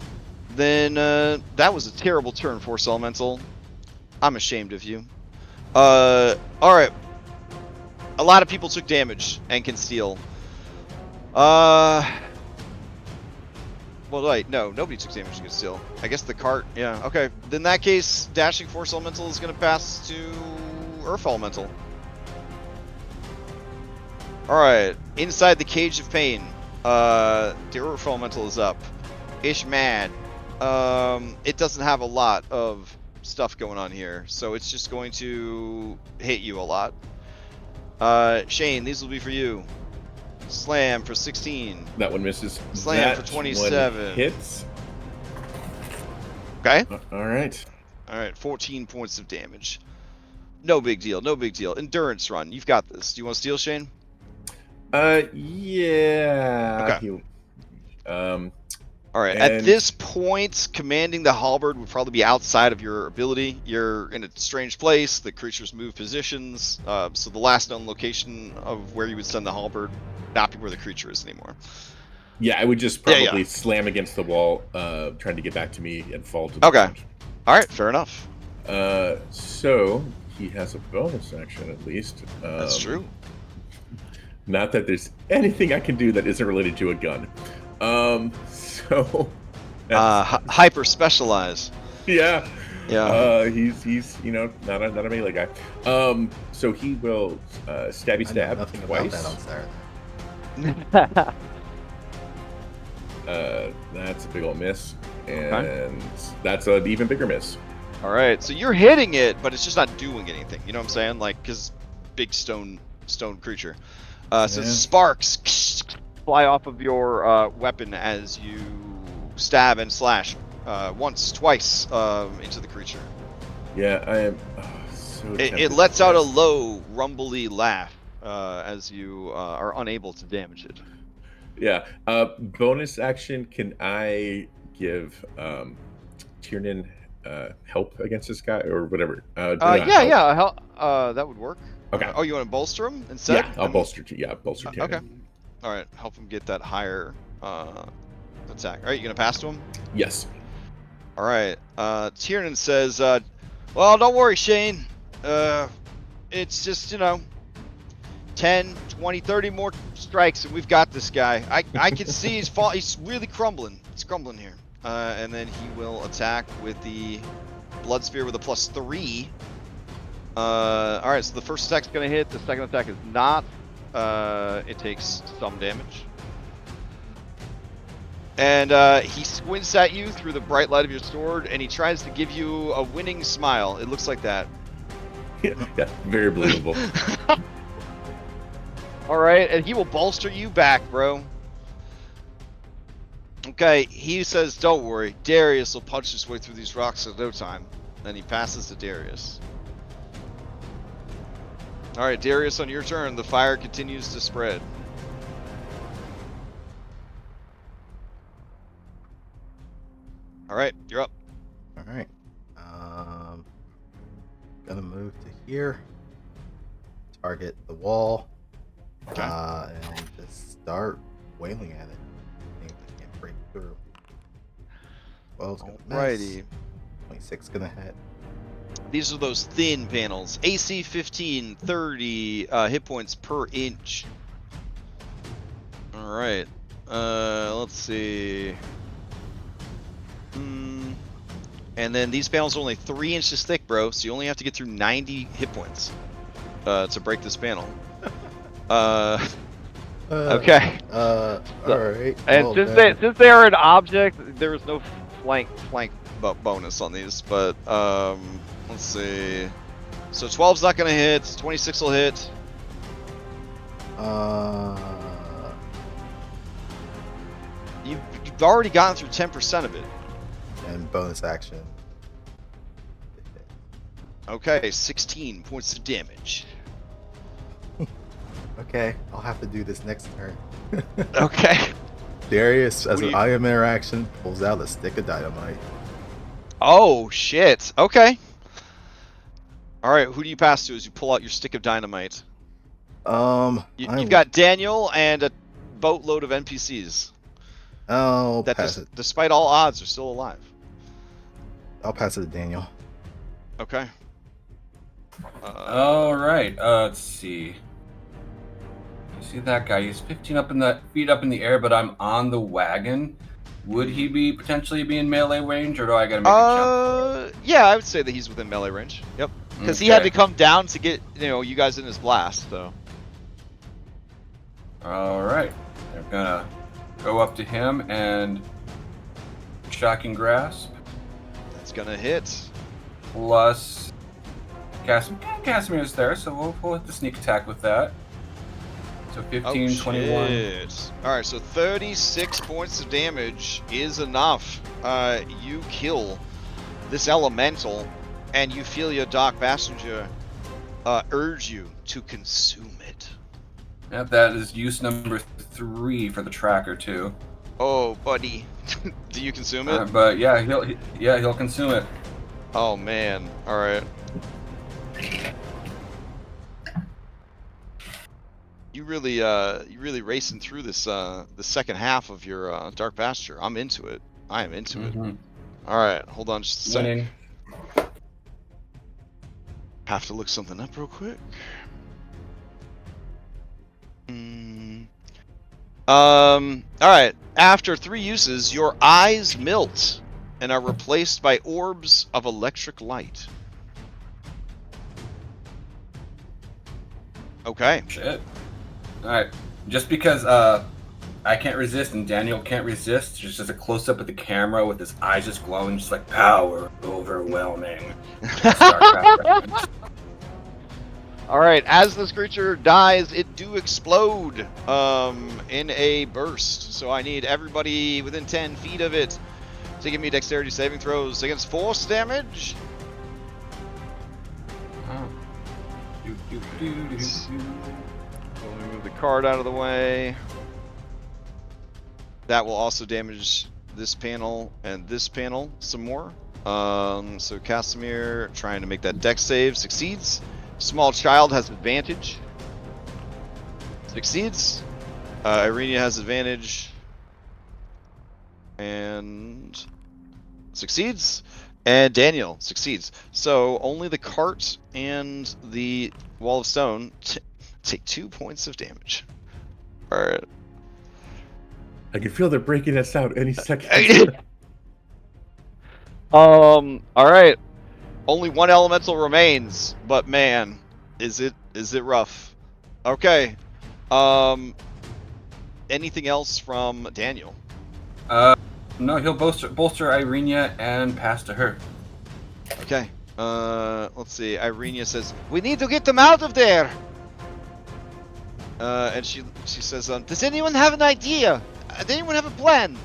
Then that was a terrible turn, Force Elemental. I'm ashamed of you. Alright. A lot of people took damage and can steal. Well, wait, no, nobody took damage and can steal. I guess the cart, yeah, okay. In that case, Dashing Force Elemental is going to pass to Earth Elemental. Alright, inside the Cage of Pain, the Earth Elemental is up. Ish mad. It doesn't have a lot of stuff going on here, so it's just going to hit you a lot. Shane, these will be for you. Slam for 16. That one misses. Slam that for 27. One hits. Okay. All right. All right, 14 points of damage. No big deal. No big deal. Endurance run. You've got this. Do you want to steal, Shane? Yeah. Okay. Um, All right. At this point, commanding the halberd would probably be outside of your ability. You're in a strange place. The creatures move positions. So the last known location of where you would send the halberd not be where the creature is anymore. Yeah, I would just probably slam against the wall, trying to get back to me and fall to the ground. All right. Fair enough. So he has a bonus action at least. That's true. Not that there's anything I can do that isn't related to a gun. So hyper specialize. Yeah. Yeah. He's not a melee guy. So he will stabby stab nothing twice. about that on Saturday. That's a big old miss, and that's an even bigger miss. All right, so you're hitting it, but it's just not doing anything. You know what I'm saying? Like, because big stone creature. So sparks fly off of your weapon as you stab and slash once, twice into the creature. Yeah, I am. So it lets out a low, rumbly laugh as you are unable to damage it. Yeah. Bonus action. Can I give Tiernan help against this guy or whatever? That would work. Okay. You want to bolster him instead? Yeah, I'll bolster. Bolster Tiernan. Okay. All right, help him get that higher attack. All right, you gonna pass to him? Yes. All right. Tiernan says, "Well, don't worry, Shane. It's just 10, 20, 30 more strikes, and we've got this guy. I can see he's really crumbling. It's crumbling here. And then he will attack with the blood sphere with a +3. All right, so the first attack's gonna hit. The second attack is not. It takes some damage. And he squints at you through the bright light of your sword, and he tries to give you a winning smile. It looks like that. Yeah, very believable. All right, and he will bolster you back, bro. Okay, he says, "Don't worry, Darius will punch his way through these rocks in no time." Then he passes to Darius. All right, Darius, on your turn, the fire continues to spread. All right, you're up. All right. Gonna move to here. Target the wall. Okay. And just start wailing at it. I think I can't break through. 12's gonna miss. Alrighty. 26 gonna hit. These are those thin panels. AC 15, 30 hit points per inch. All right. Let's see. And then these panels are only 3 inches thick, bro. So you only have to get through 90 hit points to break this panel. Okay. All right. And since they are an object, there is no flank bonus on these, but let's see. So 12's not gonna hit. 26 will hit. You've already gotten through 10% of it. And bonus action. Okay, 16 points of damage. Okay, I'll have to do this next turn. Okay. Darius, as an IM interaction, pulls out a stick of dynamite. Oh, shit. Okay. All right, who do you pass to as you pull out your stick of dynamite? You've got Daniel and a boatload of NPCs. I'll pass it. Despite all odds, are still alive. I'll pass it to Daniel. Okay. All right. Let's see. I see that guy. He's 15 feet up in the air, but I'm on the wagon. Would he be potentially be in melee range, or do I gotta make a jump? Yeah, I would say that he's within melee range. Yep. Because he had to come down to get you guys in his blast. So. All right. I'm gonna go up to him and shocking grasp. That's gonna hit. Plus Casimir's there, so we'll hit the sneak attack with that. So 15, 21. Shit. Alright, so 36 points of damage is enough. You kill this elemental, and you feel your dark passenger urge you to consume it. Yep, that is use number 3 for the tracker too. Oh, buddy. Do you consume it? But yeah, he'll consume it. Oh man. Alright. You really racing through this the second half of your dark pasture. I'm into it. I am into it. Alright, hold on just a sec. Winning. Have to look something up real quick. Alright. After 3 uses, your eyes melt and are replaced by orbs of electric light. Okay. Shit. Alright. Just because I can't resist and Daniel can't resist, just a close up of the camera with his eyes just glowing, just like power overwhelming. Alright, as this creature dies, it do explode in a burst. So I need everybody within 10 feet of it to give me dexterity saving throws against force damage. Let me move the card out of the way. That will also damage this panel and this panel some more. So Casimir trying to make that dex save succeeds. Small child has advantage. Succeeds. Irenia has advantage. And succeeds. And Daniel succeeds. So only the cart and the wall of stone take 2 points of damage. Alright. I can feel they're breaking us out any second. Alright. Only 1 elemental remains, but man, is it rough. Okay. Anything else from Daniel? No, he'll bolster Irenia and pass to her. Okay. Let's see. Irenia says, "We need to get them out of there." And she says, "Does anyone have an idea? Does anyone have a plan?"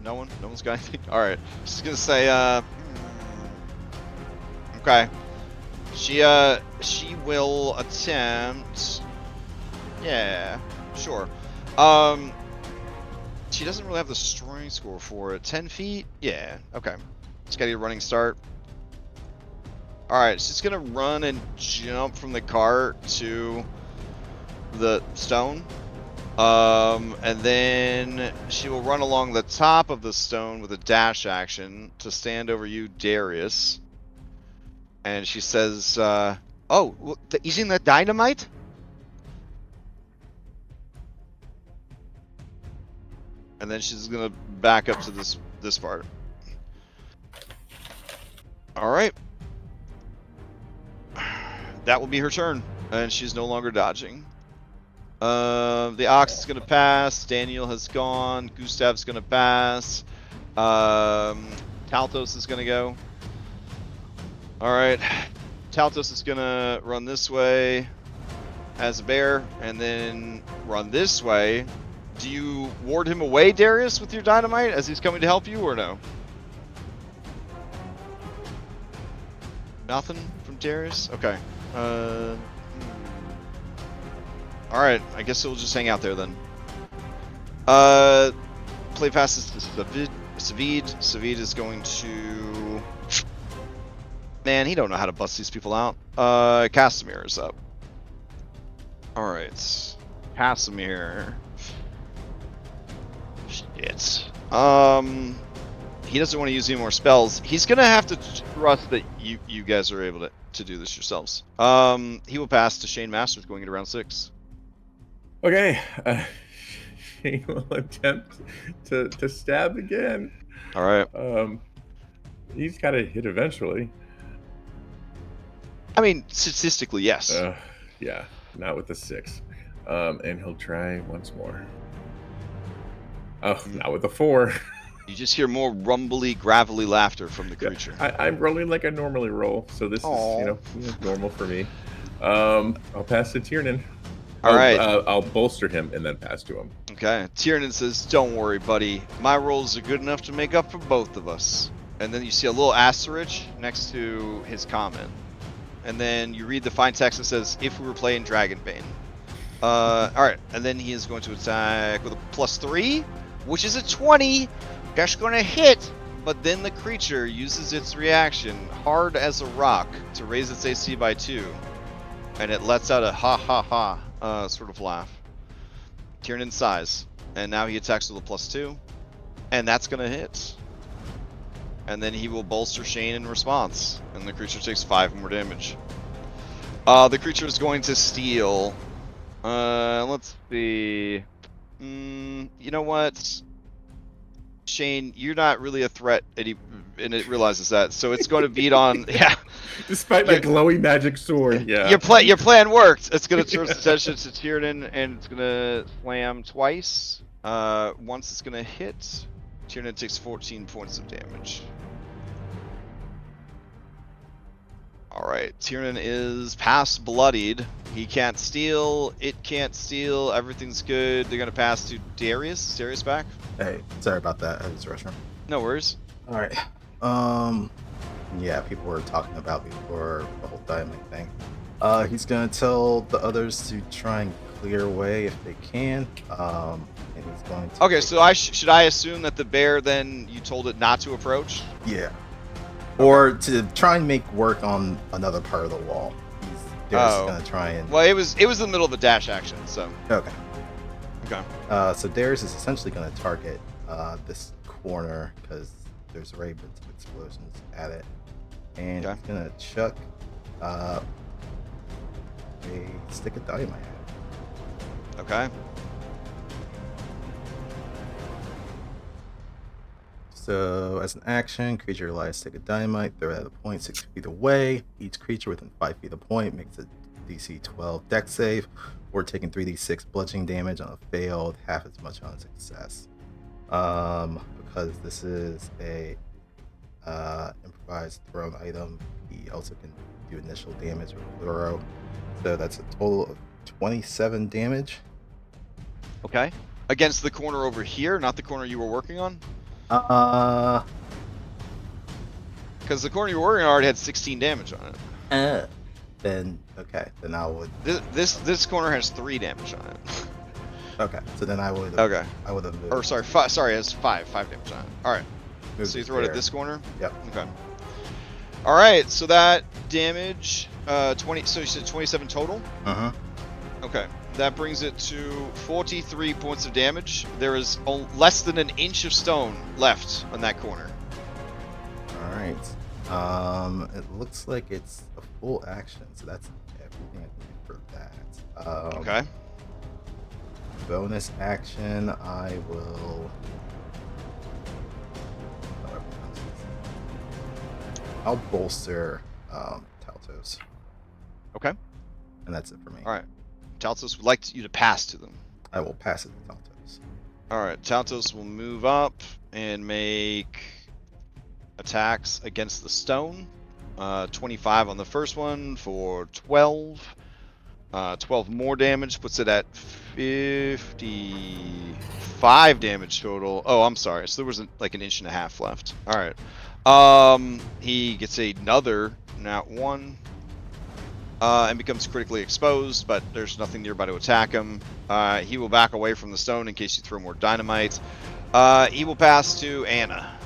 No one? No one's got anything? Alright. She's gonna say, okay. She will attempt... Yeah, sure. She doesn't really have the strength score for it. 10 feet? Yeah, okay. She's gotta get a running start. Alright, she's gonna run and jump from the cart to the stone. And then she will run along the top of the stone with a dash action to stand over you, Darius. And she says, "Oh, using the dynamite?" And then she's gonna back up to this part. All right. That will be her turn, and she's no longer dodging. The Ox is gonna pass. Daniel has gone. Gustav's gonna pass. Taltos is gonna go. All right. Taltos is gonna run this way as a bear, and then run this way. Do you ward him away, Darius, with your dynamite as he's coming to help you, or no? Nothing from Darius? Okay. Alright, I guess he'll just hang out there then. Play passes to Savid. Savid is going to... Man, he don't know how to bust these people out. Casimir is up. Alright. Casimir. Shit. He doesn't want to use any more spells. He's gonna have to trust that you guys are able to do this yourselves. He will pass to Shane Masters going into round 6. Okay. Shane will attempt to stab again. All right. He's got to hit eventually. I mean, statistically, yes. Yeah, not with the 6. And he'll try once more. Oh, not with the 4. You just hear more rumbly, gravelly laughter from the creature. I'm rolling like I normally roll, so this is normal for me. I'll pass to Tiernan. All right. I'll bolster him and then pass to him. Okay. Tiernan says, "Don't worry, buddy. My rolls are good enough to make up for both of us." And then you see a little asterisk next to his comment. And then you read the fine text that says, "If we were playing Dragonbane." All right. And then he is going to attack with a +3, which is a 20. That's going to hit. But then the creature uses its reaction, hard as a rock, to raise its AC by 2. And it lets out a ha ha ha sort of laugh. Tiernan sighs. And now he attacks with a +2. And that's going to hit. And then he will bolster Shane in response. And the creature takes 5 more damage. The creature is going to steal. Let's see. You know what? Shane, you're not really a threat, and it realizes that. So it's going to beat on. Yeah. Despite my glowing magic sword, yeah. Your plan worked. It's going to turn its attention to Tiernan, and it's going to slam twice. Once it's going to hit, Tiernan takes 14 points of damage. Alright, Tiernan is past bloodied. He can't steal, it can't steal, everything's good. They're gonna pass to Darius. Is Darius back? Hey, sorry about that. I was restroom. No worries. All right. Yeah, people were talking about before the whole diamond thing. He's gonna tell the others to try and clear away if they can. And he's going to. Okay, so should I assume that the bear then you told it not to approach? Yeah. Or to try and make work on another part of the wall. Darius is gonna try and. Well, it was in the middle of a dash action, so. Okay. Okay. So Darius is essentially gonna target this corner because there's ray bits of explosions at it, and he's gonna chuck a stick of dynamite at it. Okay. So, as an action, creature relies stick of dynamite, throw it at a point 6 feet away. Each creature within 5 feet of the point makes a DC 12 dex save, or taking 3d6 bludgeoning damage on a failed, half as much on a success. Because this is a improvised thrown item, he also can do initial damage with throw. So that's a total of 27 damage. Okay. Against the corner over here, not the corner you were working on? Because the corner you were working on already had 16 damage on it. Then okay, then I would. This corner has 3 damage on it. Okay, so then I would. Okay. I would have moved. Or sorry, it has 5 damage on it. All right. So you throw it at this corner. Yep. Okay. All right. So that damage, 20. So you said 27 total. Okay. That brings it to 43 points of damage. There is less than an inch of stone left on that corner. All right. It looks like it's a full action, so that's everything I can do for that. Okay. Bonus action, I will. I'll bolster Taltos. Okay. And that's it for me. All right. Taltos would like you to pass to them. I will pass it to Taltos. All right. Taltos will move up and make attacks against the stone. 25 on the first one for 12. 12 more damage puts it at 55 damage total. Oh, I'm sorry. So there was like an inch and a half left. All right. He gets another nat 1. And becomes critically exposed, but there's nothing nearby to attack him. He will back away from the stone in case you throw more dynamite. He will pass to Anna.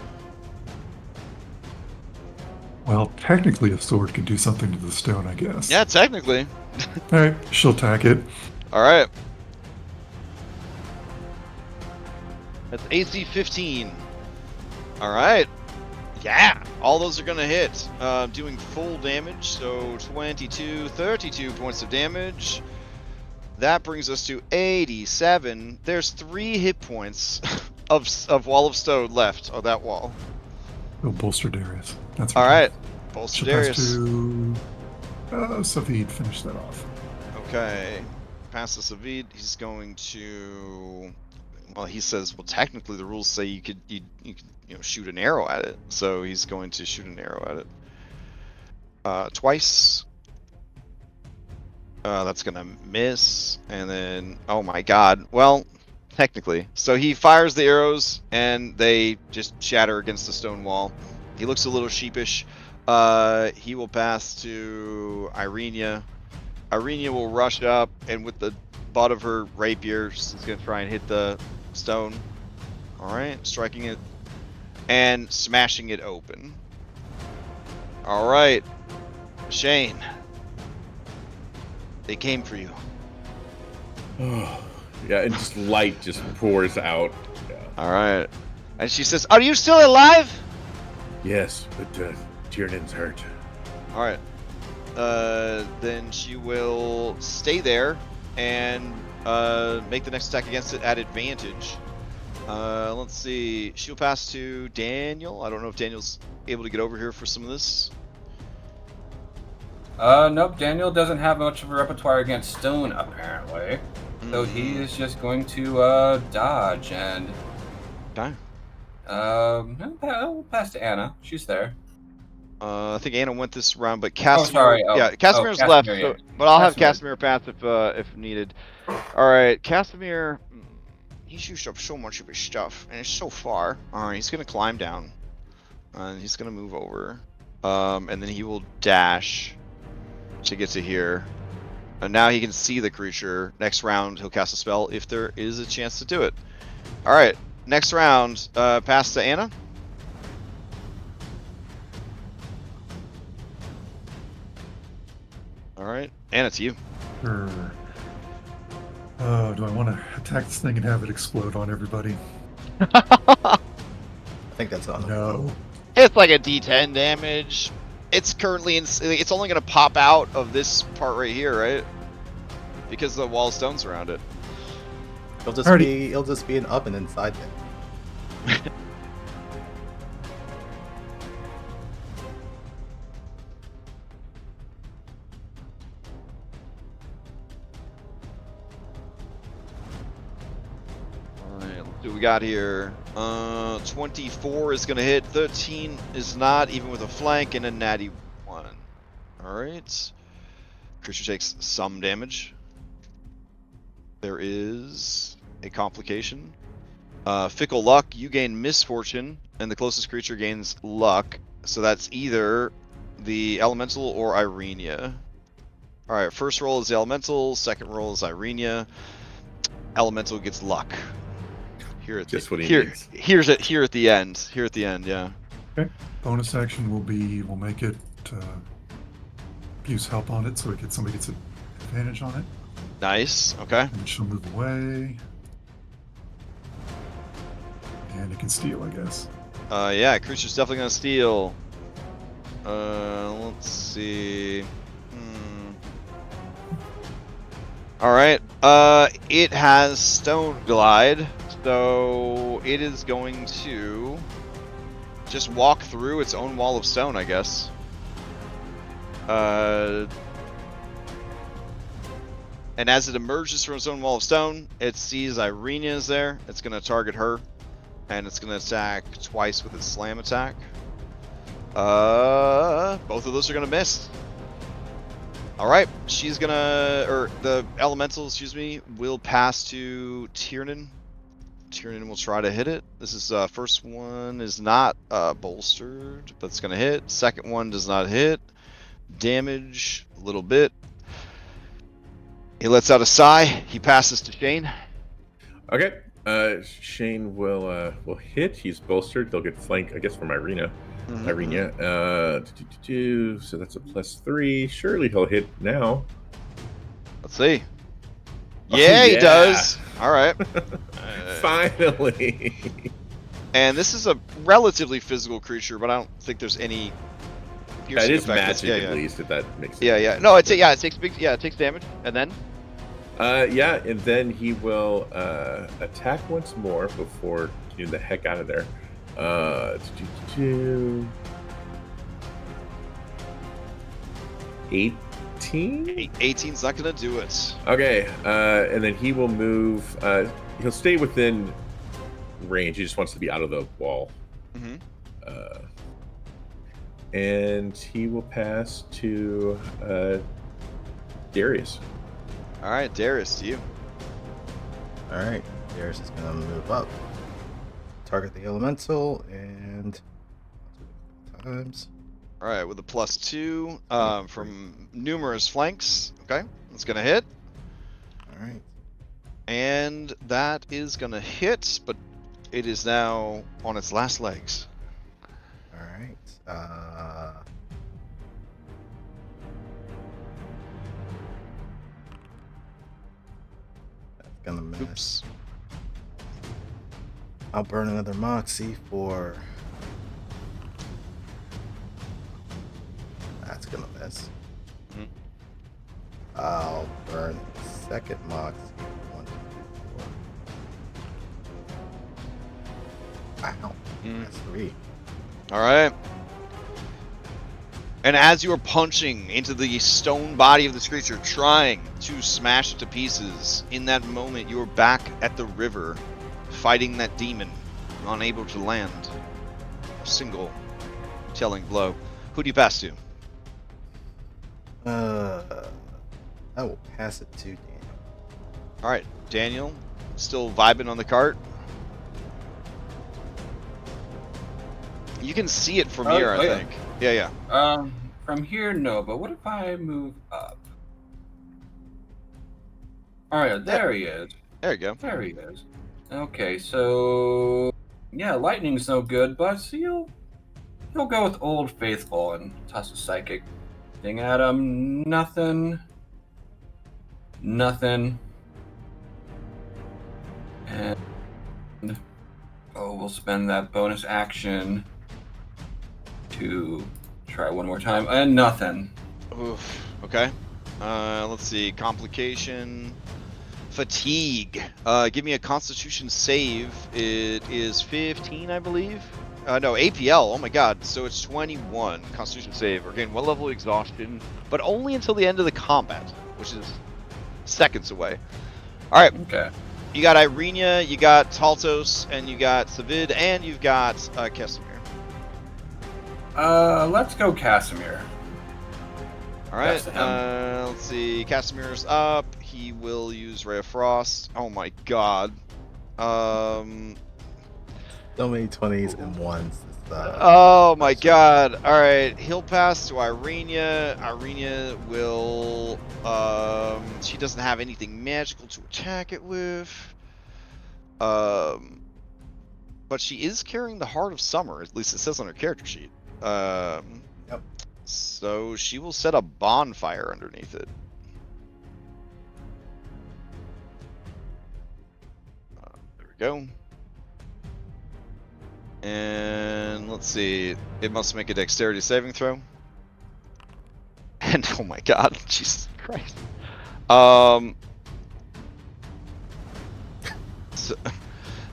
Well, technically a sword could do something to the stone, I guess. Yeah, technically. Alright, she'll attack it. Alright. That's AC 15. Alright. Yeah, all those are going to hit. Doing full damage, so 22, 32 points of damage. That brings us to 87. There's 3 hit points of Wall of Stone left on that wall. We'll bolster Darius. That's all okay. right. Bolster Darius. Pass to Savid, finish that off. Okay. Pass to Savid. He's going to. Well, he says, well, technically the rules say you could shoot an arrow at it. So he's going to shoot an arrow at it. Twice. That's gonna miss, and then oh my god. Well, technically, so he fires the arrows, and they just shatter against the stone wall. He looks a little sheepish. He will pass to Irenia. Irenia will rush up, and with the butt of her rapier, she's gonna try and hit the stone. All right, striking it and smashing it open. All right, Shane. They came for you. Oh, yeah, and just light just pours out. Yeah. All right. And she says, "Are you still alive?" Yes, but Tiernan's hurt. All right. Then she will stay there and make the next attack against it at advantage. Let's see. She'll pass to Daniel. I don't know if Daniel's able to get over here for some of this. Nope, Daniel doesn't have much of a repertoire against stone, apparently. So he is just going to dodge and... Okay. I'll pass to Anna. She's there. I think Anna went this round, but Casimir... sorry. Yeah, Casimir's left, Casimir, so, but I'll have Casimir. Casimir pass if needed. All right, Casimir... He's used up so much of his stuff, and it's so far. All right, he's going to climb down. And he's going to move over. And then he will dash to get to here. And now he can see the creature. Next round, he'll cast a spell if there is a chance to do it. All right, next round, pass to Anna. All right, Anna, it's you. Sure. Do I want to attack this thing and have it explode on everybody? I think that's on. No. It's like a D10 damage. It's currently it's only gonna pop out of this part right here, right? Because the wall of stones around it. It'll just be an up and inside thing. Alright, let's see what we got here. 24 is gonna hit, 13 is not, even with a flank, and a natty 1. Alright. Creature takes some damage. There is a complication. Fickle luck, you gain misfortune, and the closest creature gains luck. So that's either the elemental or Irenia. Alright, first roll is the elemental, second roll is Irenia. Elemental gets luck. Here at Just what he needs. Here at the end. Here at the end, yeah. Okay. Bonus action will be we'll make it use help on it so somebody gets an advantage on it. Nice. Okay. And she'll move away. And it can steal, I guess. Yeah, creature's definitely gonna steal. Let's see. Alright. It has Stone Glide, so it is going to just walk through its own wall of stone, I guess. And as it emerges from its own wall of stone, it sees Irenia is there. It's going to target her, and it's going to attack twice with its slam attack. Both of those are going to miss. Alright, she's going to, or the elemental, excuse me, will pass to Tiernan. Tiernan will try to hit it. This is, first one is not bolstered, but it's going to hit. Second one does not hit. Damage, a little bit. He lets out a sigh. He passes to Shane. Okay. Shane will hit. He's bolstered. They'll get flank, I guess, from Irenia. So that's a +3. Surely he'll hit now. Let's see. Oh, Yeah, he yeah. does. All right. Finally. And this is a relatively physical creature, but I don't think there's any. Yeah, it is piercing effect. magic at least, if that makes sense. Yeah. No, it takes damage, and then. Yeah, and then he will attack once more before getting the heck out of there. 18? 18's not gonna do it. Okay, and then he will move. He'll stay within range. He just wants to be out of the wall. Mm-hmm. And he will pass to Darius. All right, Darius, to you. All right, Darius is gonna move up, target the elemental, and times. All right, with a +2 23. from numerous flanks. Okay, that's gonna hit, All right. and that is gonna hit, but it is now on its last legs. All right. That's gonna miss. Oops. I'll burn another Moxie for. That's gonna miss. Mhm. I'll burn a second Moxie. 1, 2, 3, 4. Wow. That's 3. All right. And as you are punching into the stone body of this creature, trying to smash it to pieces, in that moment you are back at the river, fighting that demon, unable to land a single telling blow. Who do you pass to? I will pass it to Daniel. All right, Daniel, still vibing on the cart. You can see it from here, I yeah. think. Yeah. From here, no. But what if I move up? All right, there he is. There you go. There he is. Okay, so yeah, lightning's no good, but he'll go with Old Faithful and toss a psychic thing at him. Nothing. And we'll spend that bonus action to try one more time, and nothing. Oof. Okay. Let's see. Complication. Fatigue. Give me a Constitution save. It is 15, I believe. No, APL. Oh my God. So it's 21 Constitution save. Again, 1 level of exhaustion, but only until the end of the combat, which is seconds away. All right. Okay. You got Irenia, you got Taltos, and you got Savid, and you've got Kesimir. Let's go Casimir. All right. That's him. Let's see. Casimir's up. He will use Ray of Frost. Oh my God. So many 20s and 1s. Oh my God. All right. He'll pass to Irenia. Irenia will. She doesn't have anything magical to attack it with. But she is carrying the Heart of Summer. At least it says on her character sheet. Yep. So she will set a bonfire underneath it. There we go. And let's see. It must make a dexterity saving throw. And oh my God, Jesus Christ.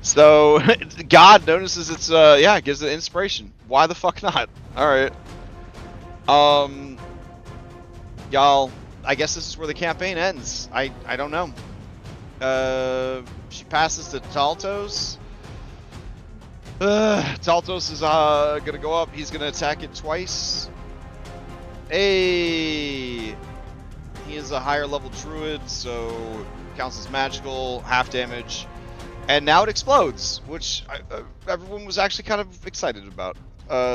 So God notices it's it gives it inspiration. Why the fuck not? All right. Y'all, I guess this is where the campaign ends. I don't know. She passes to Taltos. Taltos is gonna go up. He's gonna attack it twice. Hey, he is a higher level druid, so counts as magical, half damage. And now it explodes, which everyone was actually kind of excited about.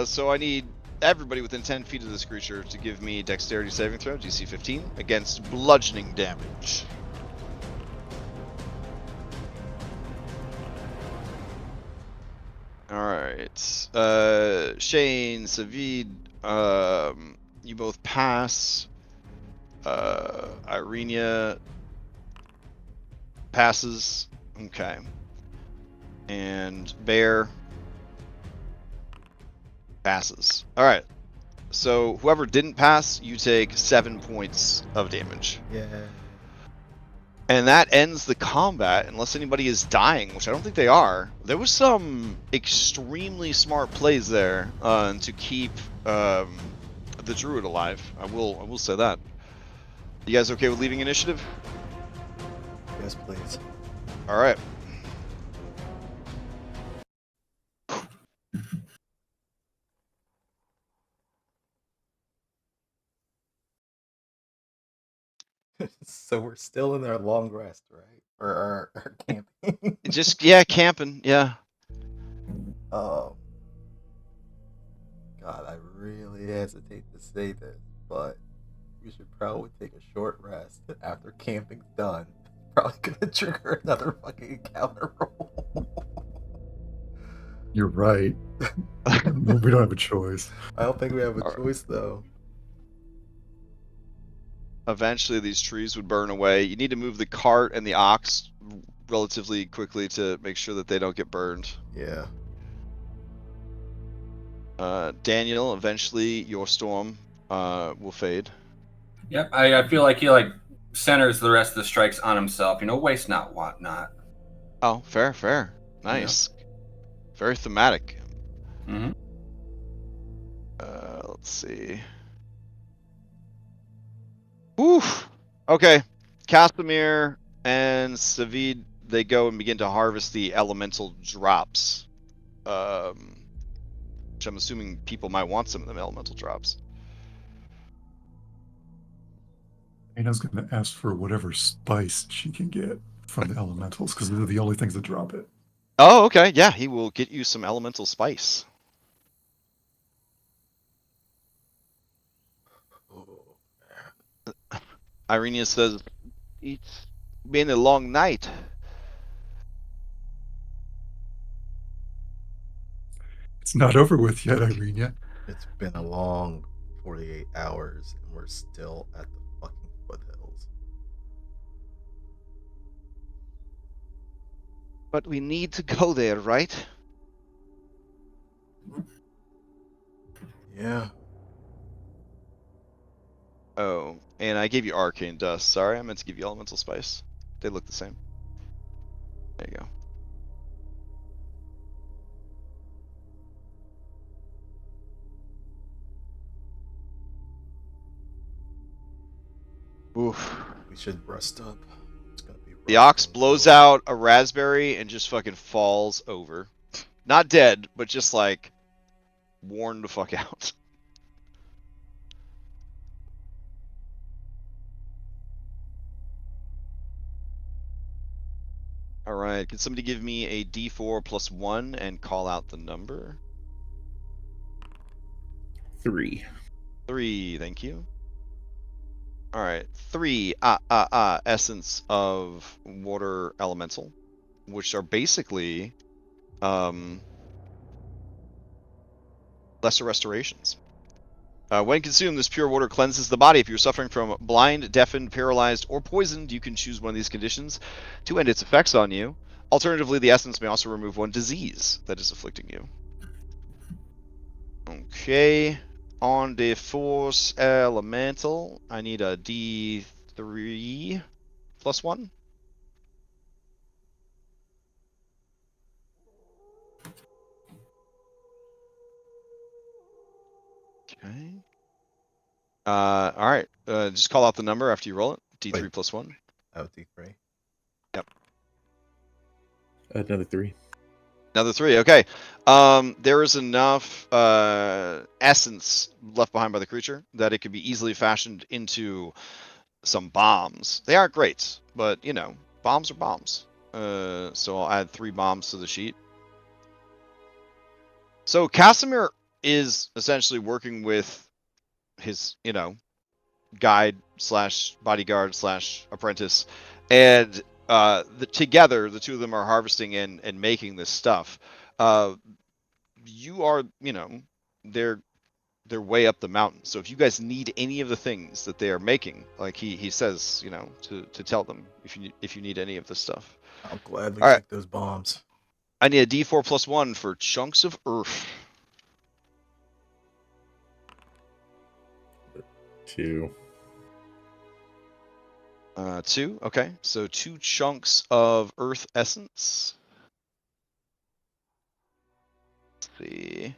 So I need everybody within 10 feet of this creature to give me dexterity saving throw, DC 15, against bludgeoning damage. Alright. Shane, Savid, you both pass. Irenia passes. Okay. And Bear passes. Alright. So whoever didn't pass, you take 7 points of damage. Yeah. And that ends the combat, unless anybody is dying, which I don't think they are. There was some extremely smart plays there to keep the druid alive. I will say that. You guys okay with leaving initiative? Yes, please. All right. So we're still in our long rest, right? Or our camping. Just yeah, camping. Yeah. God, I really hesitate to say this, but we should probably take a short rest after camping's done. Probably gonna trigger another fucking encounter roll. You're right. We don't have a choice. I don't think we have a Alright. choice though. Eventually, these trees would burn away. You need to move the cart and the ox relatively quickly to make sure that they don't get burned. Yeah. Daniel, eventually your storm will fade. Yep, I feel like he like centers the rest of the strikes on himself. Waste not, want not. Oh, fair. Nice. Very thematic. Mm-hmm. Let's see. Oof. Okay. Casimir and Savid, they go and begin to harvest the elemental drops. Which I'm assuming people might want some of them elemental drops. Ana's going to ask for whatever spice she can get from the elementals because they're the only things that drop it. Oh, okay. Yeah, he will get you some elemental spice. Irenia says, it's been a long night. It's not over with yet, Irenia. It's been a long 48 hours and we're still at the fucking foothills. But we need to go there, right? Yeah. Oh, and I gave you arcane dust. Sorry, I meant to give you elemental spice. They look the same. There you go. Oof. We should rest up. It's gonna be rough. The ox blows out a raspberry and just fucking falls over. Not dead, but just like worn the fuck out. Alright, can somebody give me a d4 plus 1 and call out the number? 3. 3, thank you. Alright, 3 essence of water elemental, which are basically lesser restorations. When consumed, this pure water cleanses the body. If you're suffering from blind, deafened, paralyzed, or poisoned, you can choose one of these conditions to end its effects on you. Alternatively, the essence may also remove one disease that is afflicting you. Okay. On the force elemental, I need a d3 plus 1. Okay. Alright. Just call out the number after you roll it. D3 Wait. plus 1. Oh, D3. Yep. Another 3. Another 3. Okay. There is enough essence left behind by the creature that it could be easily fashioned into some bombs. They aren't great, but you know, bombs are bombs. So I'll add 3 bombs to the sheet. So Casimir is essentially working with his, guide slash bodyguard slash apprentice, and together the two of them are harvesting and making this stuff. You are, they're way up the mountain. So if you guys need any of the things that they are making, like he says, to tell them if you need any of this stuff. I'll gladly All right. take those bombs. I need a d4 plus 1 for chunks of earth. 2. 2. Okay, so 2 chunks of earth essence. Let's see.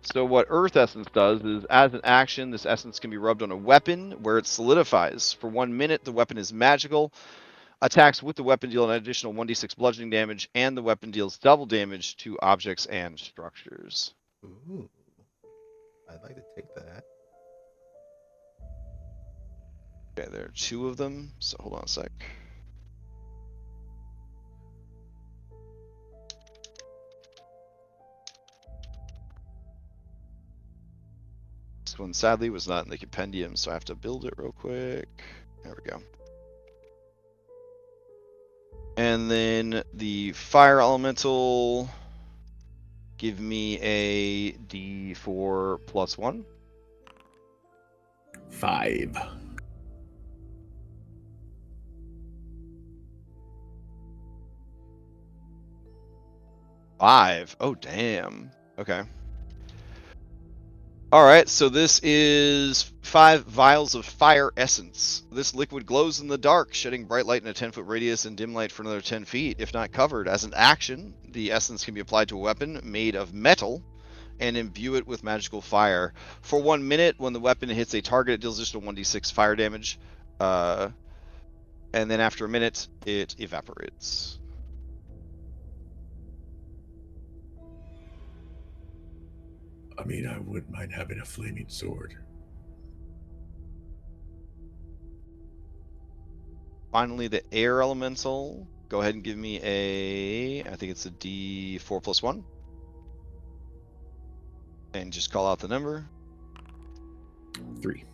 So what earth essence does is, as an action, this essence can be rubbed on a weapon where it solidifies. For 1 minute, the weapon is magical. Attacks with the weapon deal an additional 1d6 bludgeoning damage, and the weapon deals double damage to objects and structures. Ooh. I'd like to take that. Okay, there are 2 of them, so hold on a sec. This one sadly was not in the compendium, so I have to build it real quick. There we go. And then the fire elemental, give me a D4 plus 1. 5. Five. Oh, damn. Okay. Alright, so this is 5 vials of fire essence. This liquid glows in the dark, shedding bright light in a 10-foot radius and dim light for another 10 feet, if not covered. As an action, the essence can be applied to a weapon made of metal and imbue it with magical fire. For 1 minute, when the weapon hits a target, it deals just a 1d6 fire damage. And then after a minute, it evaporates. I mean, I wouldn't mind having a flaming sword. Finally, the air elemental. Go ahead and give me I think it's a D4 plus 1. And just call out the number. 3.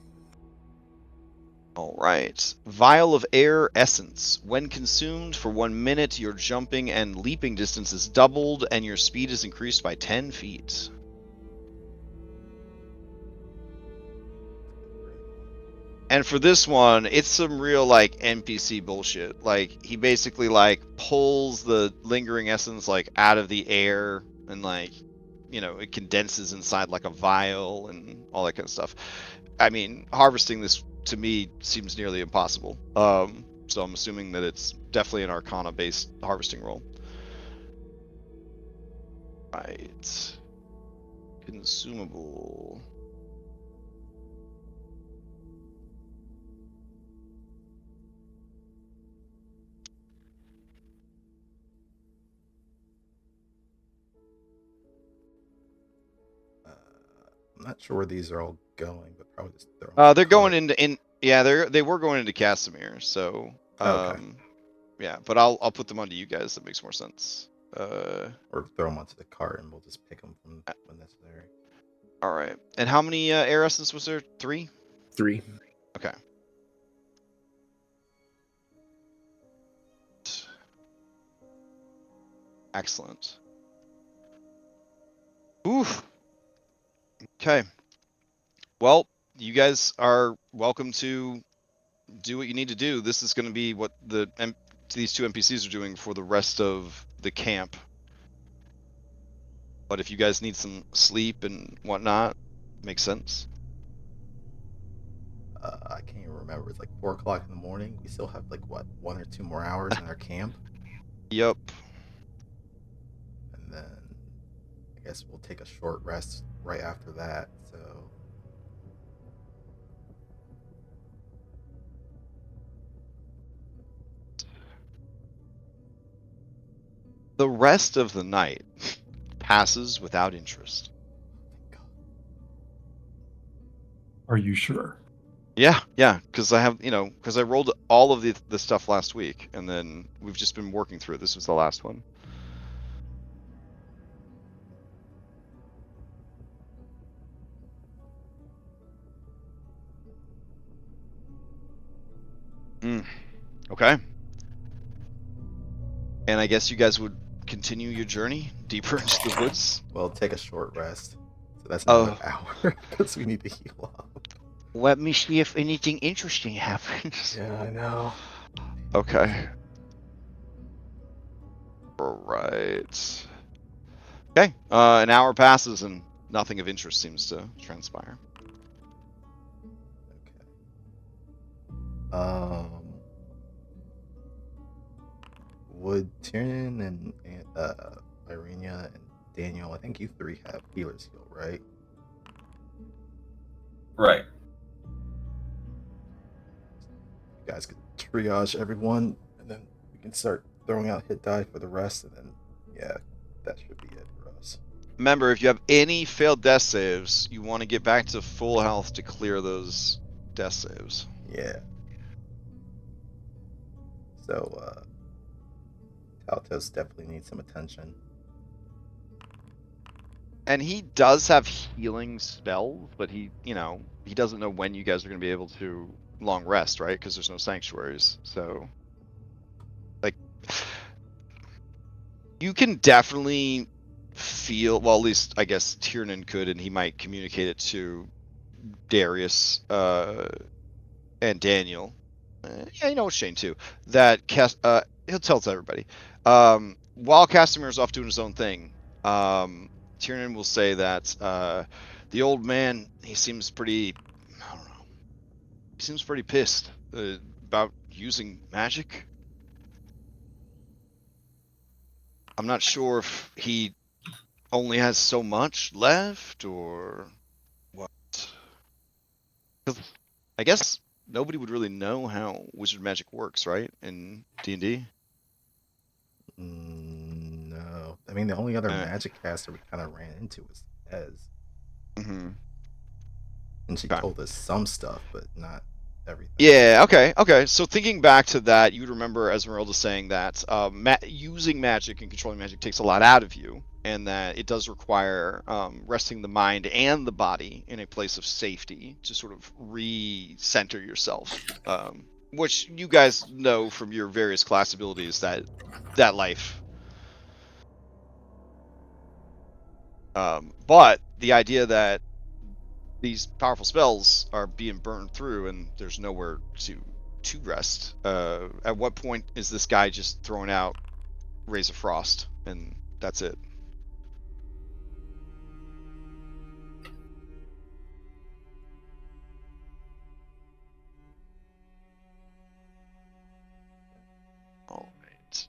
Alright. Vial of air essence. When consumed for 1 minute, your jumping and leaping distance is doubled, and your speed is increased by 10 feet. And for this one, it's some real, like, NPC bullshit. Like, he basically, like, pulls the lingering essence, like, out of the air, and, like, you know, it condenses inside, like, a vial, and all that kind of stuff. I mean, harvesting this, to me, seems nearly impossible. So I'm assuming that it's definitely an Arcana-based harvesting roll. Right. Consumable. I'm not sure where these are all going, but probably just throw them. They're going into yeah, they were going into Casimir, so Okay. yeah, but I'll put them onto you guys. That makes more sense. Or throw them onto the cart and we'll just pick them from when necessary. All right. And how many air essence was there? 3? 3. Okay. Excellent. Oof. Okay. Well, you guys are welcome to do what you need to do. This is going to be what these 2 NPCs are doing for the rest of the camp. But if you guys need some sleep and whatnot, makes sense. I can't even remember. It's like 4 o'clock in the morning. We still have like what, 1 or 2 more hours in our camp, Yep. and then I guess we'll take a short rest right after that. So The rest of the night passes without interest. Are you sure? Yeah, because I have, because I rolled all of the stuff last week, and then we've just been working through it. This was the last one. Okay. And I guess you guys would continue your journey deeper into the woods? we'll take a short rest. So that's another Oh. hour because we need to heal up. Let me see if anything interesting happens. Yeah, I know. Okay. Right. Okay. An hour passes and nothing of interest seems to transpire. Okay. Would Tyrion and Irenia and Daniel, I think you 3 have healer's heal, right? Right. You guys could triage everyone, and then we can start throwing out hit die for the rest, and then yeah, that should be it for us. Remember, if you have any failed death saves, you want to get back to full health to clear those death saves. Yeah. So, Taltos definitely needs some attention. And he does have healing spells, but he doesn't know when you guys are going to be able to long rest, right? Because there's no sanctuaries. So, like, you can definitely feel, well, at least I guess Tiernan could, and he might communicate it to Darius and Daniel. Yeah, Shane too. That he'll tell it to everybody. While Castamir's off doing his own thing, Tiernan will say that the old man, he seems pretty, I don't know, he seems pretty pissed about using magic. I'm not sure if he only has so much left or what. 'Cause I guess nobody would really know how wizard magic works, right? In D&D. No. I mean, the only other magic caster we kind of ran into was Ez. Mm-hmm. And she Okay. told us some stuff, but not everything. Yeah, okay. So thinking back to that, you'd remember Esmeralda saying that using magic and controlling magic takes a lot out of you, and that it does require resting the mind and the body in a place of safety to sort of re-center yourself. Which you guys know from your various class abilities that life. But the idea that these powerful spells are being burned through and there's nowhere to rest. At what point is this guy just throwing out Rays of Frost and that's it? All right.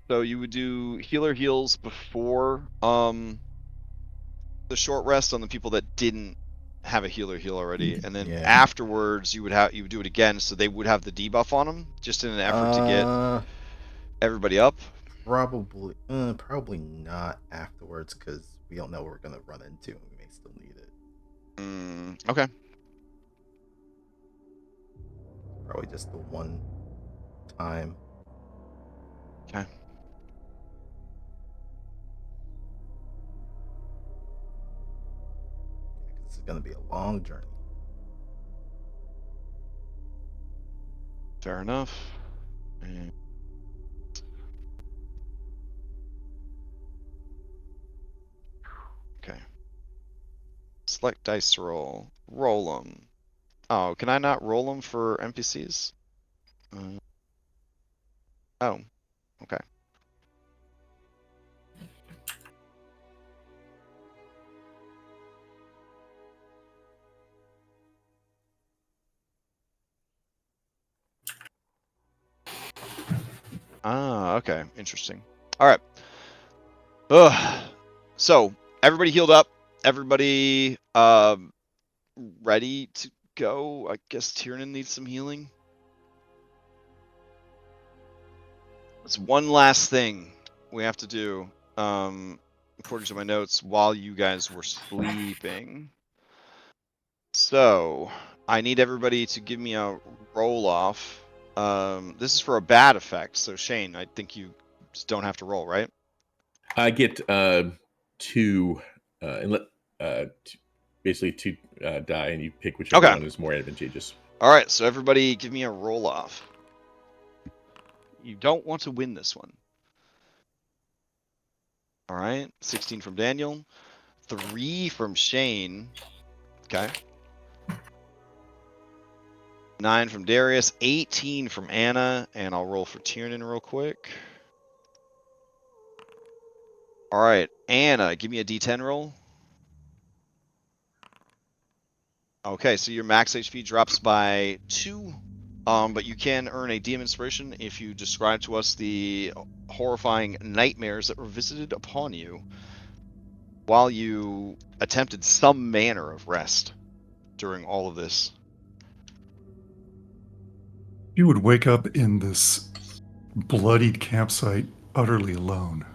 So you would do healer heals before the short rest on the people that didn't have a healer heal already, and then afterwards you would do it again, so they would have the debuff on them, just in an effort to get everybody up. Probably not afterwards, because we don't know what we're gonna run into, and we may still need it. Okay. Probably just the one time. Okay. This is gonna be a long journey. Fair enough. And okay. Select dice to roll. Roll them. Oh, can I not roll them for NPCs? Oh, okay. Ah, okay. Interesting. All right. So everybody healed up. Everybody ready to go. I guess Tiernan needs some healing. There's one last thing we have to do, according to my notes, while you guys were sleeping. So I need everybody to give me a roll off. This is for a bad effect. So Shane, I think you just don't have to roll, right? I get two, basically two die, and you pick whichever one is more advantageous. All right, so everybody give me a roll off. You don't want to win this one. All right, 16 from Daniel, 3 from Shane. Okay. 9 from Darius, 18 from Anna, and I'll roll for Tiernan real quick. All right, Anna, give me a D10 roll. Okay, so your max HP drops by 2, but you can earn a DM inspiration if you describe to us the horrifying nightmares that were visited upon you while you attempted some manner of rest during all of this. You would wake up in this bloodied campsite utterly alone.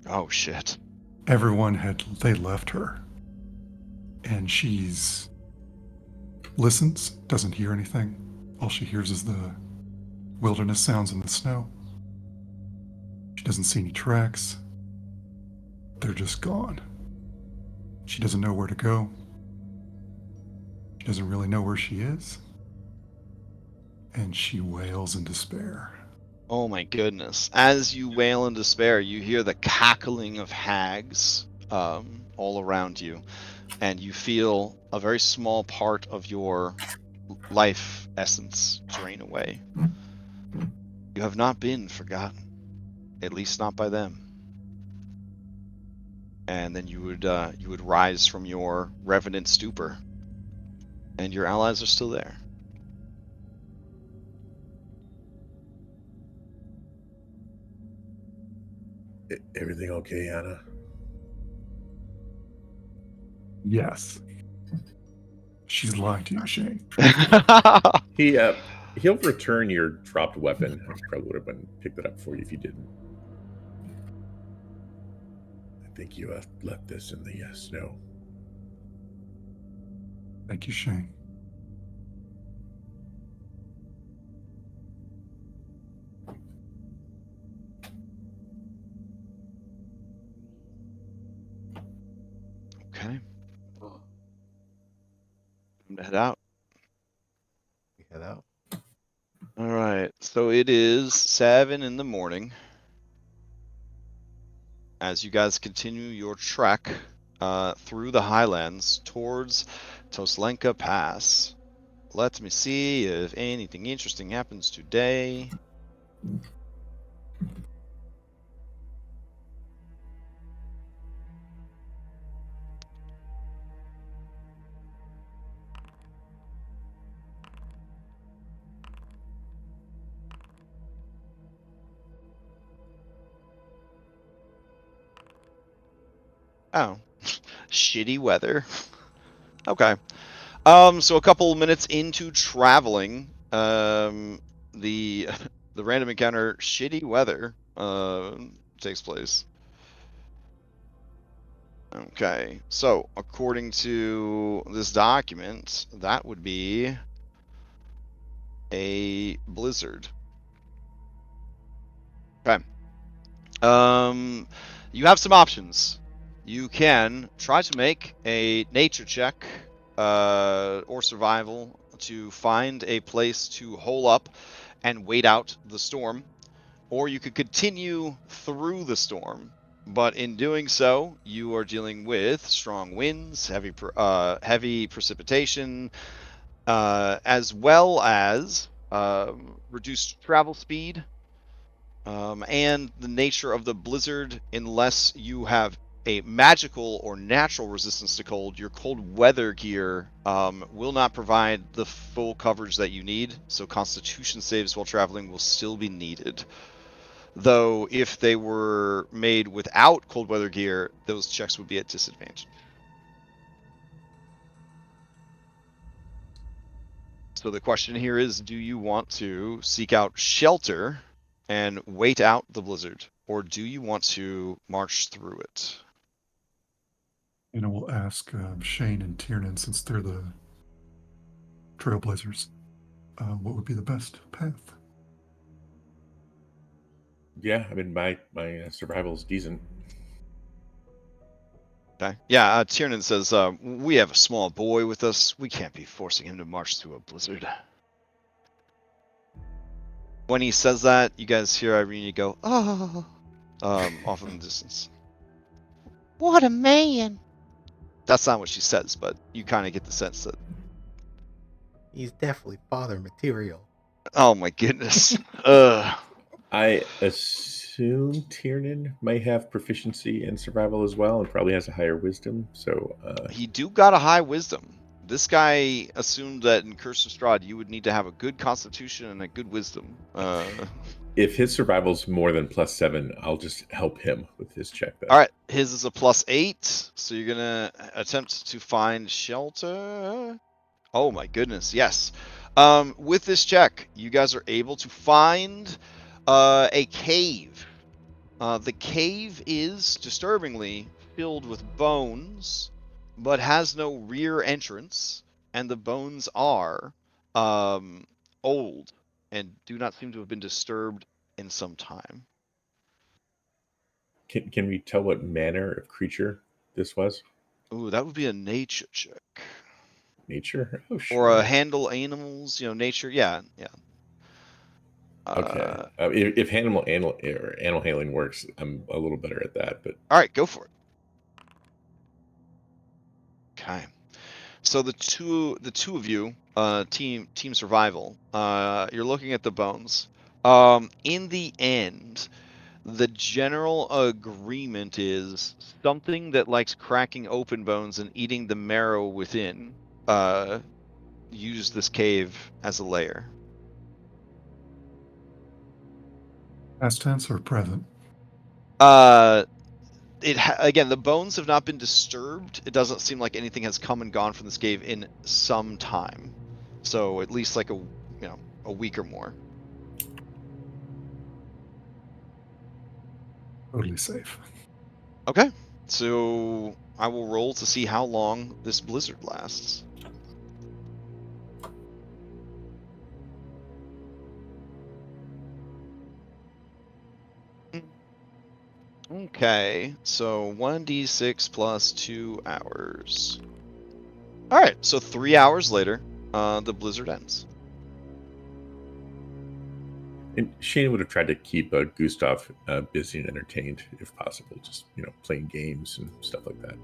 Oh, shit. They left her. And she's listens, doesn't hear anything. All she hears is the Wilderness sounds in the snow. She doesn't see any tracks. They're just gone. She doesn't know where to go. She doesn't really know where she is. And she wails in despair. Oh my goodness. As you wail in despair, you hear the cackling of hags all around you, and you feel a very small part of your life essence drain away. You have not been forgotten, at least not by them. And then you would rise from your revenant stupor, and your allies are still there. Everything okay, Anna? Yes. She's lying to you, Shane. He'll return your dropped weapon. I probably would have picked it up for you if you didn't. I think you left this in the snow. Thank you, Shane. Okay. Time to head out. We head out. All right. So it is 7 in the morning. As you guys continue your trek through the highlands towards Toslenka Pass. Let me see if anything interesting happens today. Oh, shitty weather. Okay. So a couple minutes into traveling, the the random encounter shitty weather takes place. Okay, so according to this document, that would be a blizzard. Okay. You have some options. You can try to make a nature check or survival to find a place to hole up and wait out the storm, or you could continue through the storm. But in doing so, you are dealing with strong winds, heavy precipitation, as well as reduced travel speed, and the nature of the blizzard. Unless you have a magical or natural resistance to cold, your cold weather gear will not provide the full coverage that you need, so constitution saves while traveling will still be needed. Though if they were made without cold weather gear, those checks would be at disadvantage. So the question here is, do you want to seek out shelter and wait out the blizzard, or do you want to march through it? And I will ask Shane and Tiernan, since they're the trailblazers, what would be the best path? Yeah, I mean, my survival is decent. Okay. Yeah, Tiernan says, we have a small boy with us. We can't be forcing him to march through a blizzard. When he says that, you guys hear Irene go, oh, off in the distance. What a man! That's not what she says, but you kind of get the sense that, He's definitely father material. oh my goodness. Ugh. I assume Tiernan may have proficiency in survival as well, and probably has a higher wisdom. So He do got a high wisdom. This guy assumed that in Curse of Strahd you would need to have a good constitution and a good wisdom. if his survival's more than +7, I'll just help him with his check. Then. All right, his is a +8, so you're gonna attempt to find shelter. Oh my goodness, yes. With this check, you guys are able to find a cave. The cave is disturbingly filled with bones, but has no rear entrance, and the bones are old. and do not seem to have been disturbed in some time. Can we tell what manner of creature this was? Ooh, that would be a nature check. Nature? Oh, Or sure. handle animals, nature. Yeah, yeah. Okay. If animal handling works, I'm a little better at that. But All right, go for it. Okay. So the two of you, team survival, you're looking at the bones. In the end, the general agreement is something that likes cracking open bones and eating the marrow within. Use this cave as a lair. Past tense or present? Again, the bones have not been disturbed. It doesn't seem like anything has come and gone from this cave in some time. So at least like a week or more. Totally safe. Okay. So I will roll to see how long this blizzard lasts. Okay, so 1d6 plus 2 hours. All right, so 3 hours later, the blizzard ends. and Shane would have tried to keep Gustav busy and entertained if possible, just playing games and stuff like that.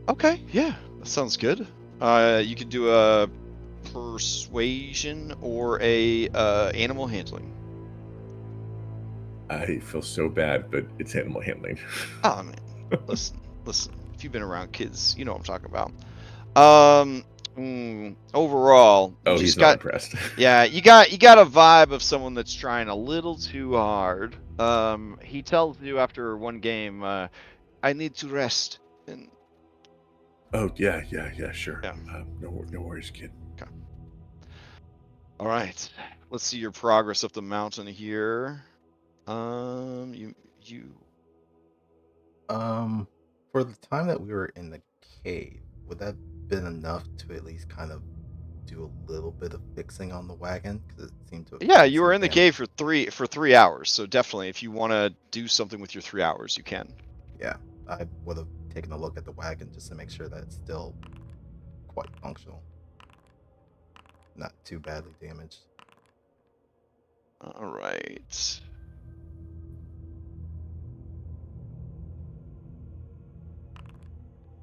Okay, yeah, that sounds good. You could do a persuasion or a animal handling. I feel so bad, but it's animal handling. Oh man, listen. If you've been around kids, you know what I'm talking about. Overall, you Oh, just he's not got impressed. yeah, you got a vibe of someone that's trying a little too hard. He tells you after one game, I need to rest. And Oh yeah, sure. yeah, No worries, kid. okay. All right. Let's see your progress up the mountain here. You For the time that we were in the cave, would that have been enough to at least kind of do a little bit of fixing on the wagon? Because it seemed to have Yeah, taken you were some in the damage. cave for 3 hours, so definitely if you want to do something with your 3 hours, you can. Yeah, I would have taken a look at the wagon just to make sure that it's still quite functional, not too badly damaged. All right.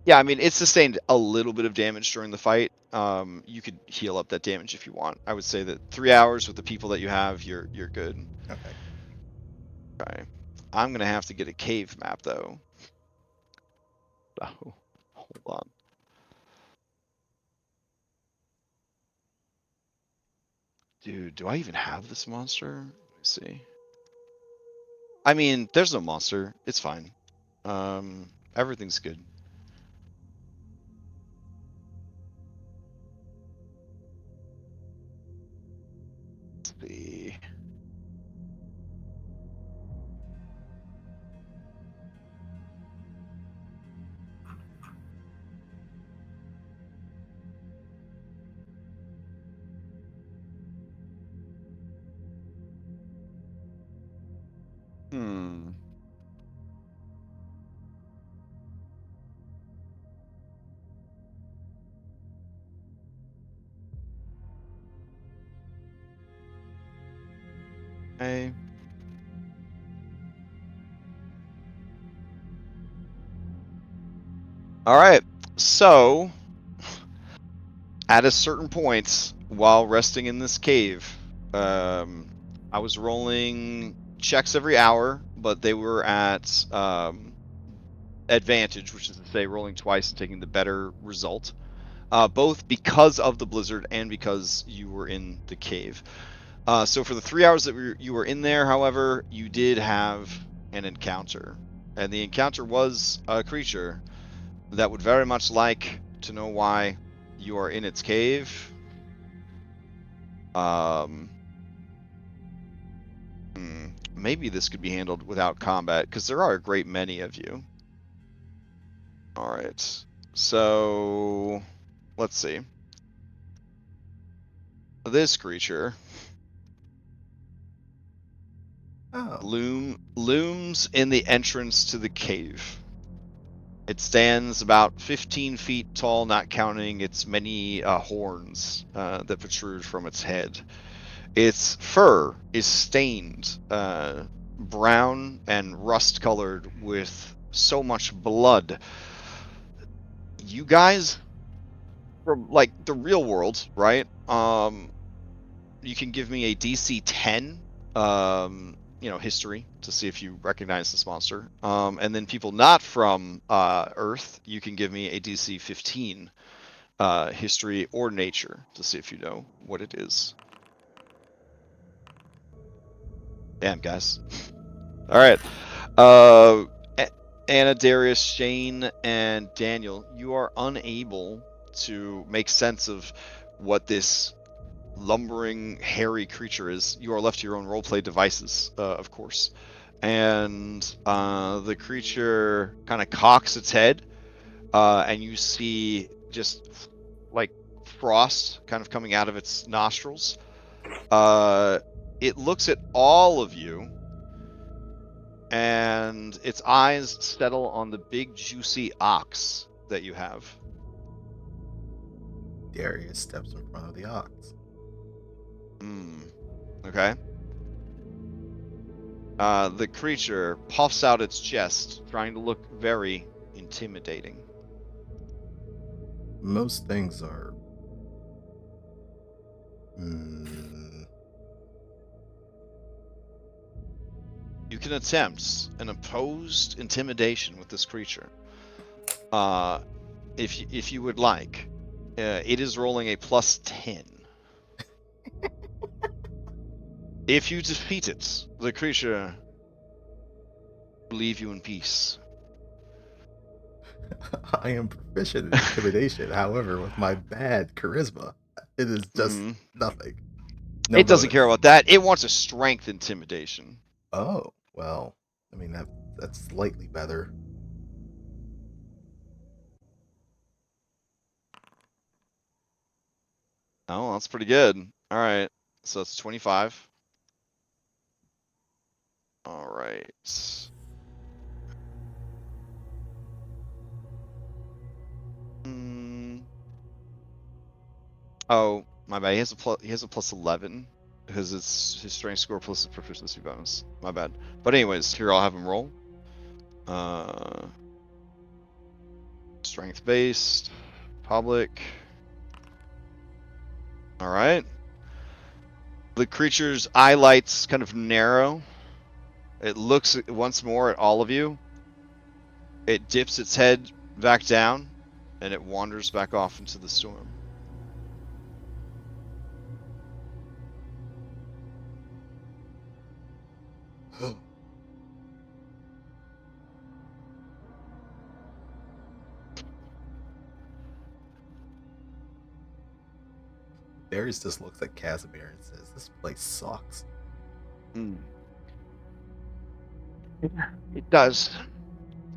Yeah, I mean, it sustained a little bit of damage during the fight. You could heal up that damage if you want. I would say that 3 hours with the people that you have, you're good. Okay. Okay. I'm gonna have to get a cave map though. So, hold on. Dude, do I even have this monster? Let me see. I mean, there's no monster. It's fine. Everything's good. Let's see. Hmm. Okay. All right. So, at a certain point, while resting in this cave, I was rolling checks every hour, but they were at advantage, which is to say, rolling twice and taking the better result. Both because of the blizzard and because you were in the cave. So for the 3 hours that you were in there, however, you did have an encounter, and the encounter was a creature that would very much like to know why you are in its cave. Um, Maybe this could be handled without combat because there are a great many of you. All right, so let's see. This creature Oh. looms in the entrance to the cave. It stands about 15 feet tall, not counting its many horns that protrude from its head. Its fur is stained brown and rust-colored with so much blood. You guys, from like the real world, right? You can give me a DC 10, history to see if you recognize this monster. And then people not from Earth, you can give me a DC 15, history or nature to see if you know what it is. Damn, guys. All right. Anna, Darius, Shane, and Daniel, you are unable to make sense of what this lumbering, hairy creature is. You are left to your own roleplay devices, of course. And the creature kind of cocks its head, and you see just like frost kind of coming out of its nostrils. It looks at all of you, and its eyes settle on the big, juicy ox that you have. Darius steps in front of the ox. Okay. The creature puffs out its chest, trying to look very intimidating. Most things are. You can attempt an opposed intimidation with this creature. If you would like. It is rolling a +10. If you defeat it, the creature will leave you in peace. I am proficient in intimidation. However, with my bad charisma, it is just nothing. No it doesn't care bonus. about that. It wants a strength intimidation. Oh, well, I mean that's slightly better. Oh, that's pretty good. All right, so it's 25. All right. Oh, my bad. He has a +11 because it's his strength score plus his proficiency bonus. My bad. But anyways, here I'll have him roll. Strength based, public. All right. The creature's eye lights kind of narrow. It looks once more at all of you. It dips its head back down, and it wanders back off into the storm. Darius just looks at Casimir and says, "This place sucks." It does.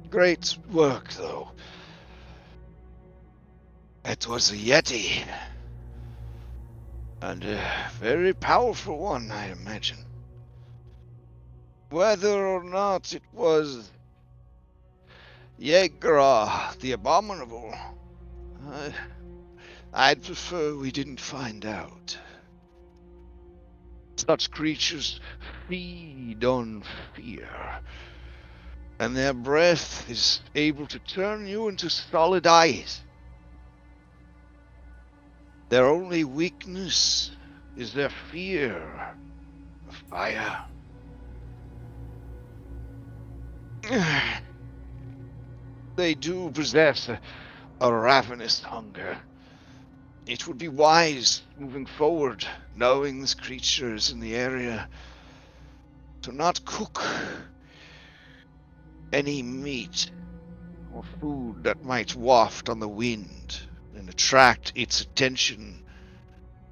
Great work, though. It was a Yeti. And a very powerful one, I imagine. Whether or not it was Yegra the Abominable, I'd prefer we didn't find out. Such creatures feed on fear, and their breath is able to turn you into solid ice. Their only weakness is their fear of fire. They do possess a ravenous hunger. It would be wise, moving forward, knowing this creature is in the area, to not cook any meat or food that might waft on the wind and attract its attention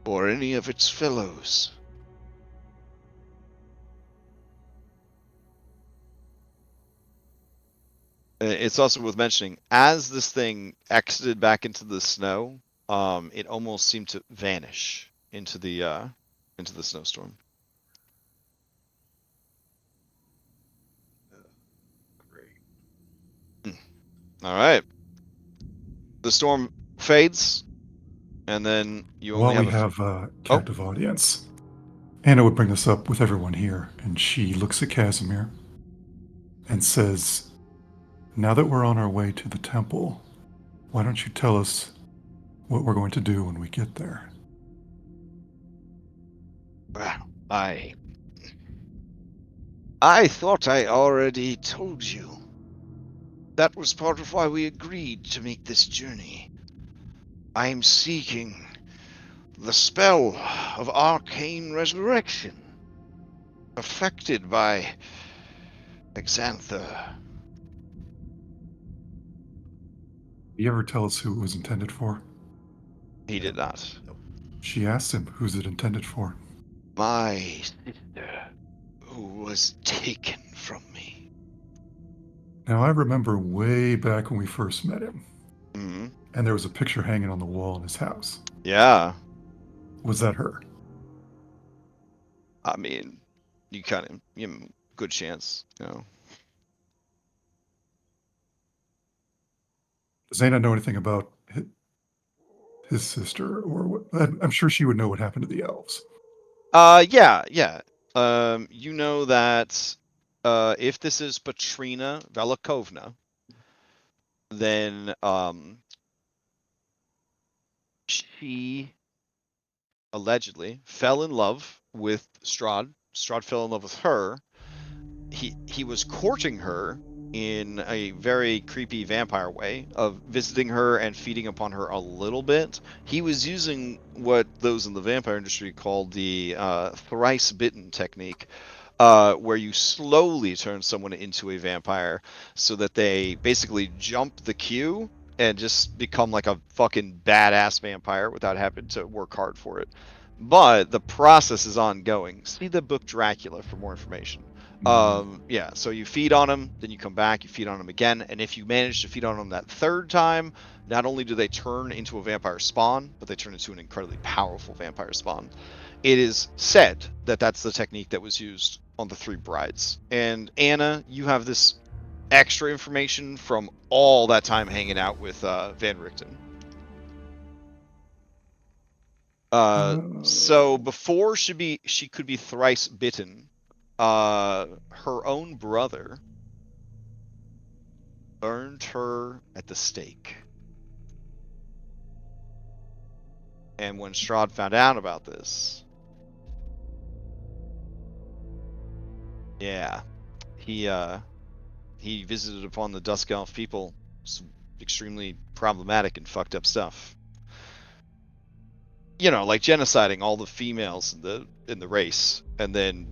or any of its fellows. It's also worth mentioning, as this thing exited back into the snow, it almost seemed to vanish into the snowstorm. All right. The storm fades, and then you only While we have. have a captive audience, Anna would bring this up with everyone here, and she looks at Casimir and says, "Now that we're on our way to the temple, why don't you tell us what we're going to do when we get there?" Well, I thought I already told you. That was part of why we agreed to make this journey. I am seeking the spell of arcane resurrection, affected by Exantha. You ever tell us who it was intended for? He did not. She asked him, who's it intended for? My sister, who was taken from me. Now, I remember way back when we first met him, Hmm. and there was a picture hanging on the wall in his house. Yeah. Was that her? I mean, you kind of, good chance, you know. Does Anna know anything about his sister, or what? I'm sure she would know what happened to the elves. Yeah. You know that if this is Patrina Velikovna, then she allegedly fell in love with Strahd. Strahd fell in love with her. He was courting her in a very creepy vampire way of visiting her and feeding upon her a little bit. He was using what those in the vampire industry call the thrice bitten technique, where you slowly turn someone into a vampire so that they basically jump the queue and just become like a fucking badass vampire without having to work hard for it. But the process is ongoing. See the book Dracula for more information. Yeah, so you feed on them, then you come back, you feed on them again, and if you manage to feed on them that third time, not only do they turn into a vampire spawn, but they turn into an incredibly powerful vampire spawn. It is said that that's the technique that was used on the three brides. And Anna, you have this extra information from all that time hanging out with Van Richten. So before she could be thrice bitten, her own brother burned her at the stake. And when Strahd found out about this, yeah, he visited upon the Dusk Elf people some extremely problematic and fucked up stuff. You know, like genociding all the females in the race, and then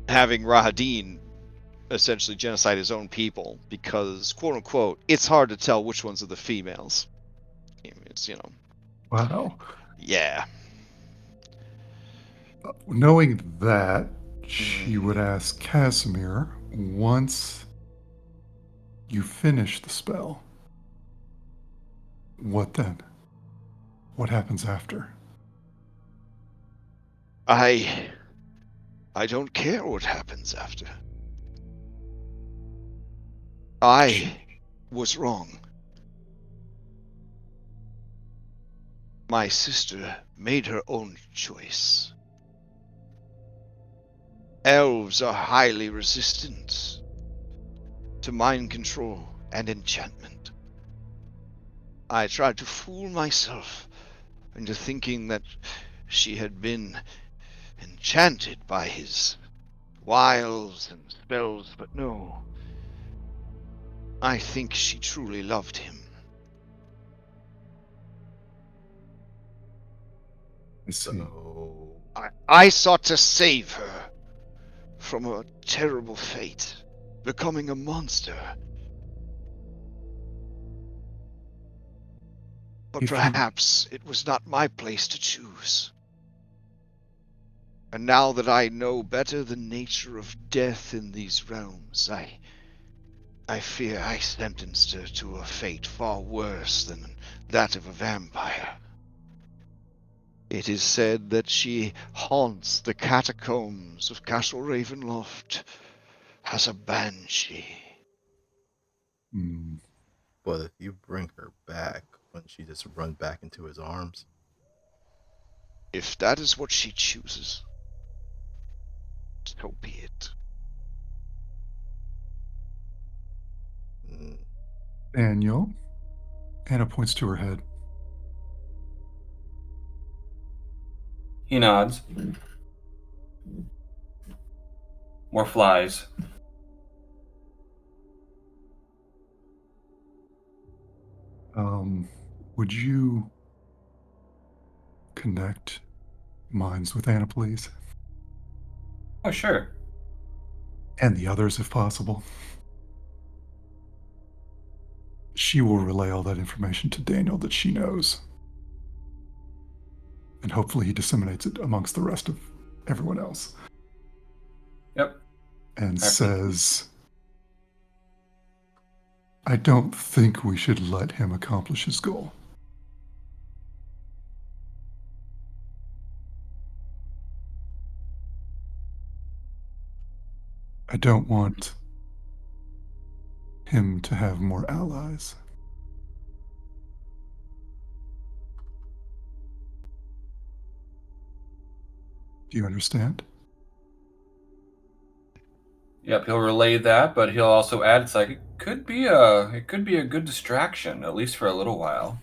having Rahadin essentially genocide his own people because, quote unquote, it's hard to tell which ones are the females. It's, Wow. yeah. Knowing that, she would ask Casimir, once you finish the spell, what then? What happens after? I don't care what happens after. I was wrong. My sister made her own choice. Elves are highly resistant to mind control and enchantment. I tried to fool myself into thinking that she had been enchanted by his wiles and spells, but no. I think she truly loved him. I see. So, I sought to save her from a terrible fate, becoming a monster. But If you perhaps it was not my place to choose. And now that I know better the nature of death in these realms, I fear I sentenced her to a fate far worse than that of a vampire. It is said that she haunts the catacombs of Castle Ravenloft as a banshee. Hmm. But if you bring her back, wouldn't she just run back into his arms? If that is what she chooses, so be it. Mm, Daniel. Anna points to her head. He nods. More flies. Would you connect minds with Anna, please? Oh, sure. And the others, if possible. She will relay all that information to Daniel that she knows. And hopefully he disseminates it amongst the rest of everyone else. Yep. And After- says, I don't think we should let him accomplish his goal. I don't want him to have more allies. Do you understand? Yep, he'll relay that, but he'll also add it's like it could be a good distraction, at least for a little while.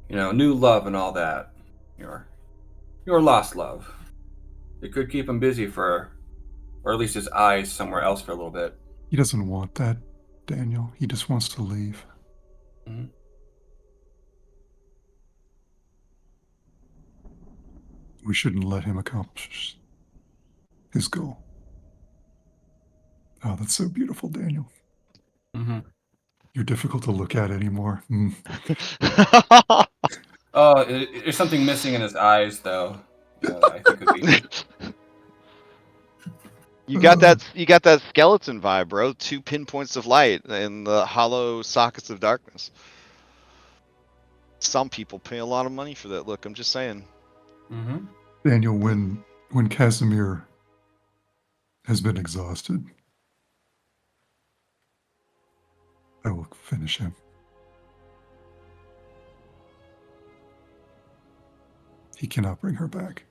You know, new love and all that. Your lost love. It could keep him busy for, or at least his eyes somewhere else for a little bit. He doesn't want that, Daniel. He just wants to leave. Mhm. We shouldn't let him accomplish his goal. Oh, that's so beautiful, Daniel. Mm-hmm. You're difficult to look at anymore. Mm. Oh, there's something missing in his eyes, though. You know, that I think would be. You got that skeleton vibe, bro. 2 pinpoints of light in the hollow sockets of darkness. Some people pay a lot of money for that look. I'm just saying. Mm-hmm. Daniel, when Casimir has been exhausted, I will finish him. He cannot bring her back.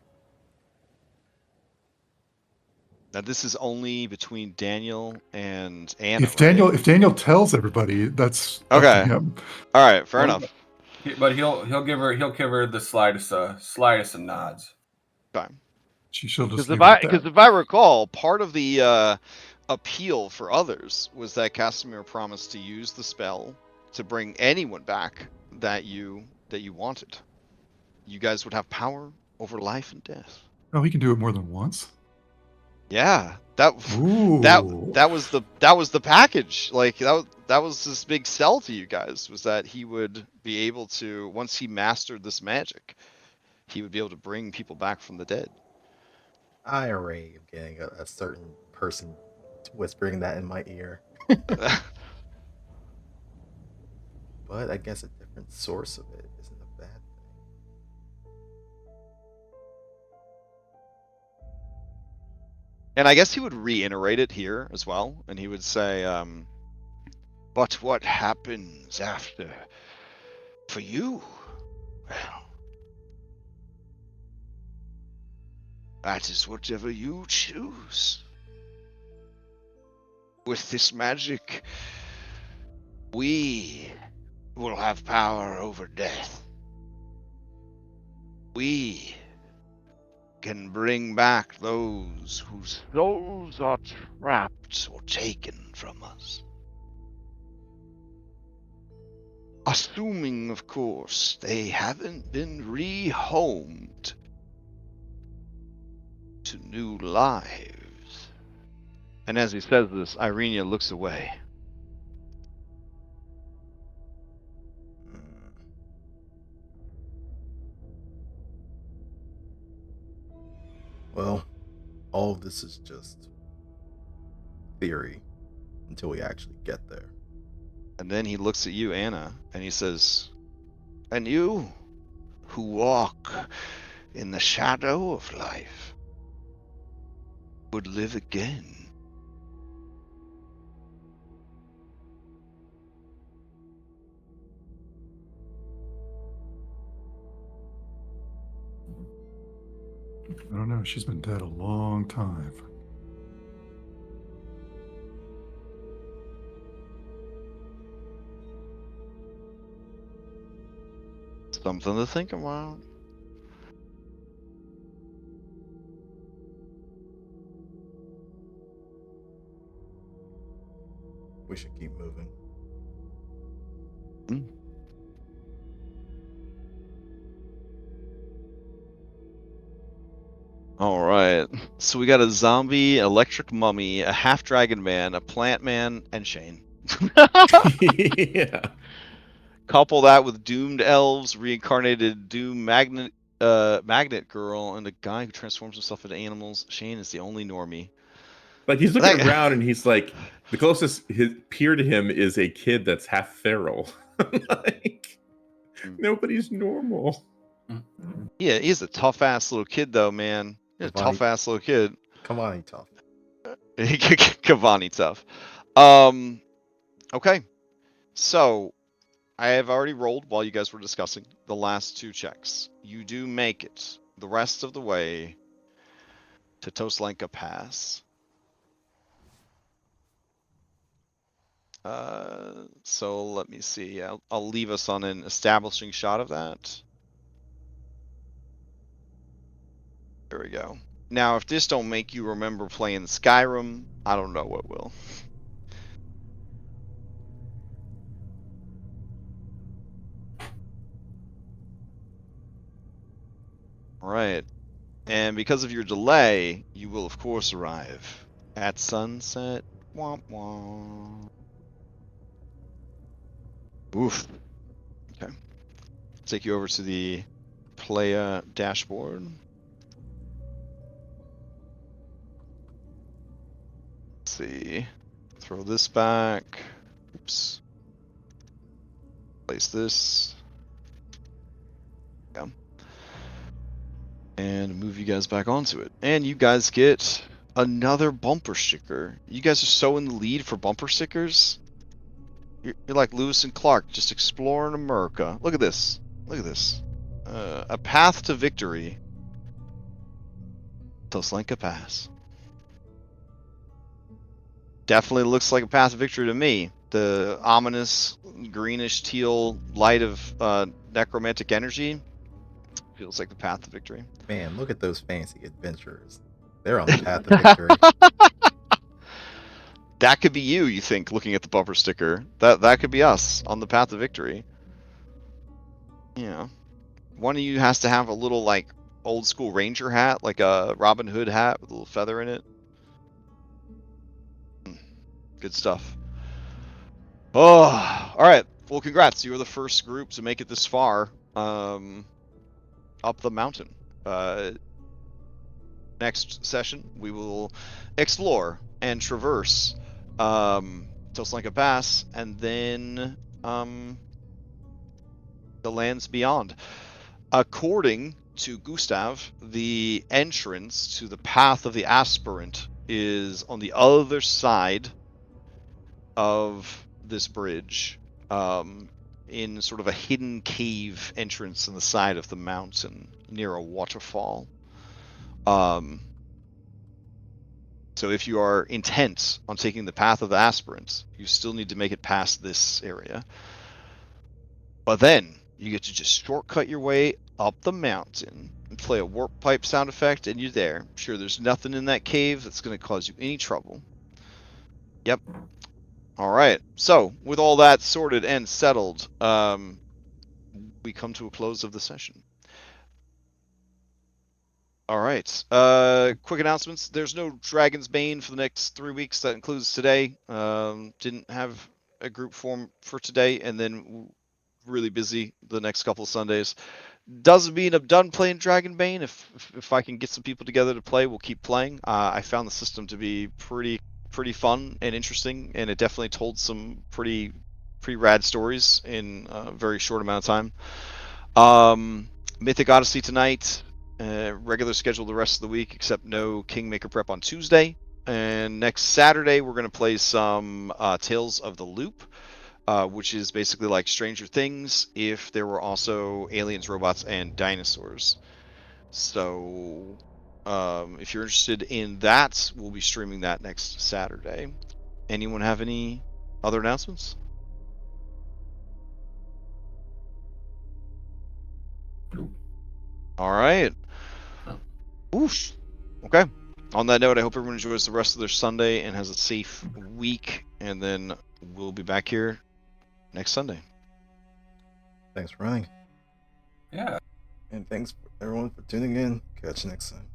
Now this is only between Daniel and Anna. If Daniel, right? if Daniel tells everybody, that's up Okay. to him. All right, fair Well, enough. But he'll give her the slightest of nods. Fine. She'll just Because leave it at that. if I recall, part of the appeal for others was that Casimir promised to use the spell to bring anyone back that you wanted. You guys would have power over life and death. Oh, he can do it more than once. Yeah, that Ooh. was the package. Like that was this big sell to you guys, was that he would be able to, once he mastered this magic, he would be able to bring people back from the dead. IRA of getting a certain person whispering that in my ear. But I guess a different source of it isn't a bad thing. And I guess he would reiterate it here as well, and he would say, but what happens after for you? Well, that is whatever you choose. With this magic, we will have power over death. We can bring back those whose souls are trapped or taken from us. Assuming, of course, they haven't been rehomed to new lives. And as he says this, Irenia looks away. Hmm. Well, all of this is just theory until we actually get there. And then he looks at you, Anna, and he says, and you, who walk in the shadow of life, would live again. I don't know. She's been dead a long time. Something to think about. We should keep moving. All right. So we got a zombie, electric mummy, a half dragon man, a plant man, and Shane. Yeah. Couple that with doomed elves, reincarnated doom magnet girl, and a guy who transforms himself into animals. Shane is the only normie. Like he's looking That- around and he's like, the closest his peer to him is a kid that's half feral. Like nobody's normal. Yeah, he's a tough ass little kid though, man. He's a Cavani. tough ass little kid. Come on, tough. Cavani tough. Okay. So I have already rolled while you guys were discussing the last 2 checks. You do make it the rest of the way to Toslenka Pass. So let me see. I'll leave us on an establishing shot of that. There we go. Now, if this don't make you remember playing Skyrim, I don't know what will. All right. And because of your delay, you will of course arrive at sunset. Womp womp. Oof. Okay. Take you over to the playa dashboard. Let's see. Throw this back. Oops. Place this. Yeah. And move you guys back onto it. And you guys get another bumper sticker. You guys are so in the lead for bumper stickers. You're like Lewis and Clark, just exploring America. Look at this. Look at this. A path to victory. Toslenka Pass. Definitely looks like a path to victory to me. The ominous greenish teal light of necromantic energy feels like the path to victory. Man, look at those fancy adventurers. They're on the path to victory. That could be you think, looking at the bumper sticker. That could be us on the path to victory. Yeah. One of you has to have a little, like, old school ranger hat, like a Robin Hood hat with a little feather in it. Good stuff. Oh, all right. Well, congrats. You were the first group to make it this far up the mountain. Next session, we will explore and traverse Toslenka Pass, and then the lands beyond. According to Gustav, the entrance to the Path of the Aspirant is on the other side of this bridge, in sort of a hidden cave entrance in the side of the mountain near a waterfall. So if you are intent on taking the Path of the Aspirant, you still need to make it past this area. But then you get to just shortcut your way up the mountain and play a warp pipe sound effect, and you're there. Sure, there's nothing in that cave that's going to cause you any trouble. Yep. All right. So with all that sorted and settled, we come to a close of the session. All right. Quick announcements. There's no Dragon's Bane for the next 3 weeks. That includes today. Didn't have a group form for today, and then really busy the next couple of Sundays. Doesn't mean I'm done playing Dragonbane. If I can get some people together to play, we'll keep playing. I found the system to be pretty fun and interesting, and it definitely told some pretty rad stories in a very short amount of time. Mythic Odyssey tonight. Regular schedule the rest of the week, except no Kingmaker prep on Tuesday. And next Saturday, we're going to play some Tales of the Loop, which is basically like Stranger Things if there were also aliens, robots, and dinosaurs. So if you're interested in that, we'll be streaming that next Saturday. Anyone have any other announcements? All right. Oof. Okay. On that note, I hope everyone enjoys the rest of their Sunday and has a safe week. And then we'll be back here next Sunday. Thanks for running. Yeah. And thanks everyone for tuning in. Catch you next time.